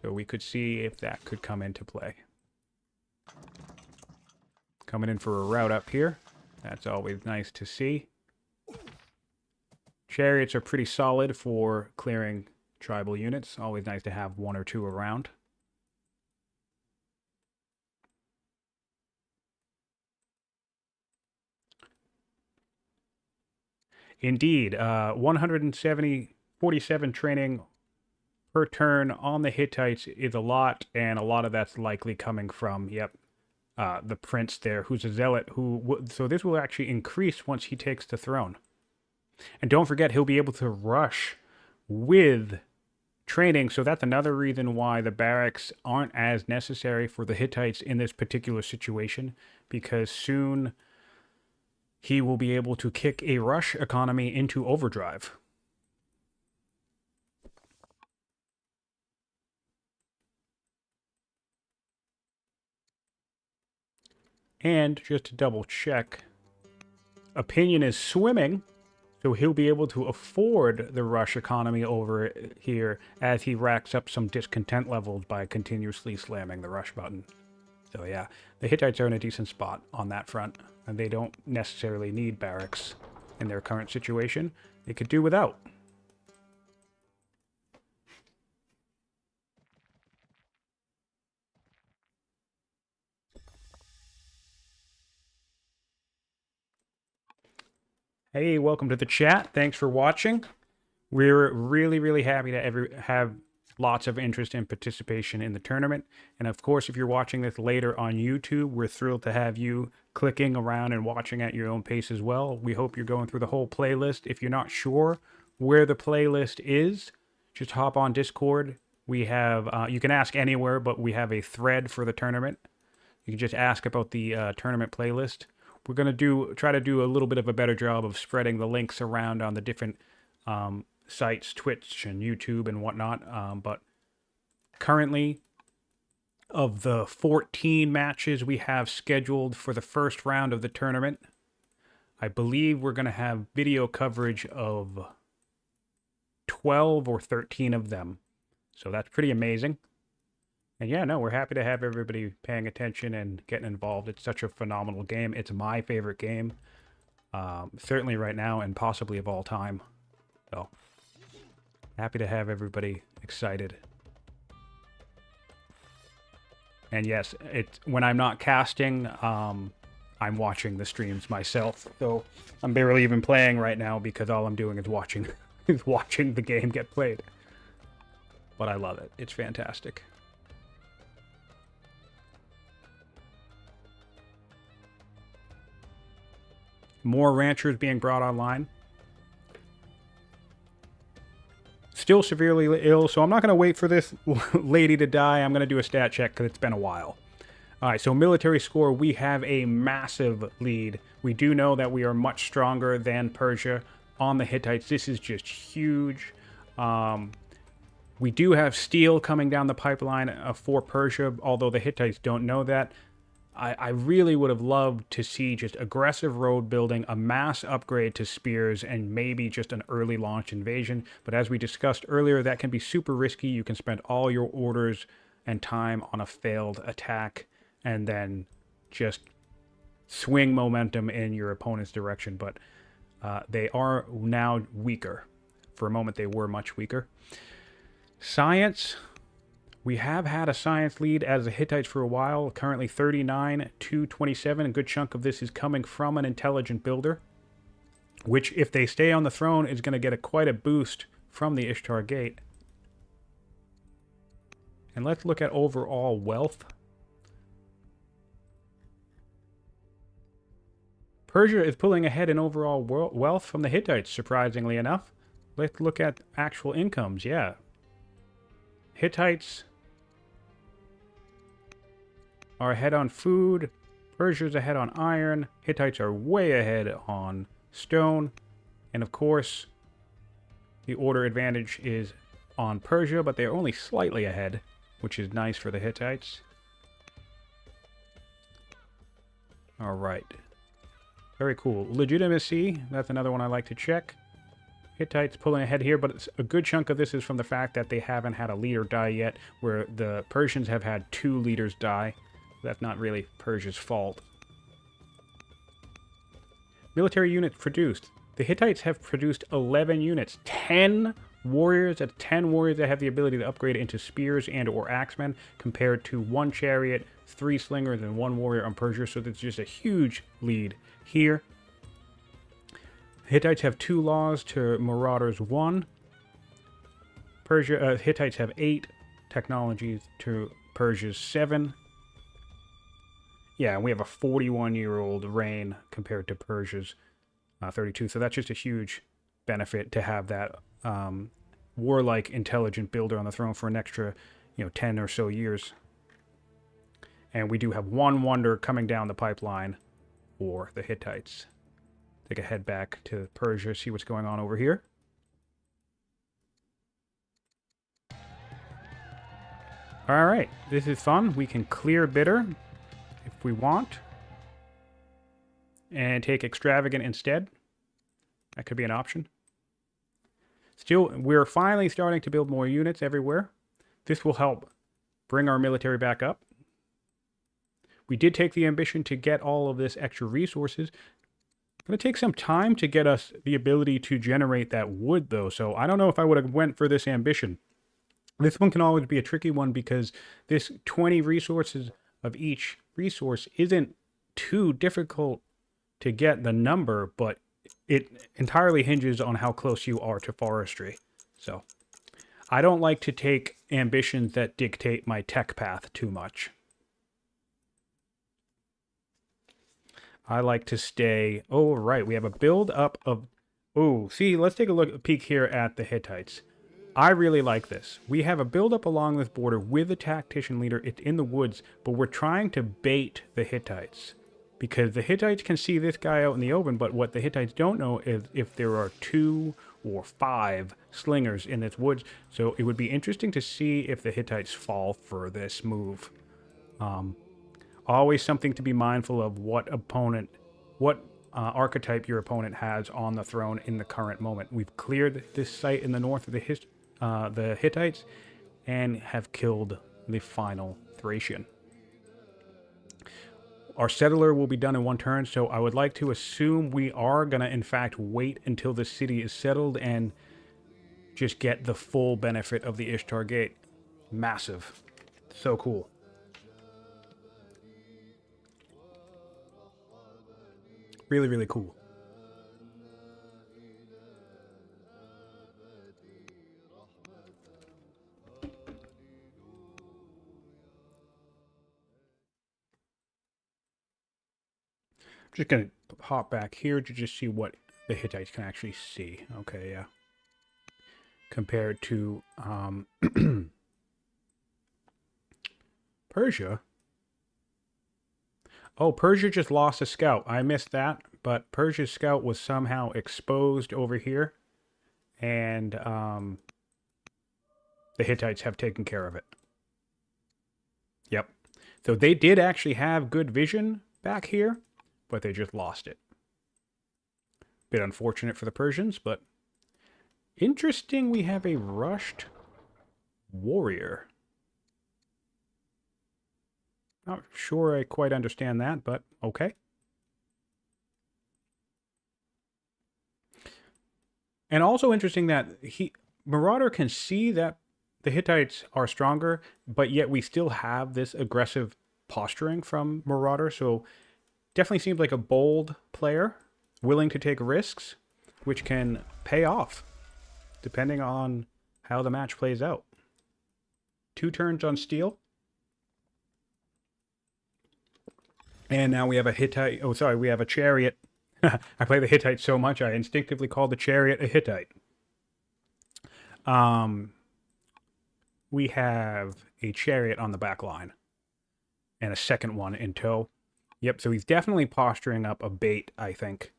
So we could see if that could come into play. Coming in for a route up here. That's always nice to see. Chariots are pretty solid for clearing tribal units. Always nice to have 1 or 2 around. Indeed, 47 training per turn on the Hittites is a lot, and a lot of that's likely coming from, the prince there, who's a zealot, so this will actually increase once he takes the throne. And don't forget, he'll be able to rush with training, so that's another reason why the barracks aren't as necessary for the Hittites in this particular situation, because soon he will be able to kick a rush economy into overdrive. And just to double check, opinion is swimming, so he'll be able to afford the rush economy over here as he racks up some discontent levels by continuously slamming the rush button. So yeah, the Hittites are in a decent spot on that front, and they don't necessarily need barracks in their current situation. They could do without. Hey, welcome to the chat. Thanks for watching. We're really, really happy to have lots of interest and participation in the tournament. And of course, if you're watching this later on YouTube, we're thrilled to have you clicking around and watching at your own pace as well. We hope you're going through the whole playlist. If you're not sure where the playlist is, just hop on Discord. We have, you can ask anywhere, but we have a thread for the tournament. You can just ask about the tournament playlist. We're going to try to do a little bit of a better job of spreading the links around on the different sites, Twitch and YouTube and whatnot. But currently, of the 14 matches we have scheduled for the first round of the tournament, I believe we're going to have video coverage of 12 or 13 of them. So that's pretty amazing. And yeah, no, we're happy to have everybody paying attention and getting involved. It's such a phenomenal game. It's my favorite game, certainly right now and possibly of all time. So happy to have everybody excited. And yes, when I'm not casting, I'm watching the streams myself. So I'm barely even playing right now because all I'm doing is watching the game get played. But I love it. It's fantastic. More ranchers being brought online. Still severely ill, so I'm not going to wait for this lady to die. I'm going to do a stat check because it's been a while. All right, so military score, we have a massive lead. We do know that we are much stronger than Persia on the Hittites. This is just huge. We do have steel coming down the pipeline for Persia, although the Hittites don't know that. I really would have loved to see just aggressive road building, a mass upgrade to spears, and maybe just an early launch invasion. But as we discussed earlier, that can be super risky. You can spend all your orders and time on a failed attack and then just swing momentum in your opponent's direction. But they are now weaker. For a moment, they were much weaker. Science. We have had a science lead as the Hittites for a while, currently 39 to 27. A good chunk of this is coming from an intelligent builder, which, if they stay on the throne, is going to get quite a boost from the Ishtar Gate. And let's look at overall wealth. Persia is pulling ahead in overall wealth from the Hittites, surprisingly enough. Let's look at actual incomes, yeah. Hittites are ahead on food. Persia's ahead on iron. Hittites are way ahead on stone. And of course, the order advantage is on Persia, but they're only slightly ahead, which is nice for the Hittites. All right. Very cool. Legitimacy, that's another one I like to check. Hittites pulling ahead here, but a good chunk of this is from the fact that they haven't had a leader die yet, where the Persians have had 2 leaders die. That's not really Persia's fault. Military units produced. The Hittites have produced 11 units. 10 warriors. That's 10 warriors that have the ability to upgrade into spears and or axemen, compared to 1 chariot, 3 slingers, and 1 warrior on Persia. So there's just a huge lead here. Hittites have 2 laws to Marauders 1. Hittites have 8 technologies to Persia's 7. Yeah, and we have a 41-year-old reign compared to Persia's 32. So that's just a huge benefit to have that warlike, intelligent builder on the throne for an extra, 10 or so years. And we do have 1 wonder coming down the pipeline for the Hittites. Take a head back to Persia, see what's going on over here. All right, this is fun. We can clear bitter if we want, and take extravagant instead. That could be an option. Still, we're finally starting to build more units everywhere. This will help bring our military back up. We did take the ambition to get all of this extra resources. It's going to take some time to get us the ability to generate that wood, though, so I don't know if I would have went for this ambition. This one can always be a tricky one because this 20 resources of each resource isn't too difficult to get the number, but it entirely hinges on how close you are to forestry. So I don't like to take ambitions that dictate my tech path too much. I like to stay... Oh, right. We have a build up of... Oh, see, let's take a peek here at the Hittites. I really like this. We have a build up along this border with a tactician leader. It's in the woods, but we're trying to bait the Hittites. Because the Hittites can see this guy out in the open, but what the Hittites don't know is if there are 2 or 5 slingers in this woods. So it would be interesting to see if the Hittites fall for this move. Always something to be mindful of what archetype your opponent has on the throne in the current moment. We've cleared this site in the north of the Hittites and have killed the final Thracian. Our settler will be done in 1 turn, so I would like to assume we are going to, in fact, wait until the city is settled and just get the full benefit of the Ishtar Gate. Massive. So cool. Really, really cool. I'm just going to hop back here to just see what the Hittites can actually see. Okay, yeah. Compared to Persia. Oh, Persia just lost a scout. I missed that, but Persia's scout was somehow exposed over here. And the Hittites have taken care of it. Yep. So they did actually have good vision back here, but they just lost it. Bit unfortunate for the Persians, but interesting we have a rushed warrior. Not sure I quite understand that, but okay. And also interesting that Marauder can see that the Hittites are stronger, but yet we still have this aggressive posturing from Marauder, so definitely seems like a bold player, willing to take risks, which can pay off, depending on how the match plays out. 2 turns on steel. And now we have a Hittite... Oh, sorry, we have a chariot. I play the Hittite so much, I instinctively call the chariot a Hittite. We have a chariot on the back line. And a second one in tow. Yep, so he's definitely posturing up a bait, I think.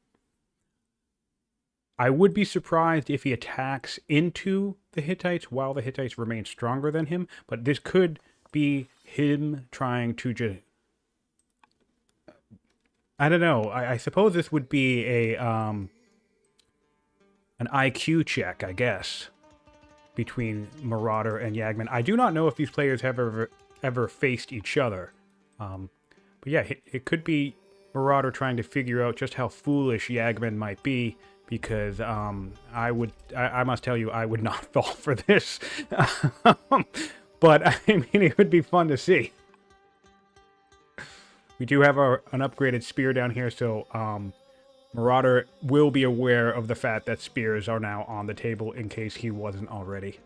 I would be surprised if he attacks into the Hittites while the Hittites remain stronger than him. But this could be him trying to just... I don't know. I suppose this would be an IQ check, I guess, between Marauder and Yagman. I do not know if these players have ever faced each other. But yeah, it could be Marauder trying to figure out just how foolish Yagman might be, because I must tell you, I would not fall for this. But I mean, it would be fun to see. We do have an upgraded spear down here, so Marauder will be aware of the fact that spears are now on the table in case he wasn't already.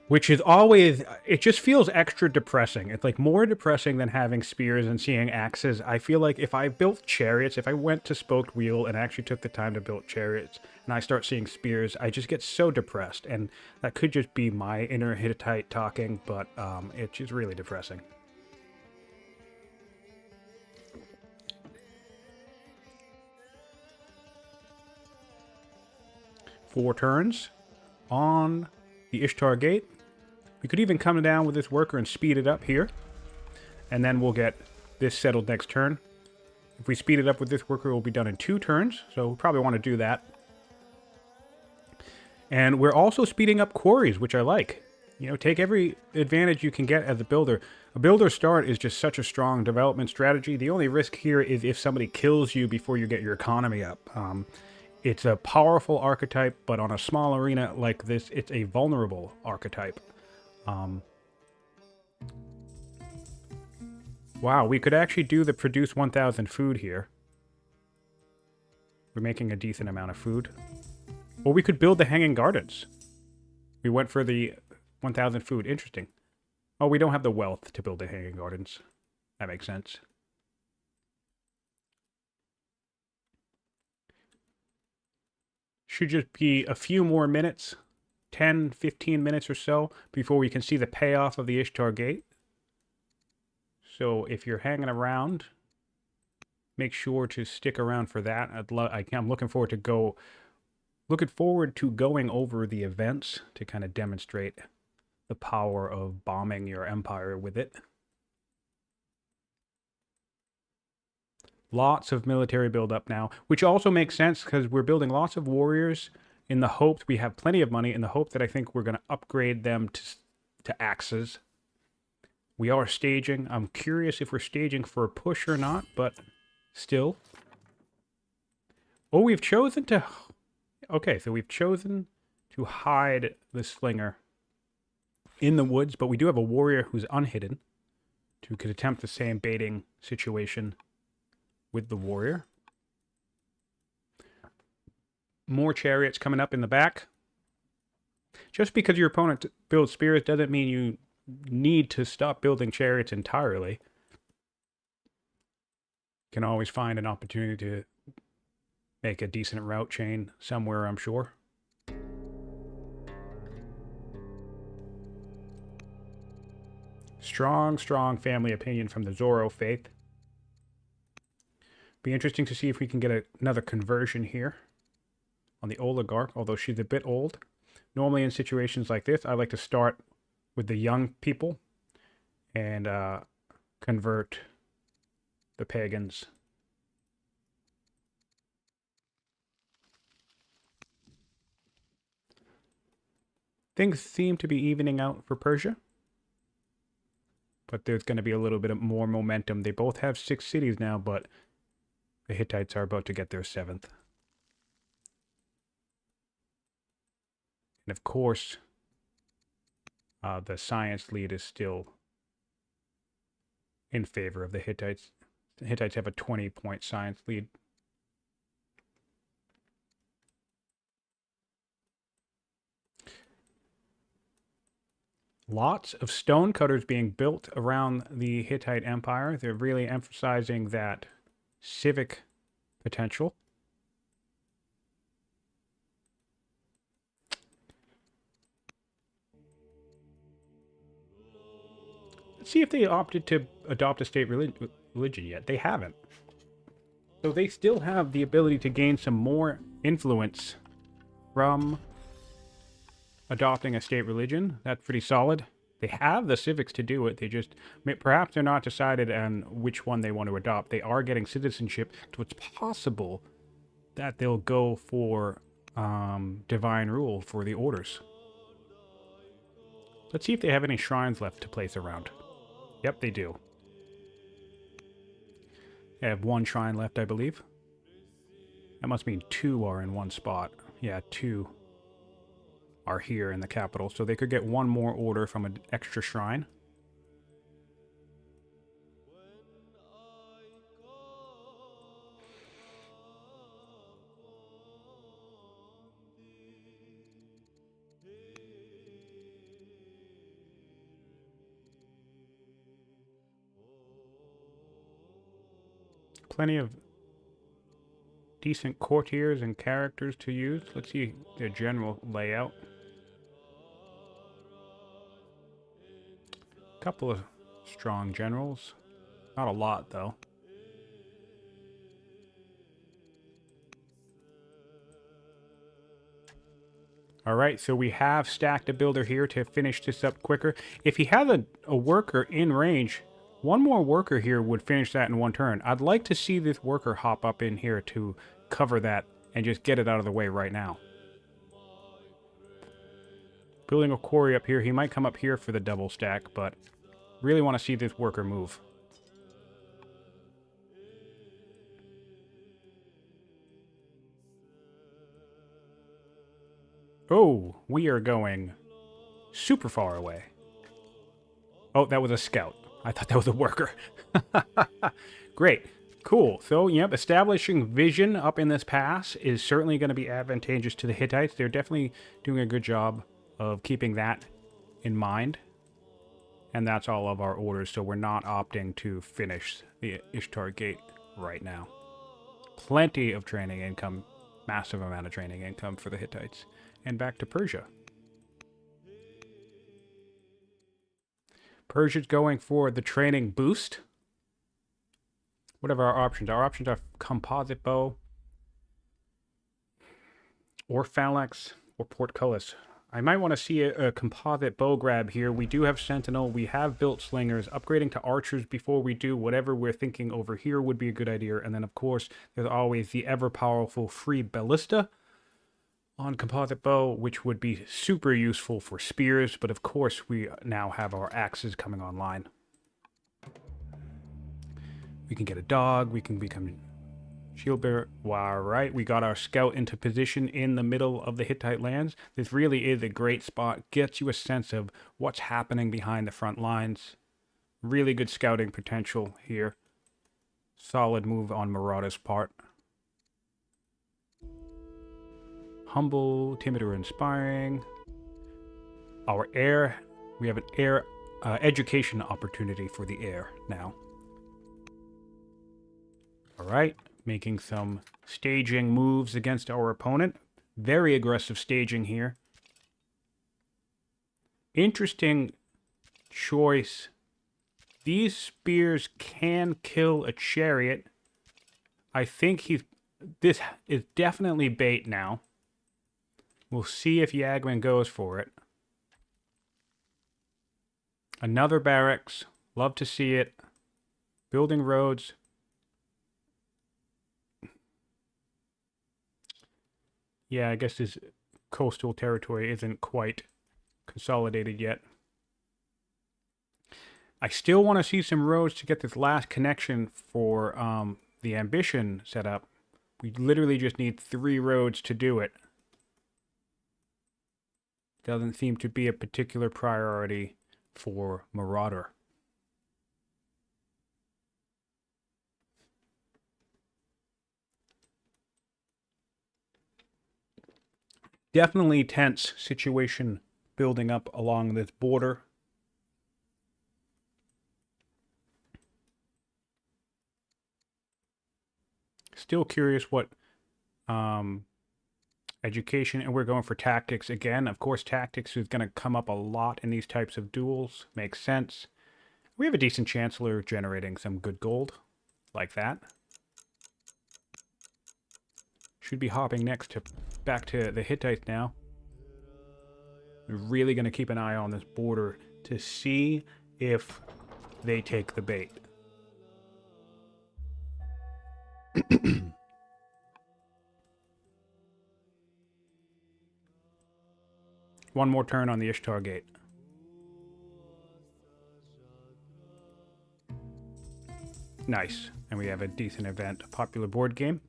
Which is always, it just feels extra depressing. It's like more depressing than having spears and seeing axes. I feel like if I built chariots, if I went to Spoked Wheel and actually took the time to build chariots, and I start seeing spears, I just get so depressed. And that could just be my inner Hittite talking, but it's just really depressing. Four turns on the Ishtar Gate. We could even come down with this worker and speed it up here. And then we'll get this settled next turn. If we speed it up with this worker, it will be done in 2 turns. So we'll probably want to do that. And we're also speeding up quarries, which I like. You know, take every advantage you can get as a builder. A builder start is just such a strong development strategy. The only risk here is if somebody kills you before you get your economy up. It's a powerful archetype, but on a small arena like this, it's a vulnerable archetype. Wow, we could actually do the produce 1,000 food here. We're making a decent amount of food. Or we could build the hanging gardens. We went for the 1,000 food. Interesting. Oh, we don't have the wealth to build the hanging gardens. That makes sense. Should just be a few more minutes, 10, 15 minutes or so, before we can see the payoff of the Ishtar Gate. So if you're hanging around, make sure to stick around for that. I'm looking forward to going over the events to kind of demonstrate the power of bombing your empire with it. Lots of military buildup now, which also makes sense because we're building lots of warriors in the hope we have plenty of money, in the hope that I think we're going to upgrade them to axes. We are staging. I'm curious if we're staging for a push or not, but still. Oh, we've chosen to... Okay, so we've chosen to hide the slinger in the woods, but we do have a warrior who's unhidden, who could attempt the same baiting situation with the warrior. More chariots coming up in the back. Just because your opponent builds spears doesn't mean you need to stop building chariots entirely. You can always find an opportunity to make a decent route chain somewhere, I'm sure. Strong, strong family opinion from the Zoro faith. Be interesting to see if we can get another conversion here on the oligarch, although she's a bit old. Normally in situations like this, I like to start with the young people and convert the pagans. Things seem to be evening out for Persia, but there's going to be a little bit of more momentum. They both have 6 cities now, but the Hittites are about to get their 7th. And of course, the science lead is still in favor of the Hittites. The Hittites have a 20-point science lead. Lots of stonecutters being built around the Hittite Empire. They're really emphasizing that civic potential. Let's see if they opted to adopt a state religion yet. They haven't. So they still have the ability to gain some more influence from adopting a state religion. That's pretty solid. They have the civics to do it. They just, perhaps they're not decided on which one they want to adopt. They are getting citizenship, so it's possible that they'll go for divine rule for the orders. Let's see if they have any shrines left to place around. Yep, they do. They have 1 shrine left, I believe. That must mean 2 are in one spot. Yeah, 2 are here in the capital, so they could get 1 more order from an extra shrine. Plenty of decent courtiers and characters to use. Let's see their general layout. Couple of strong generals. Not a lot, though. Alright, so we have stacked a builder here to finish this up quicker. If he had a worker in range, 1 more worker here would finish that in 1 turn. I'd like to see this worker hop up in here to cover that and just get it out of the way right now. Building a quarry up here. He might come up here for the double stack, but really want to see this worker move. Oh, we are going super far away. Oh, that was a scout. I thought that was a worker. Great. Cool. So, yep, establishing vision up in this pass is certainly going to be advantageous to the Hittites. They're definitely doing a good job of keeping that in mind. And that's all of our orders, so we're not opting to finish the Ishtar Gate right now. Plenty of training income, massive amount of training income for the Hittites. And back to Persia. Persia's going for the training boost. What are our options? Our options are composite bow, or phalanx, or portcullis. I might want to see a composite bow grab here. We do have sentinel. We have built slingers. Upgrading to archers before we do whatever we're thinking over here would be a good idea. And then, of course, there's always the ever-powerful free ballista on composite bow, which would be super useful for spears. But, of course, we now have our axes coming online. We can get a dog. We can become shield bearer. All right, we got our scout into position in the middle of the Hittite lands. This really is a great spot. Gets you a sense of what's happening behind the front lines. Really good scouting potential here. Solid move on Marauder's part. Humble, timid, or inspiring. Our heir. We have an heir education opportunity for the heir now. All right, making some staging moves against our opponent. Very aggressive staging here. Interesting choice. These spears can kill a chariot. I think this is definitely bait now. We'll see if Yagman goes for it. Another barracks. Love to see it. Building roads. Yeah, I guess this coastal territory isn't quite consolidated yet. I still want to see some roads to get this last connection for the ambition set up. We literally just need 3 roads to do it. Doesn't seem to be a particular priority for Marauder. Definitely tense situation building up along this border. Still curious what education, and we're going for tactics again. Of course, tactics is going to come up a lot in these types of duels. Makes sense. We have a decent chancellor generating some good gold like that. Should be hopping next to back to the Hittites now. We're really going to keep an eye on this border to see if they take the bait. One more turn on the Ishtar Gate. Nice. And we have a decent event, a popular board game.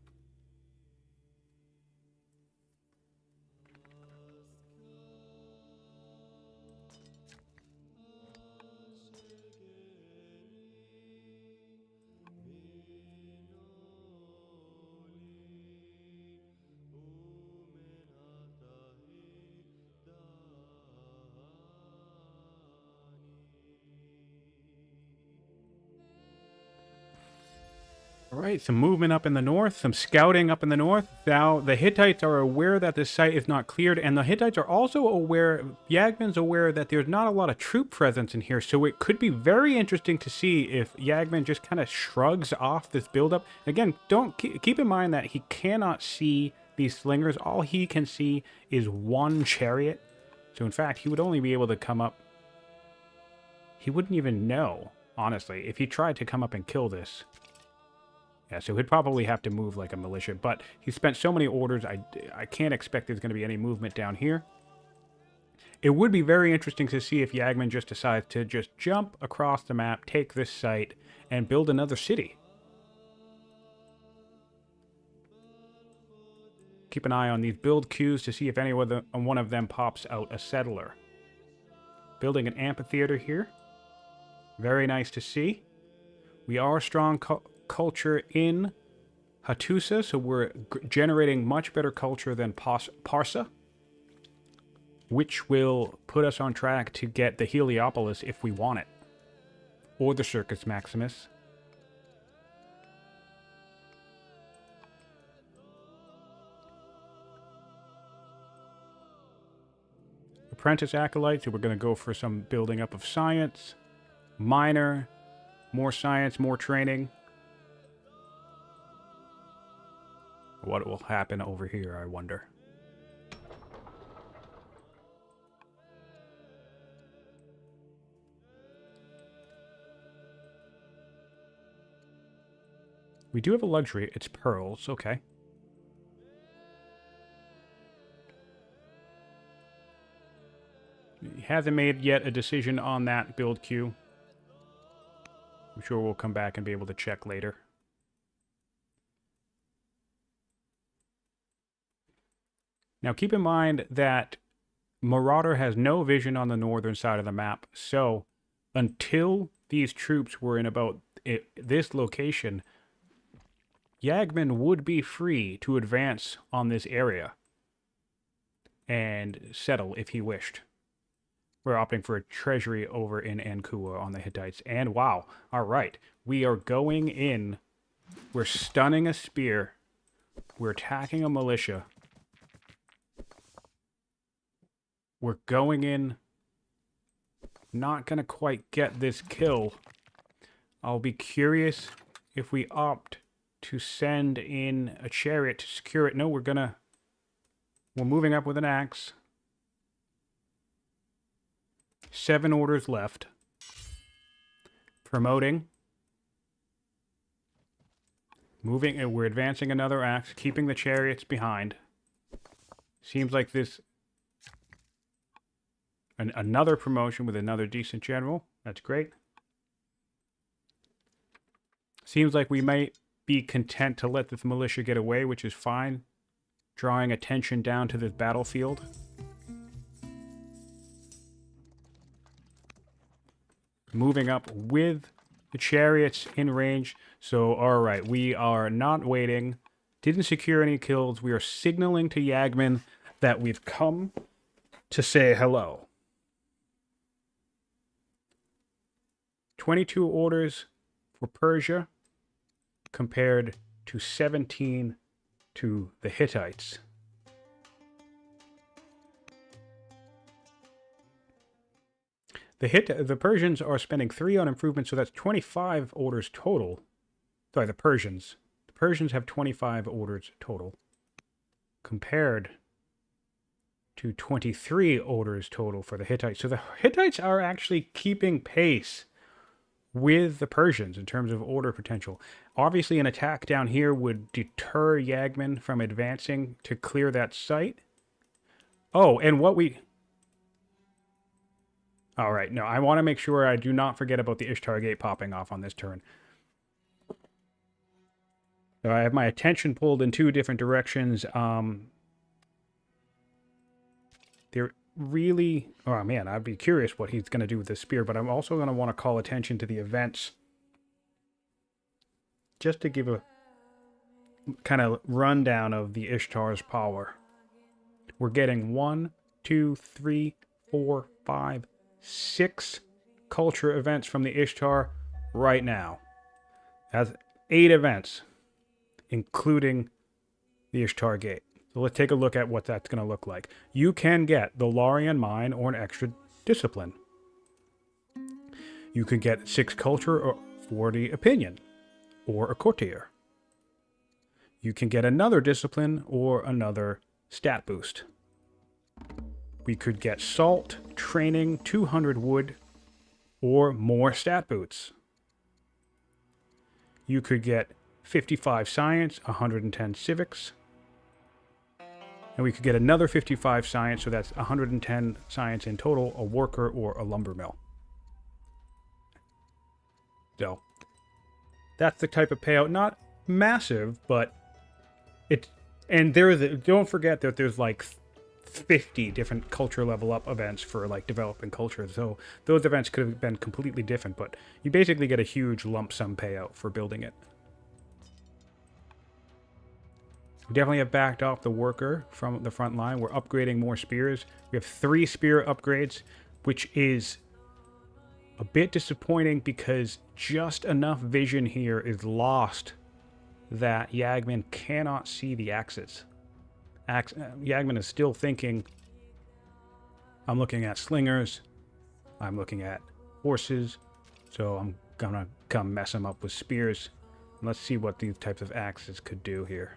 All right, some movement up in the north, some scouting up in the north. Now, the Hittites are aware that this site is not cleared, and the Hittites are also aware, Yagman's aware that there's not a lot of troop presence in here, so it could be very interesting to see if Yagman just kind of shrugs off this buildup. Again, keep in mind that he cannot see these slingers. All he can see is one chariot. So, in fact, he would only be able to come up. He wouldn't even know, honestly, if he tried to come up and kill this. Yeah, so he'd probably have to move like a militia, but he spent so many orders, I can't expect there's going to be any movement down here. It would be very interesting to see if Yagman just decides to just jump across the map, take this site, and build another city. Keep an eye on these build queues to see if any one of them pops out a settler. Building an amphitheater here. Very nice to see. We are strong culture in Hattusa, so we're generating much better culture than Parsa, which will put us on track to get the Heliopolis if we want it, or the Circus Maximus. Apprentice Acolyte, so we're going to go for some building up of science. Minor, more science, more training. What will happen over here, I wonder. We do have a luxury. It's pearls. Okay. He hasn't made yet a decision on that build queue. I'm sure we'll come back and be able to check later. Now keep in mind that Marauder has no vision on the northern side of the map, so until these troops were in about this location, Yagman would be free to advance on this area and settle if he wished. We're opting for a treasury over in Ankua on the Hittites. And wow, all right, we are going in. We're stunning a spear. We're attacking a militia. We're going in. Not going to quite get this kill. I'll be curious if we opt to send in a chariot to secure it. No, we're moving up with an axe. 7 orders left. Promoting. Moving, and we're advancing another axe, keeping the chariots behind. Seems like this... another promotion with another decent general. That's great. Seems like we might be content to let this militia get away, which is fine. Drawing attention down to this battlefield. Moving up with the chariots in range. So, alright, we are not waiting. Didn't secure any kills. We are signaling to Yagman that we've come to say hello. 22 orders for Persia compared to 17 to the Hittites. The Persians are spending 3 on improvements, so that's 25 orders total. Sorry, the Persians. The Persians have 25 orders total, compared to 23 orders total for the Hittites. So the Hittites are actually keeping pace with the Persians in terms of order potential. Obviously, an attack down here would deter Yagman from advancing to clear that site. Oh, and what we... All right, no, I want to make sure I do not forget about the Ishtar Gate popping off on this turn. So I have my attention pulled in 2 different directions. They're really... Oh, man, I'd be curious what he's going to do with this spear, but I'm also going to want to call attention to the events. Just to give a kind of rundown of the Ishtar's power. We're getting 1, 2, 3, 4, 5, 6 culture events from the Ishtar right now. Has 8 events, including the Ishtar Gate. So let's take a look at what that's going to look like. You can get the Lorien Mine or an extra discipline. You could get 6 culture or 40 opinion or a courtier. You can get another discipline or another stat boost. We could get salt, training, 200 wood, or more stat boots. You could get 55 science, 110 civics. And we could get another 55 science, so that's 110 science in total, a worker or a lumber mill. So, that's the type of payout. Not massive, but it... And don't forget that there's like 50 different culture level up events for like developing culture. So those events could have been completely different, but you basically get a huge lump sum payout for building it. We definitely have backed off the worker from the front line. We're upgrading more spears. We have 3 spear upgrades, which is a bit disappointing because just enough vision here is lost that Yagman cannot see the axes. Yagman is still thinking, I'm looking at slingers, I'm looking at horses, so I'm gonna come mess him up with spears. Let's see what these types of axes could do here.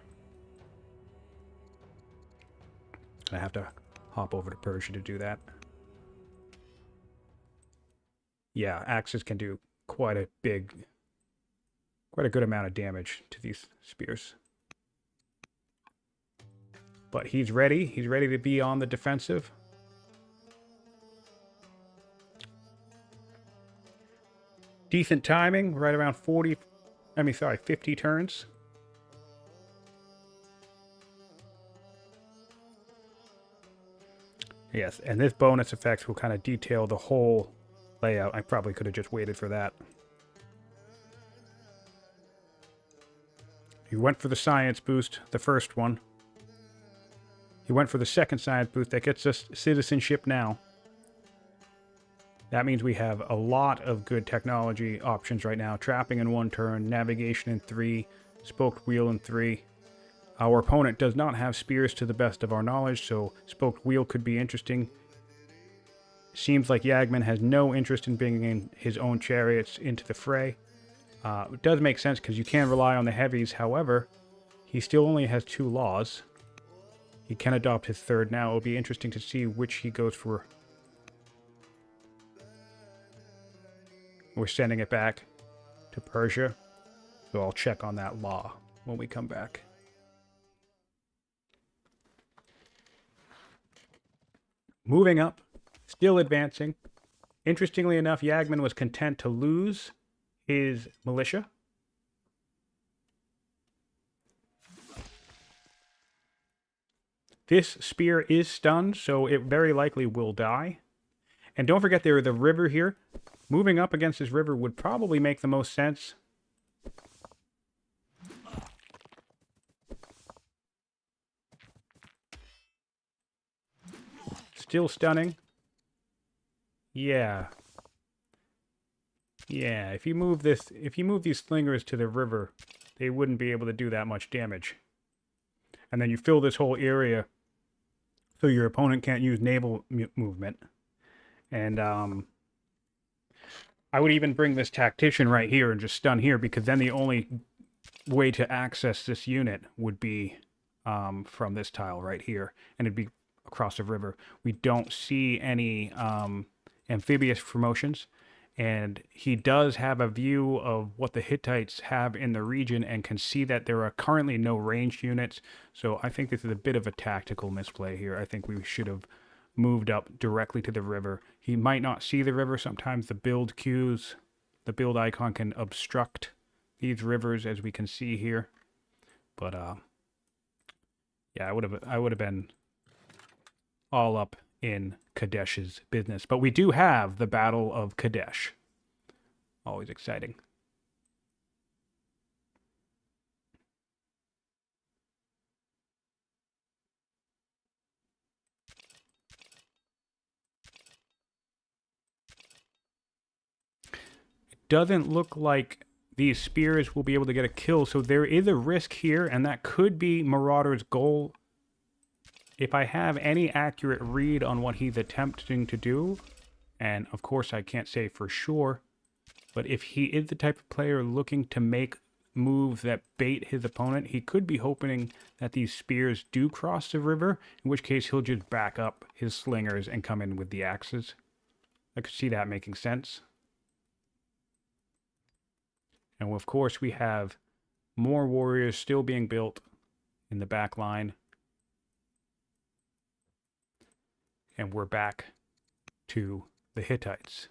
I have to hop over to Persia to do that. Yeah, axes can do quite a good amount of damage to these spears. But he's ready. He's ready to be on the defensive. Decent timing, right around 50 turns. Yes, and this bonus effects will kind of detail the whole layout. I probably could have just waited for that. He went for the science boost, the first one. He went for the second science boost. That gets us citizenship now. That means we have a lot of good technology options right now. Trapping in 1 turn, navigation in 3, spoked wheel in 3. Our opponent does not have spears to the best of our knowledge, so spoked wheel could be interesting. Seems like Yagman has no interest in bringing in his own chariots into the fray. It does make sense because you can rely on the heavies. However, he still only has 2 laws. He can adopt his 3rd now. It'll be interesting to see which he goes for. We're sending it back to Persia, so I'll check on that law when we come back. Moving up, still advancing. Interestingly enough, Yagman was content to lose his militia. This spear is stunned, so it very likely will die. And don't forget there is a river here. Moving up against this river would probably make the most sense. Still stunning. Yeah. Yeah, if you move these slingers to the river, they wouldn't be able to do that much damage. And then you fill this whole area so your opponent can't use naval movement. And I would even bring this tactician right here and just stun here, because then the only way to access this unit would be from this tile right here, and it'd be across the river. We don't see any amphibious promotions, and he does have a view of what the Hittites have in the region and can see that there are currently no ranged units. So I think this is a bit of a tactical misplay here. I think we should have moved up directly to the river. He might not see the river. Sometimes the build queues, the build icon can obstruct these rivers, as we can see here. But yeah, I would have been all up in Kadesh's business. But we do have the Battle of Kadesh. Always exciting. Doesn't look like these spears will be able to get a kill, so there is a risk here, and that could be Marauder's goal. If I have any accurate read on what he's attempting to do, and of course I can't say for sure, but if he is the type of player looking to make moves that bait his opponent, he could be hoping that these spears do cross the river, in which case he'll just back up his slingers and come in with the axes. I could see that making sense. And of course, we have more warriors still being built in the back line. And we're back to the Hittites.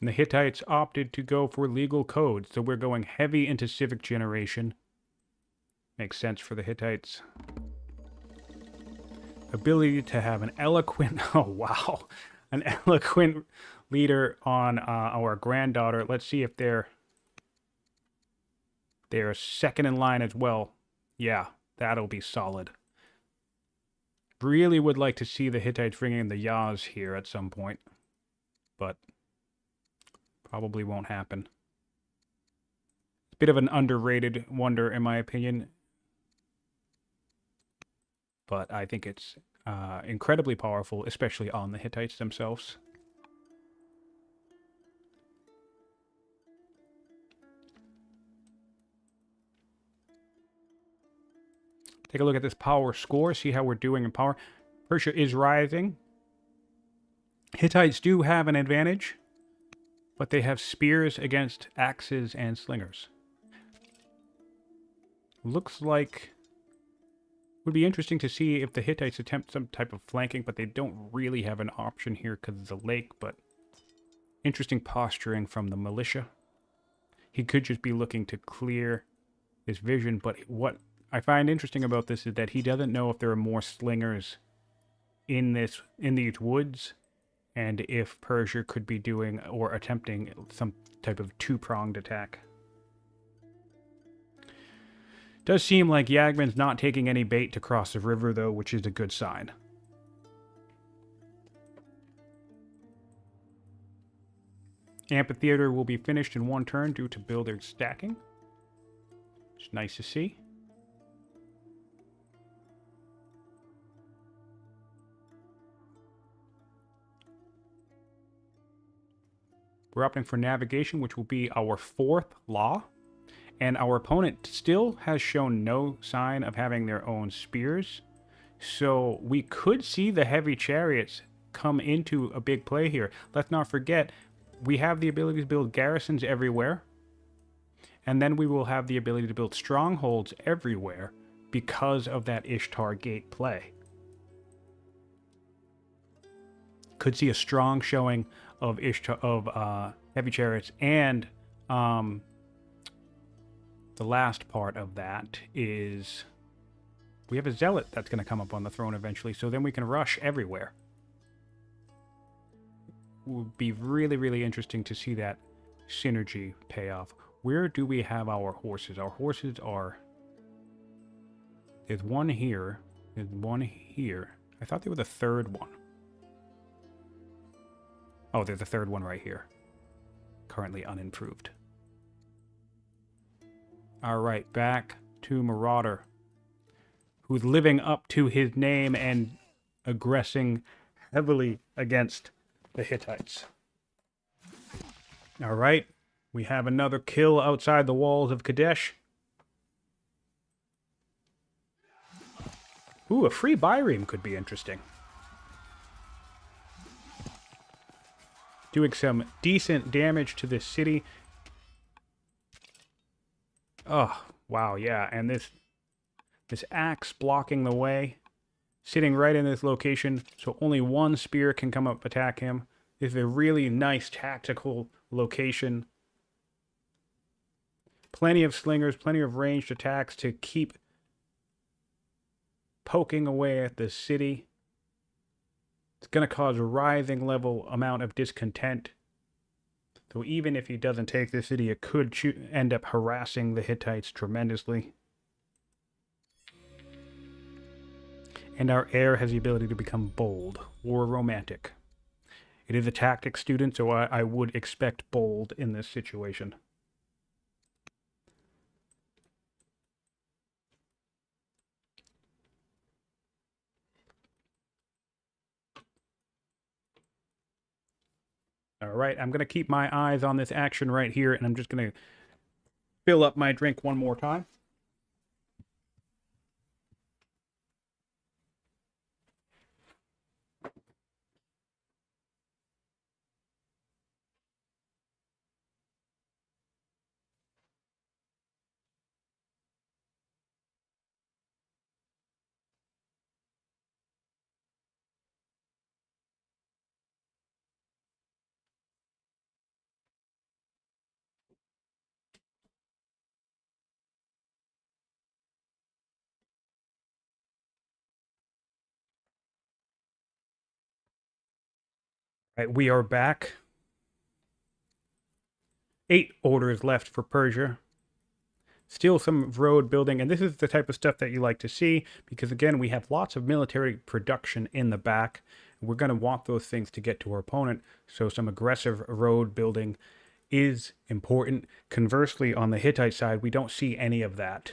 And the Hittites opted to go for legal code, so we're going heavy into civic generation. Makes sense for the Hittites. Ability to have an eloquent, oh wow, an eloquent leader on our granddaughter. Let's see if they're second in line as well. Yeah, that'll be solid. Really would like to see the Hittites bringing in the Yaz here at some point, but probably won't happen. Bit of an underrated wonder, in my opinion, but I think it's incredibly powerful, especially on the Hittites themselves. Take a look at this power score, see how we're doing in power. Persia is rising. Hittites do have an advantage, but they have spears against axes and slingers. Looks like would be interesting to see if the Hittites attempt some type of flanking, but they don't really have an option here because of the lake, but interesting posturing from the militia. He could just be looking to clear his vision, but what I find interesting about this is that he doesn't know if there are more slingers in these woods, and if Persia could be doing or attempting some type of two-pronged attack. Does seem like Yagman's not taking any bait to cross the river, though, which is a good sign. Amphitheater will be finished in one turn due to builder stacking. It's nice to see. We're opting for navigation, which will be our fourth law. And our opponent still has shown no sign of having their own spears. So we could see the heavy chariots come into a big play here. Let's not forget, we have the ability to build garrisons everywhere. And then we will have the ability to build strongholds everywhere because of that Ishtar Gate play. Could see a strong showing of heavy chariots, and the last part of that is we have a zealot that's going to come up on the throne eventually, so then we can rush everywhere. It would be really, really interesting to see that synergy pay off. Where do we have our horses? Our horses are... There's one here. There's one here. I thought there was a third one. Oh, there's a third one right here. Currently unimproved. Alright, back to Marauder, who's living up to his name and aggressing heavily against the Hittites. Alright, we have another kill outside the walls of Kadesh. Ooh, a free Byreme could be interesting. Doing some decent damage to this city. Oh, wow, yeah, and this axe blocking the way, sitting right in this location, so only one spear can come up attack him. This is a really nice tactical location. Plenty of slingers, plenty of ranged attacks to keep poking away at the city. It's going to cause a rising level amount of discontent. So even if he doesn't take the city, it could end up harassing the Hittites tremendously. And our heir has the ability to become bold or romantic. It is a tactics student, so I would expect bold in this situation. All right, I'm going to keep my eyes on this action right here, and I'm just going to fill up my drink one more time. All right, we are back. 8 orders left for Persia. Still some road building, and this is the type of stuff that you like to see, because again, we have lots of military production in the back. We're going to want those things to get to our opponent, so some aggressive road building is important. Conversely, on the Hittite side, we don't see any of that.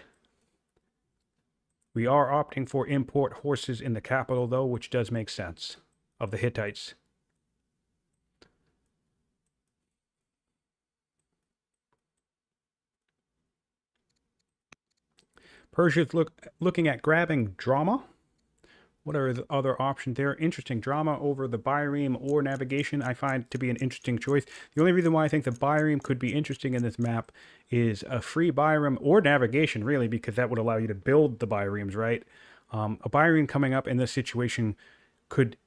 We are opting for import horses in the capital, though, which does make sense, of the Hittites. Persia's looking at grabbing drama. What are the other options there? Interesting. Drama over the Byreme or navigation I find to be an interesting choice. The only reason why I think the Byreme could be interesting in this map is a free Byreme or navigation, really, because that would allow you to build the Byremes, right? A Byreme coming up in this situation could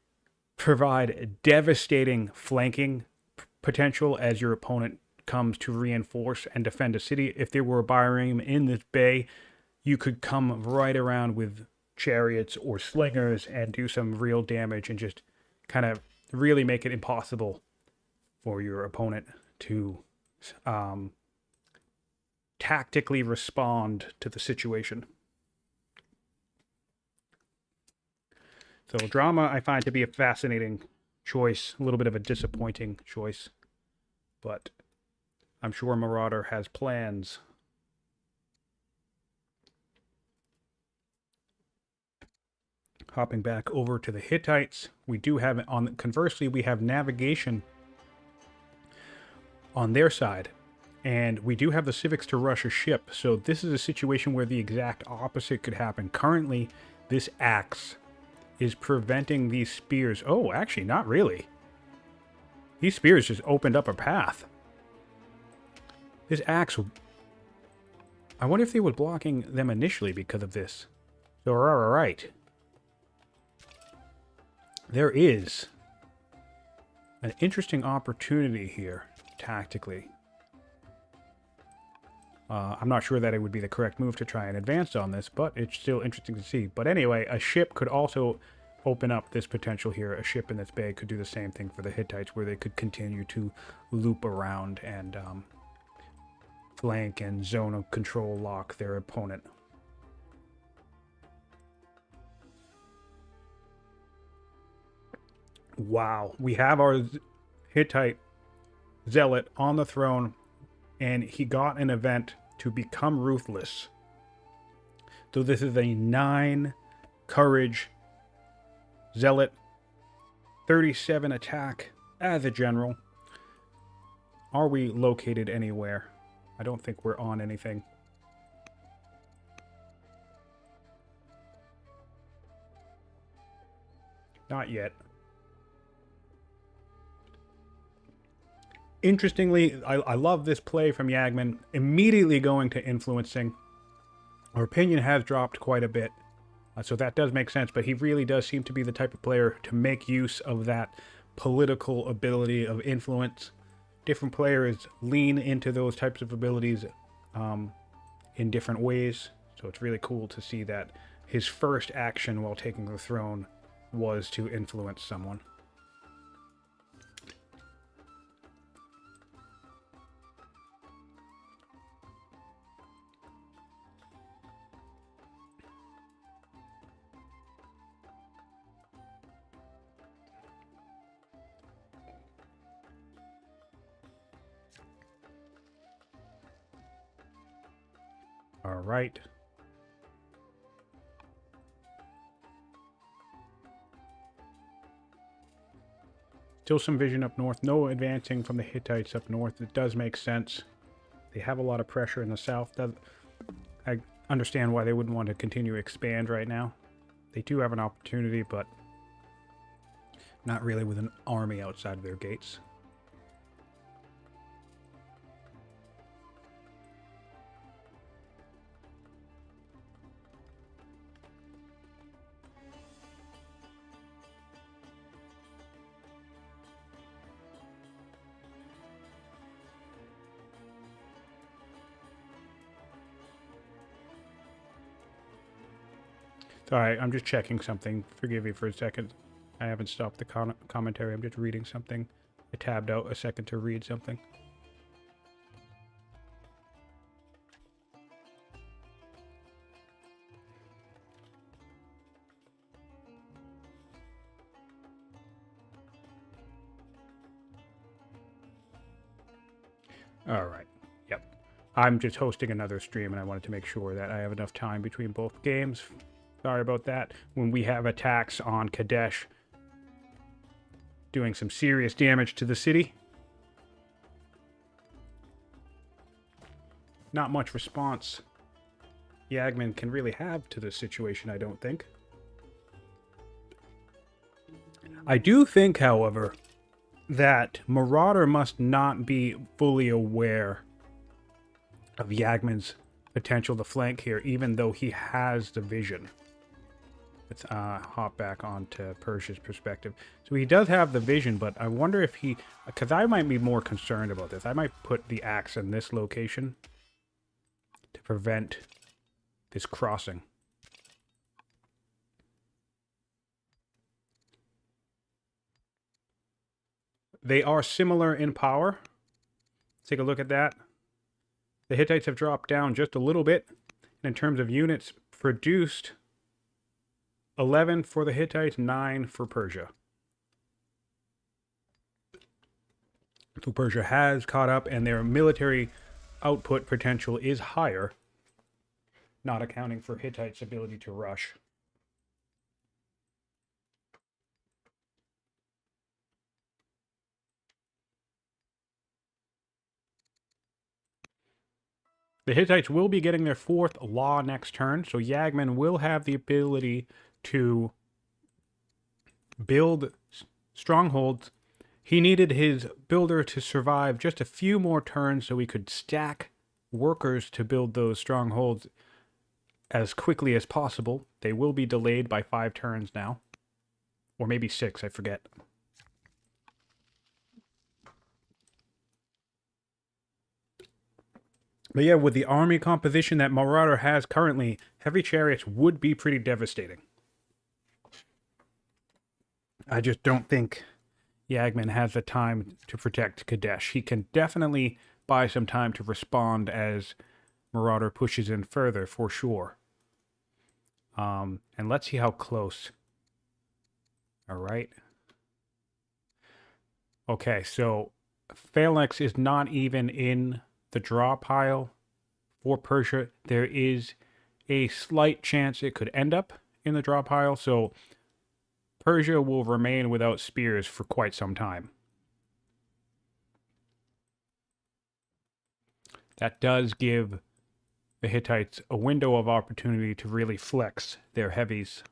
provide devastating flanking potential as your opponent comes to reinforce and defend a city. If there were a Byreme in this bay, you could come right around with chariots or slingers and do some real damage and just kind of really make it impossible for your opponent to tactically respond to the situation. So drama I find to be a fascinating choice, a little bit of a disappointing choice, but I'm sure Marauder has plans. Hopping back over to the Hittites, we do have conversely, we have navigation on their side, and we do have the civics to rush a ship. So this is a situation where the exact opposite could happen. Currently, this axe is preventing these spears. Oh, actually, not really. These spears just opened up a path. This axe, I wonder if they were blocking them initially because of this. So, all right. There is an interesting opportunity here, tactically. I'm not sure that it would be the correct move to try and advance on this, but it's still interesting to see. But anyway, a ship could also open up this potential here. A ship in this bay could do the same thing for the Hittites, where they could continue to loop around and flank and zone of control lock their opponent. Wow, we have our Hittite zealot on the throne, and he got an event to become ruthless. So this is a 9 courage zealot, 37 attack as a general. Are we located anywhere? I don't think we're on anything. Not yet. Interestingly, I love this play from Yagman, immediately going to influencing. Our opinion has dropped quite a bit, so that does make sense, but he really does seem to be the type of player to make use of that political ability of influence. Different players lean into those types of abilities in different ways, so it's really cool to see that his first action while taking the throne was to influence someone. All right. Still some vision up north. No advancing from the Hittites up north. It does make sense. They have a lot of pressure in the south. I understand why they wouldn't want to continue to expand right now. They do have an opportunity, but not really with an army outside of their gates. Alright, I'm just checking something. Forgive me for a second. I haven't stopped the commentary. I'm just reading something. I tabbed out a second to read something. All right. Yep. I'm just hosting another stream, and I wanted to make sure that I have enough time between both games. Sorry about that. When we have attacks on Kadesh doing some serious damage to the city. Not much response Yagman can really have to this situation, I don't think. I do think, however, that Marauder must not be fully aware of Yagman's potential to flank here, even though he has the vision. Let's hop back onto Persia's perspective. So he does have the vision, but I wonder if he... Because I might be more concerned about this. I might put the axe in this location to prevent this crossing. They are similar in power. Let's take a look at that. The Hittites have dropped down just a little bit. And in terms of units produced, 11 for the Hittites, 9 for Persia. So Persia has caught up, and their military output potential is higher, not accounting for Hittites' ability to rush. The Hittites will be getting their 4th law next turn, so Yagman will have the ability to build strongholds. He needed his builder to survive just a few more turns so he could stack workers to build those strongholds as quickly as possible. They will be delayed by 5 turns now. Or maybe 6, I forget. But yeah, with the army composition that Marauder has currently, heavy chariots would be pretty devastating. I just don't think Yagman has the time to protect Kadesh. He can definitely buy some time to respond as Marauder pushes in further, for sure. And let's see how close. All right. Okay, so Phalanx is not even in the draw pile for Persia. There is a slight chance it could end up in the draw pile, so Persia will remain without spears for quite some time. That does give the Hittites a window of opportunity to really flex their heavies.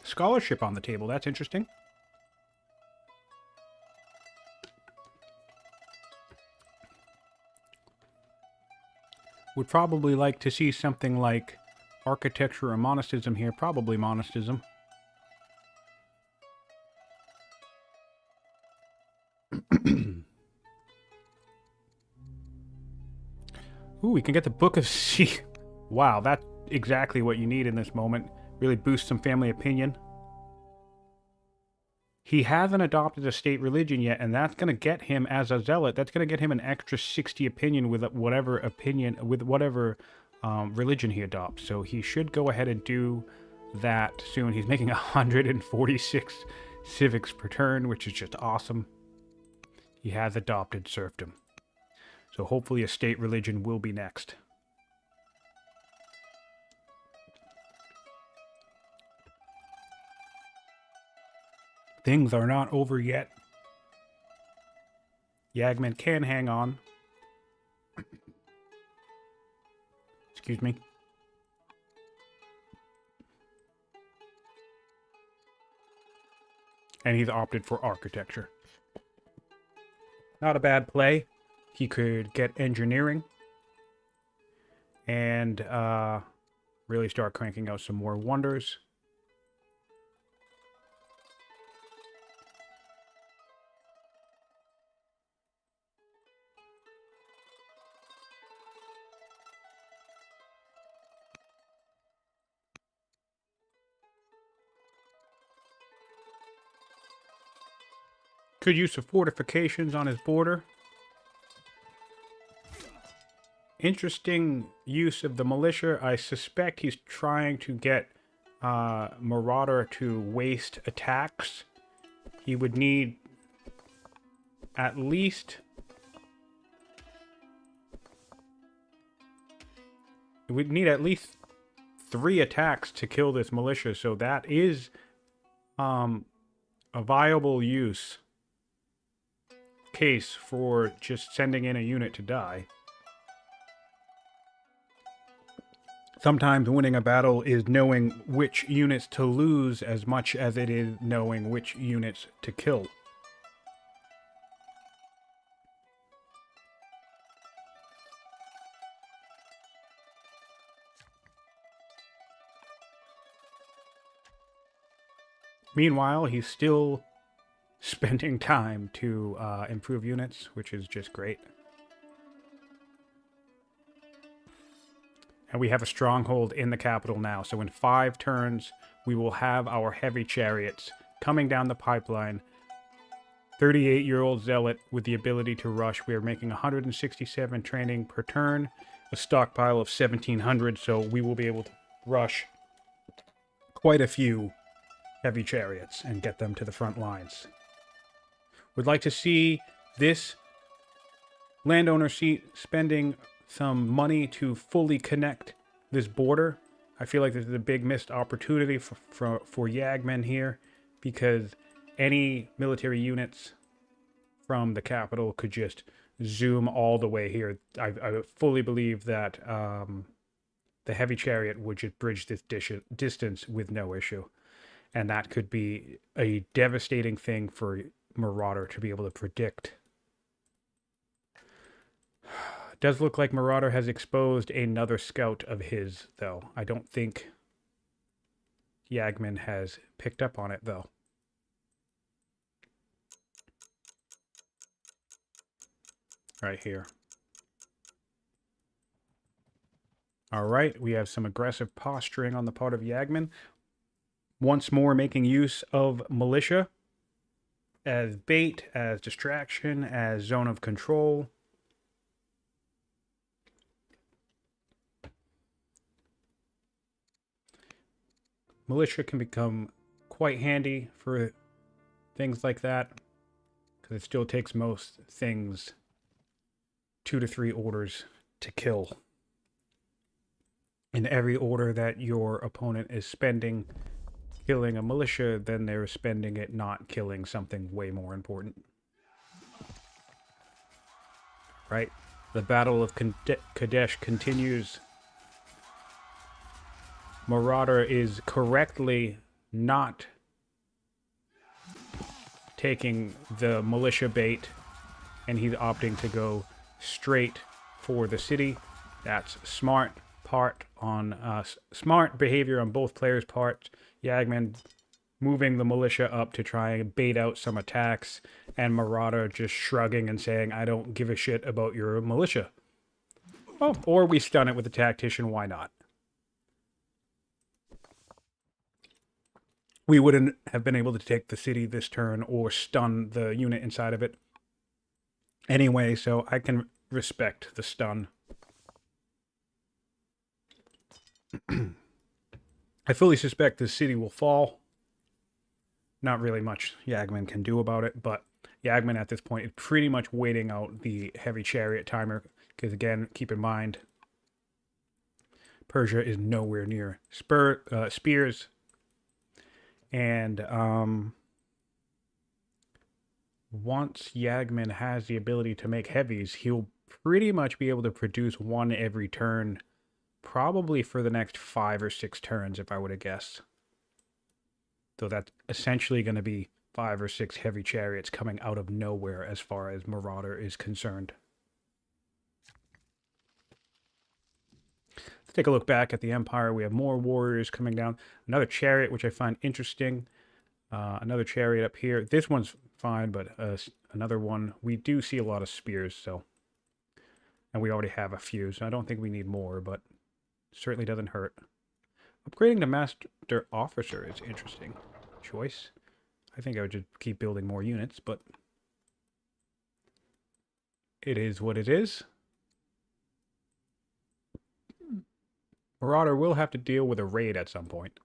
Scholarship on the table, that's interesting. Would probably like to see something like architecture or monasticism here. Probably monasticism. Ooh, we can get the Book of Sea. Wow, that's exactly what you need in this moment. Really boost some family opinion. He hasn't adopted a state religion yet, and that's going to get him, as a zealot, that's going to get him an extra 60 opinion with whatever religion he adopts. So he should go ahead and do that soon. He's making 146 civics per turn, which is just awesome. He has adopted serfdom. So hopefully a state religion will be next. Things are not over yet. Yagman can hang on. Excuse me. And he's opted for architecture. Not a bad play. He could get engineering and really start cranking out some more wonders. Could use some fortifications on his border. Interesting use of the militia. I suspect he's trying to get Marauder to waste attacks. He would need at least... We'd need at least 3 attacks to kill this militia, so that is a viable case for just sending in a unit to die. Sometimes winning a battle is knowing which units to lose as much as it is knowing which units to kill. Meanwhile, he's still spending time to improve units, which is just great. And we have a stronghold in the capital now, so in 5 turns, we will have our heavy chariots coming down the pipeline. 38-year-old zealot with the ability to rush. We are making 167 training per turn, a stockpile of 1,700, so we will be able to rush quite a few heavy chariots and get them to the front lines. Would like to see this landowner spending some money to fully connect this border. I feel like this is a big missed opportunity for Yagman here, because any military units from the capital could just zoom all the way here. I fully believe that the heavy chariot would just bridge this distance with no issue. And that could be a devastating thing for Marauder to be able to predict. It does look like Marauder has exposed another scout of his, though. I don't think Yagman has picked up on it, though. Right here. All right, we have some aggressive posturing on the part of Yagman. Once more making use of militia as bait, as distraction, as zone of control. Militia can become quite handy for things like that, because it still takes most things 2 to 3 orders to kill. In every order that your opponent is spending killing a militia, then they're spending it not killing something way more important. Right? The Battle of Kadesh continues. Marauder is correctly not taking the militia bait, and he's opting to go straight for the city. That's smart behavior on both players' parts. Yagman moving the militia up to try and bait out some attacks, and Marauder just shrugging and saying, I don't give a shit about your militia. Oh, or we stun it with the tactician, why not? We wouldn't have been able to take the city this turn or stun the unit inside of it anyway, so I can respect the stun. I fully suspect the city will fall. Not really much Yagman can do about it, but Yagman at this point is pretty much waiting out the heavy chariot timer, because again, keep in mind, Persia is nowhere near spears, and once Yagman has the ability to make heavies, he'll pretty much be able to produce 1 every turn, probably for the next 5 or 6 turns, if I were to guess. So that's essentially going to be 5 or 6 heavy chariots coming out of nowhere as far as Marauder is concerned. Let's take a look back at the Empire. We have more warriors coming down. Another chariot, which I find interesting. Another chariot up here. This one's fine, but another one. We do see a lot of spears, so. And we already have a few, so I don't think we need more, but certainly doesn't hurt. Upgrading to Master Officer is interesting choice. I think I would just keep building more units, but it is what it is. Marauder will have to deal with a raid at some point.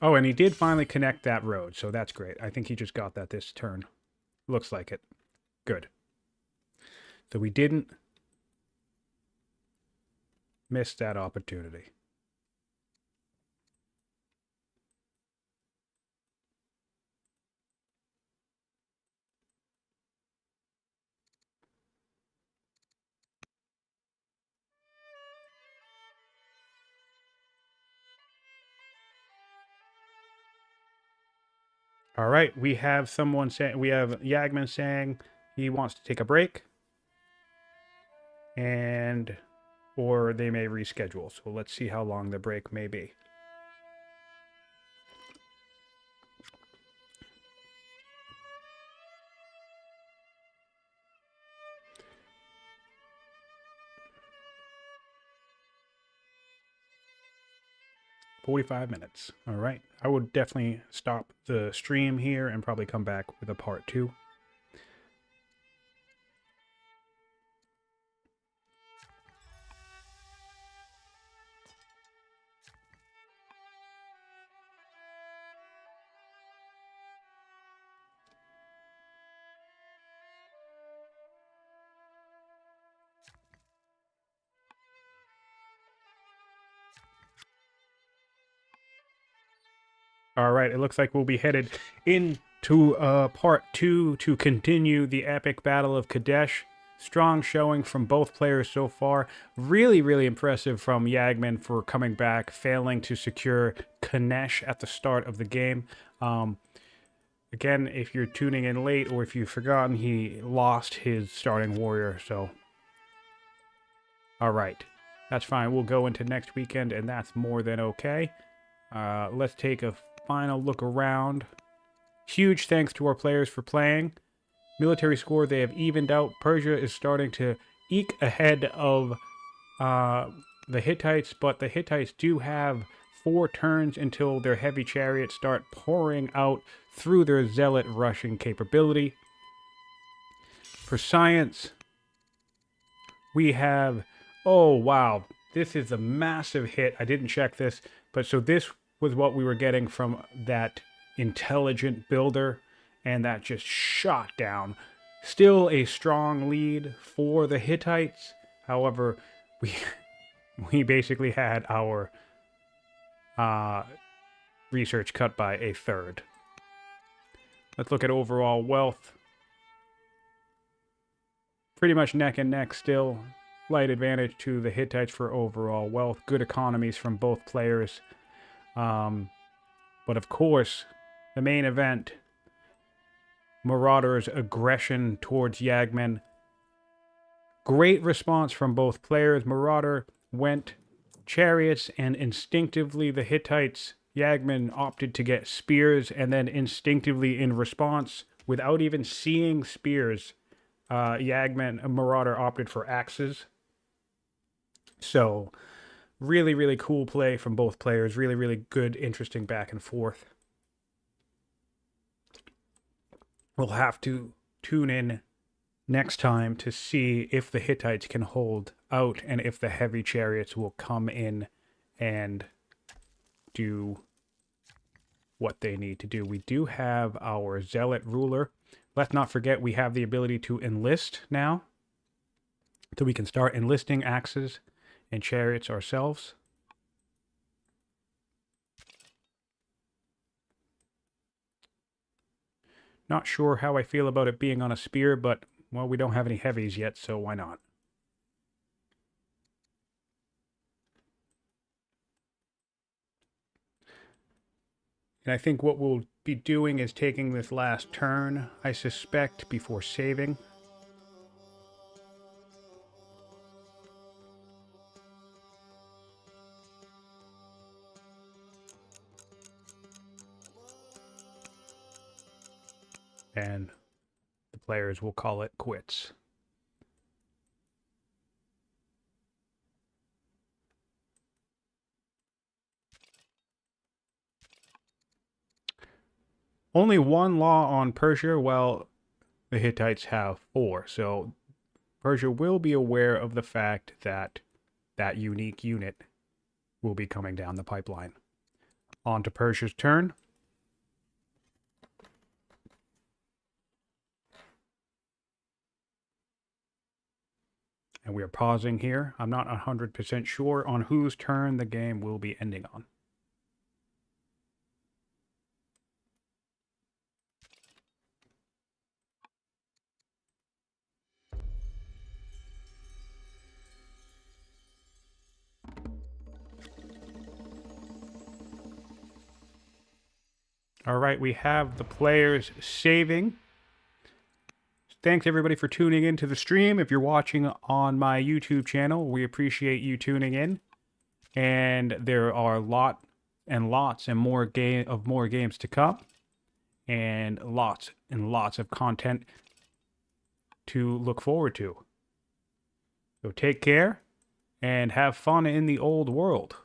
Oh, and he did finally connect that road, so that's great. I think he just got that this turn. Looks like it. Good. So we didn't miss that opportunity. All right, we have someone saying, we have Yagman saying he wants to take a break, and or they may reschedule. So let's see how long the break may be. "45 minutes. All right. I would definitely stop the stream here and probably come back with a part 2. All right, it looks like we'll be headed into part 2 to continue the epic Battle of Kadesh. Strong showing from both players so far. Really, really impressive from Yagman for coming back, failing to secure Kanesh at the start of the game. Again, if you're tuning in late or if you've forgotten, he lost his starting warrior, so... All right, that's fine. We'll go into next weekend, and that's more than okay. Let's take a final look around. Huge thanks to our players for playing. Military score, they have evened out. Persia is starting to eke ahead of the Hittites, but the Hittites do have 4 turns until their heavy chariots start pouring out through their zealot rushing capability. For science, we have... Oh, wow. This is a massive hit. I didn't check this, but so this was what we were getting from that intelligent builder, and that just shot down. Still a strong lead for the Hittites. However, we basically had our research cut by a third. Let's look at overall wealth. Pretty much neck and neck still. Slight advantage to the Hittites for overall wealth. Good economies from both players. But of course, the main event, Marauder's aggression towards Yagman. Great response from both players. Marauder went chariots, and instinctively the Hittites, Yagman opted to get spears, and then instinctively in response, without even seeing spears, Marauder opted for axes. So, really, really cool play from both players. Really, really good, interesting back and forth. We'll have to tune in next time to see if the Hittites can hold out and if the heavy chariots will come in and do what they need to do. We do have our zealot ruler. Let's not forget we have the ability to enlist now. So we can start enlisting axes and chariots ourselves. Not sure how I feel about it being on a spear, but, well, we don't have any heavies yet, so why not? And I think what we'll be doing is taking this last turn, I suspect, before saving. And the players will call it quits. Only 1 law on Persia, while the Hittites have 4. So Persia will be aware of the fact that that unique unit will be coming down the pipeline. On to Persia's turn. And we are pausing here. I'm not 100% sure on whose turn the game will be ending on. All right, we have the players saving. Thanks everybody for tuning in to the stream. If you're watching on my YouTube channel, we appreciate you tuning in. And there are lots and more games to come, and lots of content to look forward to. So take care and have fun in the old world.